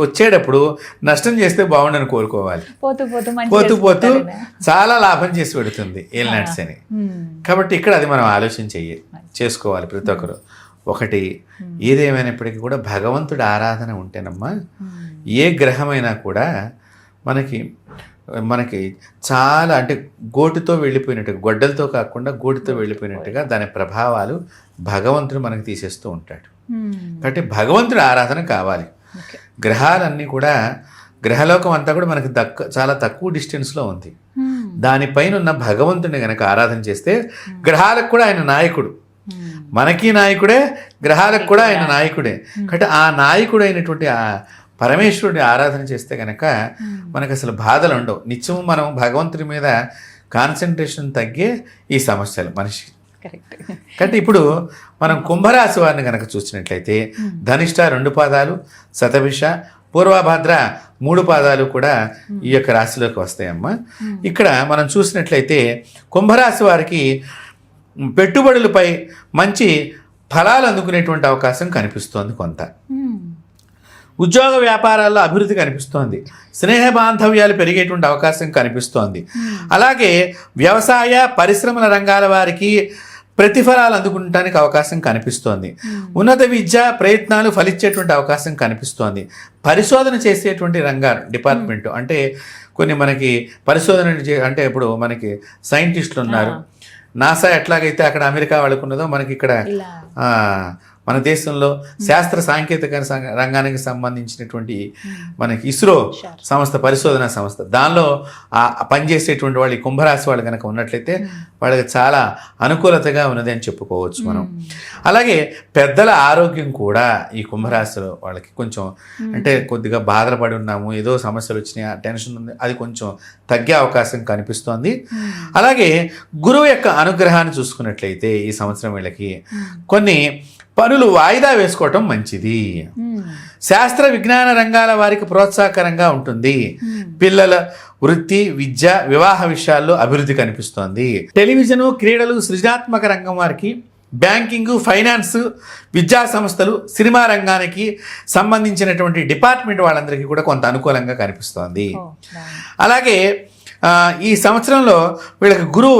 వచ్చేటప్పుడు నష్టం చేస్తే బాగుండని కోరుకోవాలి, పోతూ పోతూ చాలా లాభం చేసి పెడుతుంది ఏలినాటి శని. కాబట్టి ఇక్కడ అది మనం ఆలోచన చేసుకోవాలి ప్రతి ఒక్కరు. ఒకటి ఏదేమైనప్పటికీ కూడా భగవంతుడి ఆరాధన ఉంటేనమ్మా ఏ గ్రహమైనా కూడా మనకి చాలా అంటే గోటితో వెళ్ళిపోయినట్టుగా, గొడ్డలతో కాకుండా గోటితో వెళ్ళిపోయినట్టుగా దాని ప్రభావాలు భగవంతుడు మనకి తీసేస్తూ ఉంటాడు. కాబట్టి భగవంతుడి ఆరాధన కావాలి. గ్రహాలన్నీ కూడా, గ్రహలోకం అంతా కూడా మనకి చాలా తక్కువ డిస్టెన్స్లో ఉంది. దానిపైన ఉన్న భగవంతుడిని కనుక ఆరాధన చేస్తే గ్రహాలకు కూడా ఆయన నాయకుడు, మనకి నాయకుడే, గ్రహాలకు కూడా ఆయన నాయకుడే. కాబట్టి ఆ నాయకుడు అయినటువంటి ఆ పరమేశ్వరుడి ఆరాధన చేస్తే కనుక మనకు అసలు బాధలు ఉండవు. నిత్యము మనం భగవంతుడి మీద కాన్సన్ట్రేషన్ తగ్గే ఈ సమస్యలు మనిషి. కాబట్టి ఇప్పుడు మనం కుంభరాశి వారిని కనుక చూసినట్లయితే ధనిష్ట 2 పాదాలు, శతభిష, పూర్వభద్ర 3 పాదాలు కూడా ఈ యొక్క రాశిలోకి వస్తాయమ్మా. ఇక్కడ మనం చూసినట్లయితే కుంభరాశి వారికి పెట్టుబడులపై మంచి ఫలాలు అందుకునేటువంటి అవకాశం కనిపిస్తోంది. కొంత ఉద్యోగ వ్యాపారాల్లో అభివృద్ధి కనిపిస్తోంది. స్నేహ బాంధవ్యాలు పెరిగేటువంటి అవకాశం కనిపిస్తోంది. అలాగే వ్యవసాయ పరిశ్రమల రంగాల వారికి ప్రతిఫలాలు అందుకుంటానికి అవకాశం కనిపిస్తోంది. ఉన్నత విద్య ప్రయత్నాలు ఫలించేటువంటి అవకాశం కనిపిస్తోంది. పరిశోధన చేసేటువంటి రంగాలు డిపార్ట్మెంట్ అంటే కొన్ని మనకి పరిశోధన అంటే ఇప్పుడు మనకి సైంటిస్టులు ఉన్నారు. నాసా ఎట్లాగైతే అక్కడ అమెరికా వాళ్ళకు ఉన్నదో మనకి ఇక్కడ మన దేశంలో శాస్త్ర సాంకేతిక రంగానికి సంబంధించినటువంటి మనకి ఇస్రో సంస్థ, పరిశోధన సంస్థ, దానిలో పనిచేసేటువంటి వాళ్ళు కుంభరాశి వాళ్ళు కనుక ఉన్నట్లయితే వాళ్ళకి చాలా అనుకూలతగా ఉన్నది అని చెప్పుకోవచ్చు మనం. అలాగే పెద్దల ఆరోగ్యం కూడా ఈ కుంభరాశిలో వాళ్ళకి కొంచెం అంటే కొద్దిగా బాధపడి ఉన్నాము, ఏదో సమస్యలు వచ్చినాయి, టెన్షన్ ఉంది, అది కొంచెం తగ్గే అవకాశం కనిపిస్తోంది. అలాగే గురువు యొక్క అనుగ్రహాన్ని చూసుకున్నట్లయితే ఈ సంవత్సరం వీళ్ళకి కొన్ని పనులు వాయిదా వేసుకోవటం మంచిది. శాస్త్ర విజ్ఞాన రంగాల వారికి ప్రోత్సాహకరంగా ఉంటుంది. పిల్లల వృత్తి, విద్య, వివాహ విషయాల్లో అభివృద్ధి కనిపిస్తోంది. టెలివిజను, క్రీడలు, సృజనాత్మక రంగం వారికి బ్యాంకింగ్, ఫైనాన్స్, విద్యా సంస్థలు, సినిమా రంగానికి సంబంధించినటువంటి డిపార్ట్మెంట్ వాళ్ళందరికీ కూడా కొంత అనుకూలంగా కనిపిస్తోంది. అలాగే ఈ సంవత్సరంలో వీళ్ళకి గురువు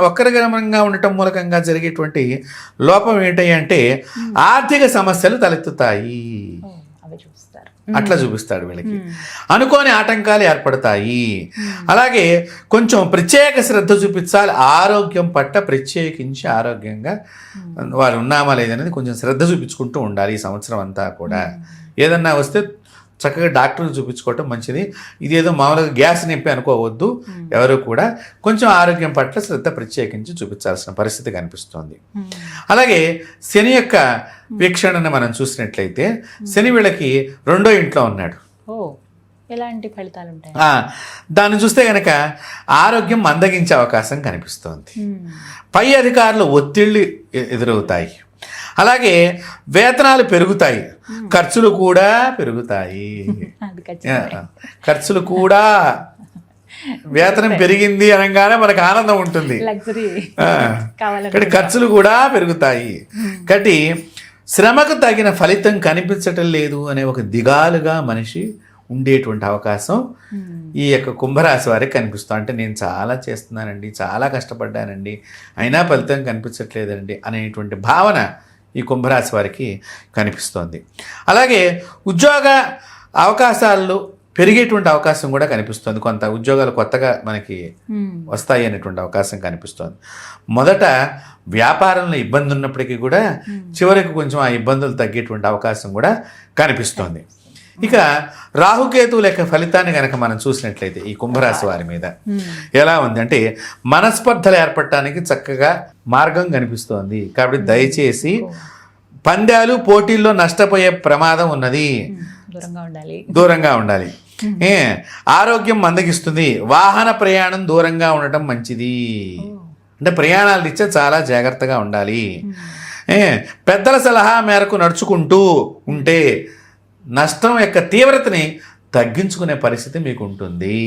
వక్రగమనంగా ఉండటం మూలకంగా జరిగేటువంటి లోపం ఏంటి అంటే ఆర్థిక సమస్యలు తలెత్తుతాయి. అట్లా చూపిస్తాడు వీళ్ళకి. అనుకోని ఆటంకాలు ఏర్పడతాయి. అలాగే కొంచెం ప్రత్యేక శ్రద్ధ చూపించాలి. ఆరోగ్యం పట్ల ప్రత్యేకించి ఆరోగ్యంగా వారు ఉన్నామా లేదనేది కొంచెం శ్రద్ధ చూపించుకుంటూ ఉండాలి ఈ సంవత్సరం అంతా కూడా. ఏదన్నా వస్తే చక్కగా డాక్టర్కి చూపించుకోవటం మంచిది. ఇదేదో మామూలుగా గ్యాస్ నొప్పి అనుకోవద్దు. ఎవరు కూడా కొంచెం ఆరోగ్యం పట్ల శ్రద్ధ ప్రత్యేకించి చూపించాల్సిన పరిస్థితి కనిపిస్తోంది. అలాగే శని యొక్క వీక్షణను మనం చూసినట్లయితే శని వీళ్ళకి 2వ ఇంట్లో ఉన్నాడు. ఎలాంటి ఫలితాలు ఉంటాయి? దాన్ని చూస్తే కనుక ఆరోగ్యం మందగించే అవకాశం కనిపిస్తోంది. పై అధికారులు ఒత్తిళ్ళు ఎదురవుతాయి. అలాగే వేతనాలు పెరుగుతాయి, ఖర్చులు కూడా పెరుగుతాయి. ఖర్చులు కూడా వేతనం పెరిగింది అనగానే మనకు ఆనందం ఉంటుంది, కాబట్టి ఖర్చులు కూడా పెరుగుతాయి. కాబట్టి శ్రమకు తగిన ఫలితం కనిపించటం లేదు అనే ఒక దిగాలుగా మనిషి ఉండేటువంటి అవకాశం ఈ యొక్క కుంభరాశి వారికి కనిపిస్తుంది. అంటే నేను చాలా చేస్తున్నానండి, చాలా కష్టపడ్డానండి, అయినా ఫలితం కనిపించట్లేదండి అనేటువంటి భావన ఈ కుంభరాశి వారికి కనిపిస్తోంది. అలాగే ఉద్యోగ అవకాశాలు పెరిగేటువంటి అవకాశం కూడా కనిపిస్తుంది. కొంత ఉద్యోగాలు కొత్తగా మనకి వస్తాయి అనేటువంటి అవకాశం కనిపిస్తుంది. మొదట వ్యాపారంలో ఇబ్బంది ఉన్నప్పటికీ కూడా చివరికి కొంచెం ఆ ఇబ్బందులు తగ్గేటువంటి అవకాశం కూడా కనిపిస్తోంది. ఇక రాహుకేతువుల యొక్క ఫలితాన్ని కనుక మనం చూసినట్లయితే ఈ కుంభరాశి వారి మీద ఎలా ఉంది అంటే మనస్పర్ధలు ఏర్పడటానికి చక్కగా మార్గం కనిపిస్తోంది. కాబట్టి దయచేసి పందాలు పోటీల్లో నష్టపోయే ప్రమాదం ఉన్నది, దూరంగా ఉండాలి. ఆరోగ్యం మందగిస్తుంది. వాహన ప్రయాణం దూరంగా ఉండటం మంచిది. అంటే ప్రయాణాలు ఇచ్చే చాలా జాగ్రత్తగా ఉండాలి. పెద్దల సలహా మేరకు నడుచుకుంటూ ఉంటే నష్టం యొక్క తీవ్రతని తగ్గించుకునే పరిస్థితి మీకు ఉంటుంది.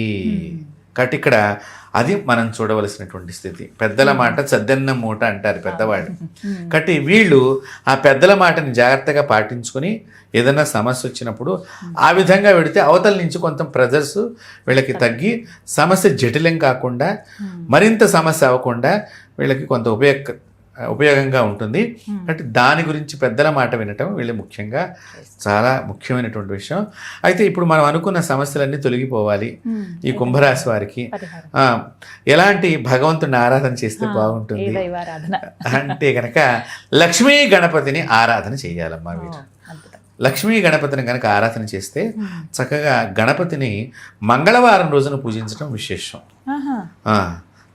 కాబట్టి ఇక్కడ అది మనం చూడవలసినటువంటి స్థితి. పెద్దల మాట చద్దన్న మూట అంటారు పెద్దవాళ్ళు. కాబట్టి వీళ్ళు ఆ పెద్దల మాటని జాగ్రత్తగా పాటించుకొని ఏదైనా సమస్య వచ్చినప్పుడు ఆ విధంగా పెడితే అవతల నుంచి కొంత ప్రెజర్స్ వీళ్ళకి తగ్గి సమస్య జటిలం కాకుండా మరింత సమస్య అవ్వకుండా వీళ్ళకి కొంత ఉపయోగంగా ఉంటుంది. అంటే దాని గురించి పెద్దల మాట వినటం వీళ్ళు ముఖ్యంగా చాలా ముఖ్యమైనటువంటి విషయం. అయితే ఇప్పుడు మనం అనుకున్న సమస్యలన్నీ తొలగిపోవాలి ఈ కుంభరాశి వారికి. ఎలాంటి భగవంతుని ఆరాధన చేస్తే బాగుంటుంది అంటే కనుక లక్ష్మీ గణపతిని ఆరాధన చేయాలమ్మా వీరు. లక్ష్మీ గణపతిని కనుక ఆరాధన చేస్తే చక్కగా గణపతిని మంగళవారం రోజున పూజించడం విశేషం,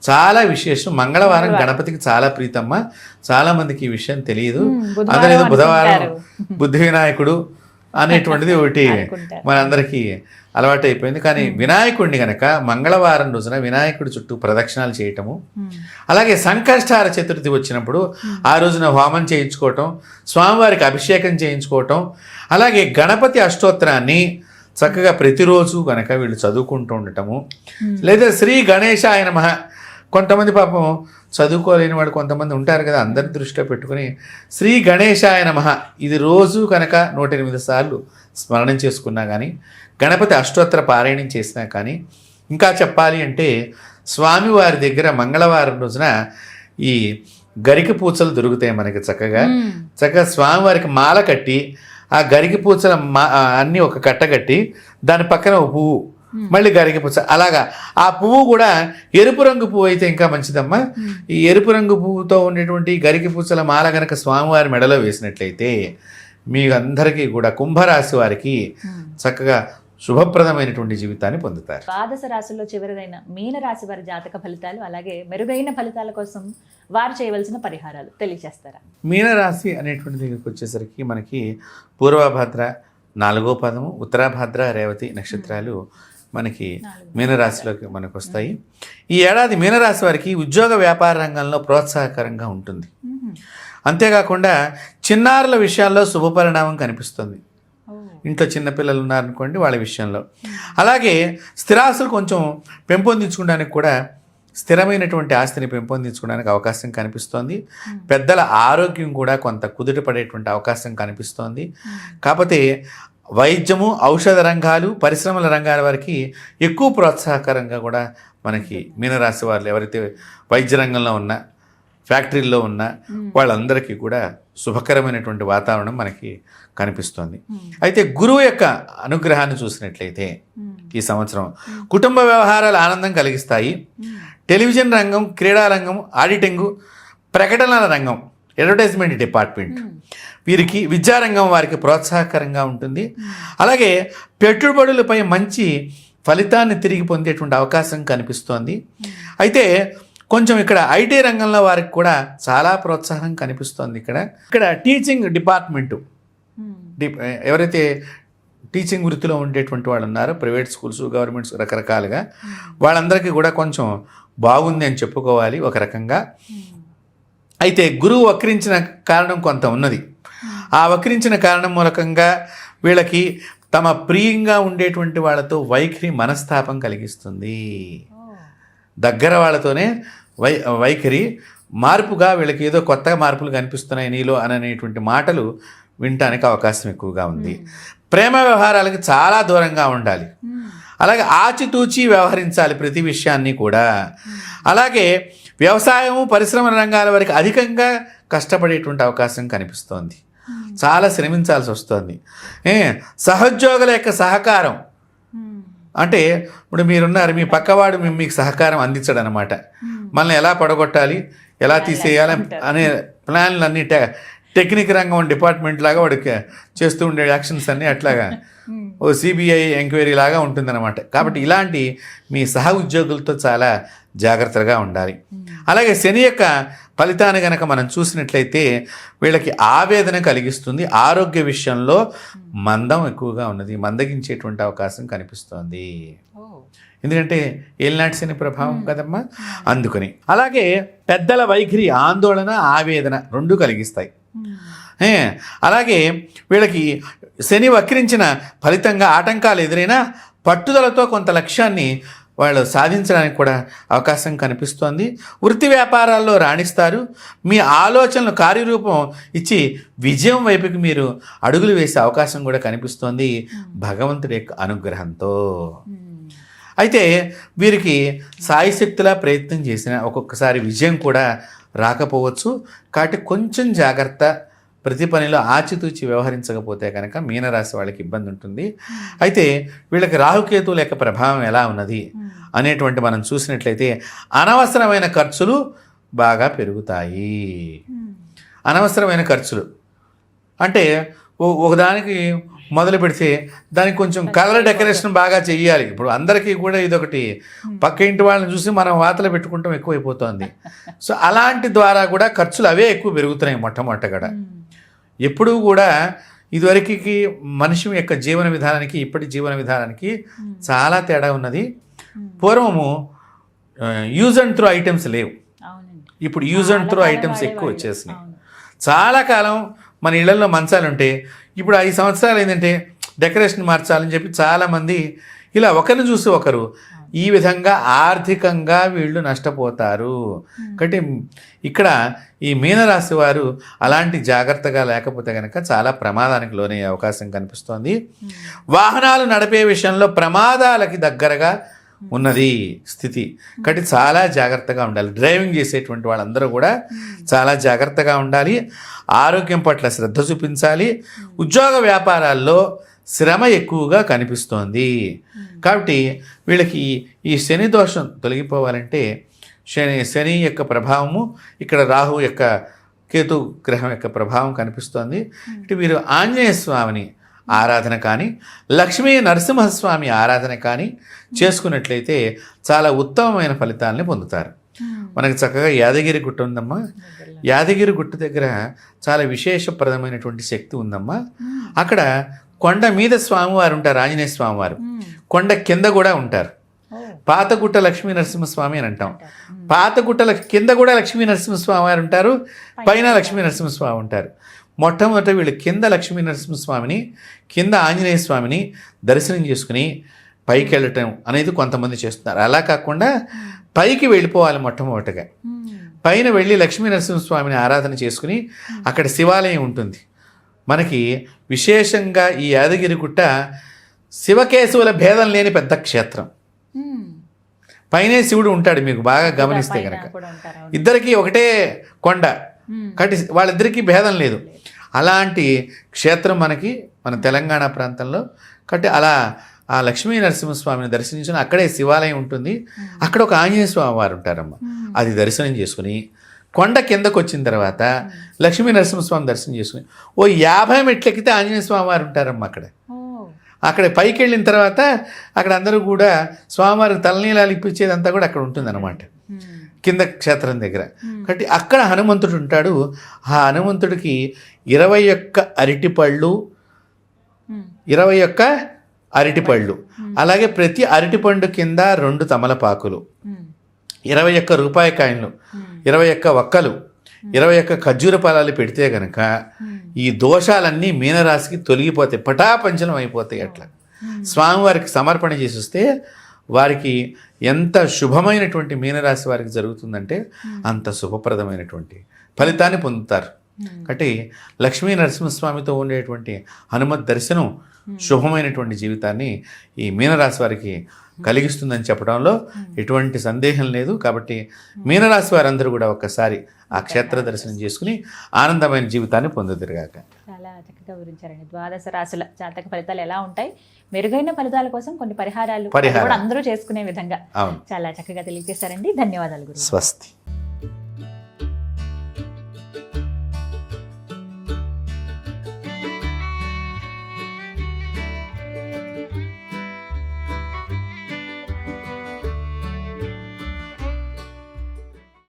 చాలా విశేషం. మంగళవారం గణపతికి చాలా ప్రీతమ్మ. చాలా మందికి ఈ విషయం తెలియదు. అందులో బుధవారం బుద్ధి వినాయకుడు అనేటువంటిది ఒకటి మనందరికీ అలవాటు అయిపోయింది. కానీ వినాయకుడిని గనక మంగళవారం రోజున వినాయకుడి చుట్టూ ప్రదక్షిణాలు చేయటము, అలాగే సంకష్టార చతుర్థి వచ్చినప్పుడు ఆ రోజున హోమం చేయించుకోవటం, స్వామివారికి అభిషేకం చేయించుకోవటం, అలాగే గణపతి అష్టోత్తరాన్ని చక్కగా ప్రతిరోజు కనుక వీళ్ళు చదువుకుంటూ ఉండటము, లేదా శ్రీ గణేశాయ నమః. కొంతమంది పాపం చదువుకోలేని వాడు కొంతమంది ఉంటారు కదా, అందరి దృష్టిలో పెట్టుకుని శ్రీ గణేశాయ నమః ఇది రోజు కనుక 108 సార్లు స్మరణం చేసుకున్నా కానీ, గణపతి అష్టోత్తర పారాయణం చేసినా కానీ, ఇంకా చెప్పాలి అంటే స్వామివారి దగ్గర మంగళవారం రోజున ఈ గరిక పూచలు దొరుకుతాయి మనకి. చక్కగా స్వామివారికి మాల కట్టి ఆ గరిక పూచల అన్నీ ఒక కట్ట కట్టి దాని పక్కన ఒక పువ్వు, మళ్ళీ గరిక పూచ, అలాగా ఆ పువ్వు కూడా ఎరుపు రంగు పువ్వు అయితే ఇంకా మంచిదమ్మా. ఈ ఎరుపు రంగు పువ్వుతో ఉండేటువంటి గరిక పూచల మాల గనక స్వామివారి మెడలో వేసినట్లయితే మీ అందరికీ కూడా కుంభరాశి వారికి చక్కగా శుభప్రదమైనటువంటి జీవితాన్ని పొందుతారు. ద్వాదశ రాశుల్లో చివరిదైన మీనరాశి వారి జాతక ఫలితాలు, అలాగే మెరుగైన ఫలితాల కోసం వారు చేయవలసిన పరిహారాలు తెలియజేస్తారా? మీనరాశి అనేటువంటి దగ్గరికి వచ్చేసరికి మనకి పూర్వభద్ర 4వ పదము, ఉత్తరాభద్ర, రేవతి నక్షత్రాలు మనకి మీనరాశిలోకి మనకు వస్తాయి. ఈ ఏడాది మీనరాశి వారికి ఉద్యోగ వ్యాపార రంగంలో ప్రోత్సాహకరంగా ఉంటుంది. అంతేకాకుండా చిన్నారుల విషయాల్లో శుభపరిణామం కనిపిస్తుంది. ఇంట్లో చిన్నపిల్లలు ఉన్నారనుకోండి వాళ్ళ విషయంలో. అలాగే స్థిరాస్తులు కొంచెం పెంపొందించుకోవడానికి కూడా స్థిరమైనటువంటి ఆస్తిని పెంపొందించుకోవడానికి అవకాశం కనిపిస్తోంది. పెద్దల ఆరోగ్యం కూడా కొంత కుదుట పడేటువంటి అవకాశం కనిపిస్తోంది. కాకపోతే వైద్యము, ఔషధ రంగాలు, పరిశ్రమల రంగాల వారికి ఎక్కువ ప్రోత్సాహకరంగా కూడా మనకి మీనరాశి వాళ్ళు ఎవరైతే వైద్య రంగంలో ఉన్న, ఫ్యాక్టరీల్లో ఉన్న వాళ్ళందరికీ కూడా శుభకరమైనటువంటి వాతావరణం మనకి కనిపిస్తోంది. అయితే గురువు యొక్క అనుగ్రహాన్ని చూసినట్లయితే ఈ సంవత్సరం కుటుంబ వ్యవహారాలు ఆనందం కలిగిస్తాయి. టెలివిజన్ రంగం, క్రీడా రంగం, ఆడిటింగు, ప్రకటనల రంగం, అడ్వర్టైజ్మెంట్ డిపార్ట్మెంట్, వీరికి విద్యారంగం వారికి ప్రోత్సాహకరంగా ఉంటుంది. అలాగే పెట్టుబడులపై మంచి ఫలితాన్ని తిరిగి పొందేటువంటి అవకాశం కనిపిస్తోంది. అయితే కొంచెం ఇక్కడ ఐటీ రంగంలో వారికి కూడా చాలా ప్రోత్సాహం కనిపిస్తోంది. ఇక్కడ టీచింగ్ డిపార్ట్మెంటు, ఎవరైతే టీచింగ్ వృత్తిలో ఉండేటువంటి వాళ్ళు ఉన్నారో, ప్రైవేట్ స్కూల్స్, గవర్నమెంట్స్ రకరకాలుగా, వాళ్ళందరికీ కూడా కొంచెం బాగుంది అని చెప్పుకోవాలి ఒక రకంగా. అయితే గురువు వక్రించిన కారణం కొంత ఉన్నది. ఆ వక్రించిన కారణం మూలకంగా వీళ్ళకి తమ ప్రియంగా ఉండేటువంటి వాళ్ళతో వైఖరి మనస్తాపం కలిగిస్తుంది. దగ్గర వాళ్ళతోనే వైఖరి మార్పుగా వీళ్ళకి ఏదో కొత్తగా మార్పులు కనిపిస్తున్నాయి నీలో అనేటువంటి మాటలు వినటానికి అవకాశం ఎక్కువగా ఉంది. ప్రేమ వ్యవహారాలకి చాలా దూరంగా ఉండాలి. అలాగే ఆచితూచి వ్యవహరించాలి ప్రతి విషయాన్ని కూడా. అలాగే వ్యవసాయము, పరిశ్రమ రంగాల వరకు అధికంగా కష్టపడేటువంటి అవకాశం కనిపిస్తోంది. చాలా శ్రమించాల్సి వస్తుంది. సహోద్యోగుల యొక్క సహకారం అంటే ఇప్పుడు మీరున్నారు, మీ పక్కవాడు మీకు సహకారం అందించడు అనమాట. మనల్ని ఎలా పడగొట్టాలి, ఎలా తీసేయాలి అనే ప్లాన్లు అన్నీ టెక్నిక్ రంగం డిపార్ట్మెంట్ లాగా వాడికి చేస్తూ ఉండే యాక్షన్స్ అన్నీ అట్లాగా ఓ సిబిఐ ఎంక్వైరీ లాగా ఉంటుందన్నమాట. కాబట్టి ఇలాంటి మీ సహ ఉద్యోగులతో చాలా జాగ్రత్తగా ఉండాలి. అలాగే శని యొక్క ఫలితాన్ని కనుక మనం చూసినట్లయితే వీళ్ళకి ఆవేదన కలిగిస్తుంది. ఆరోగ్య విషయంలో మందం ఎక్కువగా ఉన్నది, మందగించేటువంటి అవకాశం కనిపిస్తోంది. ఎందుకంటే ఏలినాటి శని ప్రభావం కదమ్మా, అందుకని. అలాగే పెద్దల వైఖరి ఆందోళన, ఆవేదన రెండు కలిగిస్తాయి. అలాగే వీళ్ళకి శని వక్రించిన ఫలితంగా ఆటంకాలు ఎదురైనా పట్టుదలతో కొంత లక్ష్యాన్ని వాళ్ళు సాధించడానికి కూడా అవకాశం కనిపిస్తోంది. వృత్తి వ్యాపారాల్లో రాణిస్తారు. మీ ఆలోచనలు కార్యరూపం ఇచ్చి విజయం వైపుకి మీరు అడుగులు వేసే అవకాశం కూడా కనిపిస్తోంది భగవంతుడి యొక్క అనుగ్రహంతో. అయితే వీరికి సాయశక్తిలా ప్రయత్నం చేసిన ఒక్కొక్కసారి విజయం కూడా రాకపోవచ్చు. కాబట్టి కొంచెం జాగ్రత్త, ప్రతి పనిలో ఆచితూచి వ్యవహరించకపోతే కనుక మీనరాశి వాళ్ళకి ఇబ్బంది ఉంటుంది. అయితే వీళ్ళకి రాహుకేతువుల యొక్క ప్రభావం ఎలా ఉన్నది అనేటువంటి మనం చూసినట్లయితే అనవసరమైన ఖర్చులు బాగా పెరుగుతాయి. అనవసరమైన ఖర్చులు అంటే ఒకదానికి మొదలు పెడితే దానికి కొంచెం కలర్ డెకరేషన్ బాగా చెయ్యాలి. ఇప్పుడు అందరికీ కూడా ఇదొకటి, పక్క ఇంటి వాళ్ళని చూసి మనం వాతలు పెట్టుకుంటాం ఎక్కువైపోతుంది. సో అలాంటి ద్వారా కూడా ఖర్చులు అవే ఎక్కువ పెరుగుతున్నాయి మొట్టమొదటగా. ఎప్పుడూ కూడా ఇదివరకు మనిషి యొక్క జీవన విధానానికి ఇప్పటి జీవన విధానానికి చాలా తేడా ఉన్నది. పూర్వము యూజ్ అండ్ త్రో ఐటమ్స్ లేవు, ఇప్పుడు యూజ్ అండ్ త్రో ఐటమ్స్ ఎక్కువ వచ్చేసినాయి. చాలా కాలం మన ఇళ్లలో మంచాలు ఉంటే ఇప్పుడు 5 సంవత్సరాలు ఏంటంటే డెకరేషన్ మార్చాలని చెప్పి చాలామంది ఇలా ఒకరిని చూసి ఒకరు ఈ విధంగా ఆర్థికంగా వీళ్ళు నష్టపోతారు. కాబట్టి ఇక్కడ ఈ మీనరాశి వారు అలాంటి జాగ్రత్తగా లేకపోతే కనుక చాలా ప్రమాదానికి లోనయ్యే అవకాశం కనిపిస్తోంది. వాహనాలు నడిపే విషయంలో ప్రమాదాలకి దగ్గరగా ఉన్నది స్థితి. కాబట్టి చాలా జాగ్రత్తగా ఉండాలి. డ్రైవింగ్ చేసేటువంటి వాళ్ళందరూ కూడా చాలా జాగ్రత్తగా ఉండాలి. ఆరోగ్యం పట్ల శ్రద్ధ చూపించాలి. ఉద్యోగ వ్యాపారాల్లో శ్రమ ఎక్కువగా కనిపిస్తోంది. కాబట్టి వీళ్ళకి ఈ శని దోషం తొలగిపోవాలంటే శని యొక్క ప్రభావము, ఇక్కడ రాహు యొక్క, కేతు గ్రహం యొక్క ప్రభావం కనిపిస్తోంది. అంటే వీరు ఆంజనేయ స్వామిని ఆరాధన కానీ, లక్ష్మీ నరసింహస్వామి ఆరాధన కానీ చేసుకున్నట్లయితే చాలా ఉత్తమమైన ఫలితాలని పొందుతారు. మనకి చక్కగా యాదగిరి గుట్ట ఉందమ్మా. యాదగిరి గుట్ట దగ్గర చాలా విశేషప్రదమైనటువంటి శక్తి ఉందమ్మా. అక్కడ కొండ మీద స్వామివారు ఉంటారు, ఆంజనేయ స్వామివారు. కొండ కింద కూడా ఉంటారు. పాతగుట్ట లక్ష్మీ నరసింహస్వామి అని అంటాం. పాతగుట్ట కింద కూడా లక్ష్మీ నరసింహస్వామి వారు ఉంటారు, పైన లక్ష్మీ నరసింహస్వామి ఉంటారు. మొట్టమొదట వీళ్ళు కింద లక్ష్మీ నరసింహస్వామిని, కింద ఆంజనేయ స్వామిని దర్శనం చేసుకుని పైకి వెళ్ళటం అనేది కొంతమంది చేస్తున్నారు. అలా కాకుండా పైకి వెళ్ళిపోవాలి మొట్టమొదటిగా. పైన వెళ్ళి లక్ష్మీ నరసింహస్వామిని ఆరాధన చేసుకుని అక్కడ శివాలయం ఉంటుంది. మనకి విశేషంగా ఈ యాదగిరిగుట్ట శివకేశవుల భేదం లేని పెద్ద క్షేత్రం. పైనే శివుడు ఉంటాడు, మీకు బాగా గమనిస్తే కనుక. ఇద్దరికి ఒకటే కొండ కాబట్టి వాళ్ళిద్దరికీ భేదం లేదు. అలాంటి క్షేత్రం మనకి మన తెలంగాణ ప్రాంతంలో. కాబట్టి అలా ఆ లక్ష్మీ నరసింహస్వామిని దర్శించుకుని అక్కడే శివాలయం ఉంటుంది. అక్కడ ఒక ఆంజనేయ స్వామి వారు ఉంటారమ్మ. అది దర్శనం చేసుకుని కొండ కిందకు వచ్చిన తర్వాత లక్ష్మీ నరసింహస్వామి దర్శనం చేసుకుని 50 మెట్లు ఎక్కితే ఆంజనేయ స్వామి వారు ఉంటారమ్మ అక్కడ. అక్కడ పైకి వెళ్ళిన తర్వాత అక్కడ అందరూ కూడా స్వామివారికి తలనీలాలు ఇప్పించేదంతా కూడా అక్కడ ఉంటుందన్నమాట, కింద క్షేత్రం దగ్గర. కాబట్టి అక్కడ హనుమంతుడు ఉంటాడు. ఆ హనుమంతుడికి 21 అరటిపళ్ళు, 21 అరటిపళ్ళు, అలాగే ప్రతి అరటిపండు కింద 2 తమలపాకులు, 21 రూపాయి కాయిన్లు, 21 ఒక్కలు, 21 ఖర్జూర ఫలాలు పెడితే కనుక ఈ దోషాలన్నీ మీనరాశికి తొలగిపోతాయి, పటాపంచలం అయిపోతాయి. అట్లా స్వామివారికి సమర్పణ చేసి వస్తే వారికి ఎంత శుభమైనటువంటి మీనరాశి వారికి జరుగుతుందంటే అంత శుభప్రదమైనటువంటి ఫలితాన్ని పొందుతారు. కాబట్టి లక్ష్మీ నరసింహస్వామితో ఉండేటువంటి హనుమత్ దర్శనం శుభమైనటువంటి జీవితాన్ని ఈ మీనరాశి వారికి కలిగిస్తుందని చెప్పడంలో ఎటువంటి సందేహం లేదు. కాబట్టి మీనరాశి వారందరూ కూడా ఒక్కసారి ఆ క్షేత్ర దర్శనం చేసుకుని ఆనందమైన జీవితాన్ని పొందుదురుగాక. చాలా చక్కగా వివరించారండి. ద్వాదశ రాశుల జాతక ఫలితాలు ఎలా ఉంటాయి, మెరుగైన ఫలితాల కోసం కొన్ని పరిహారాలు కూడా అందరూ చేసుకునే విధంగా చాలా చక్కగా తెలియజేశారండి. ధన్యవాదాలు గురువు. స్వస్తి.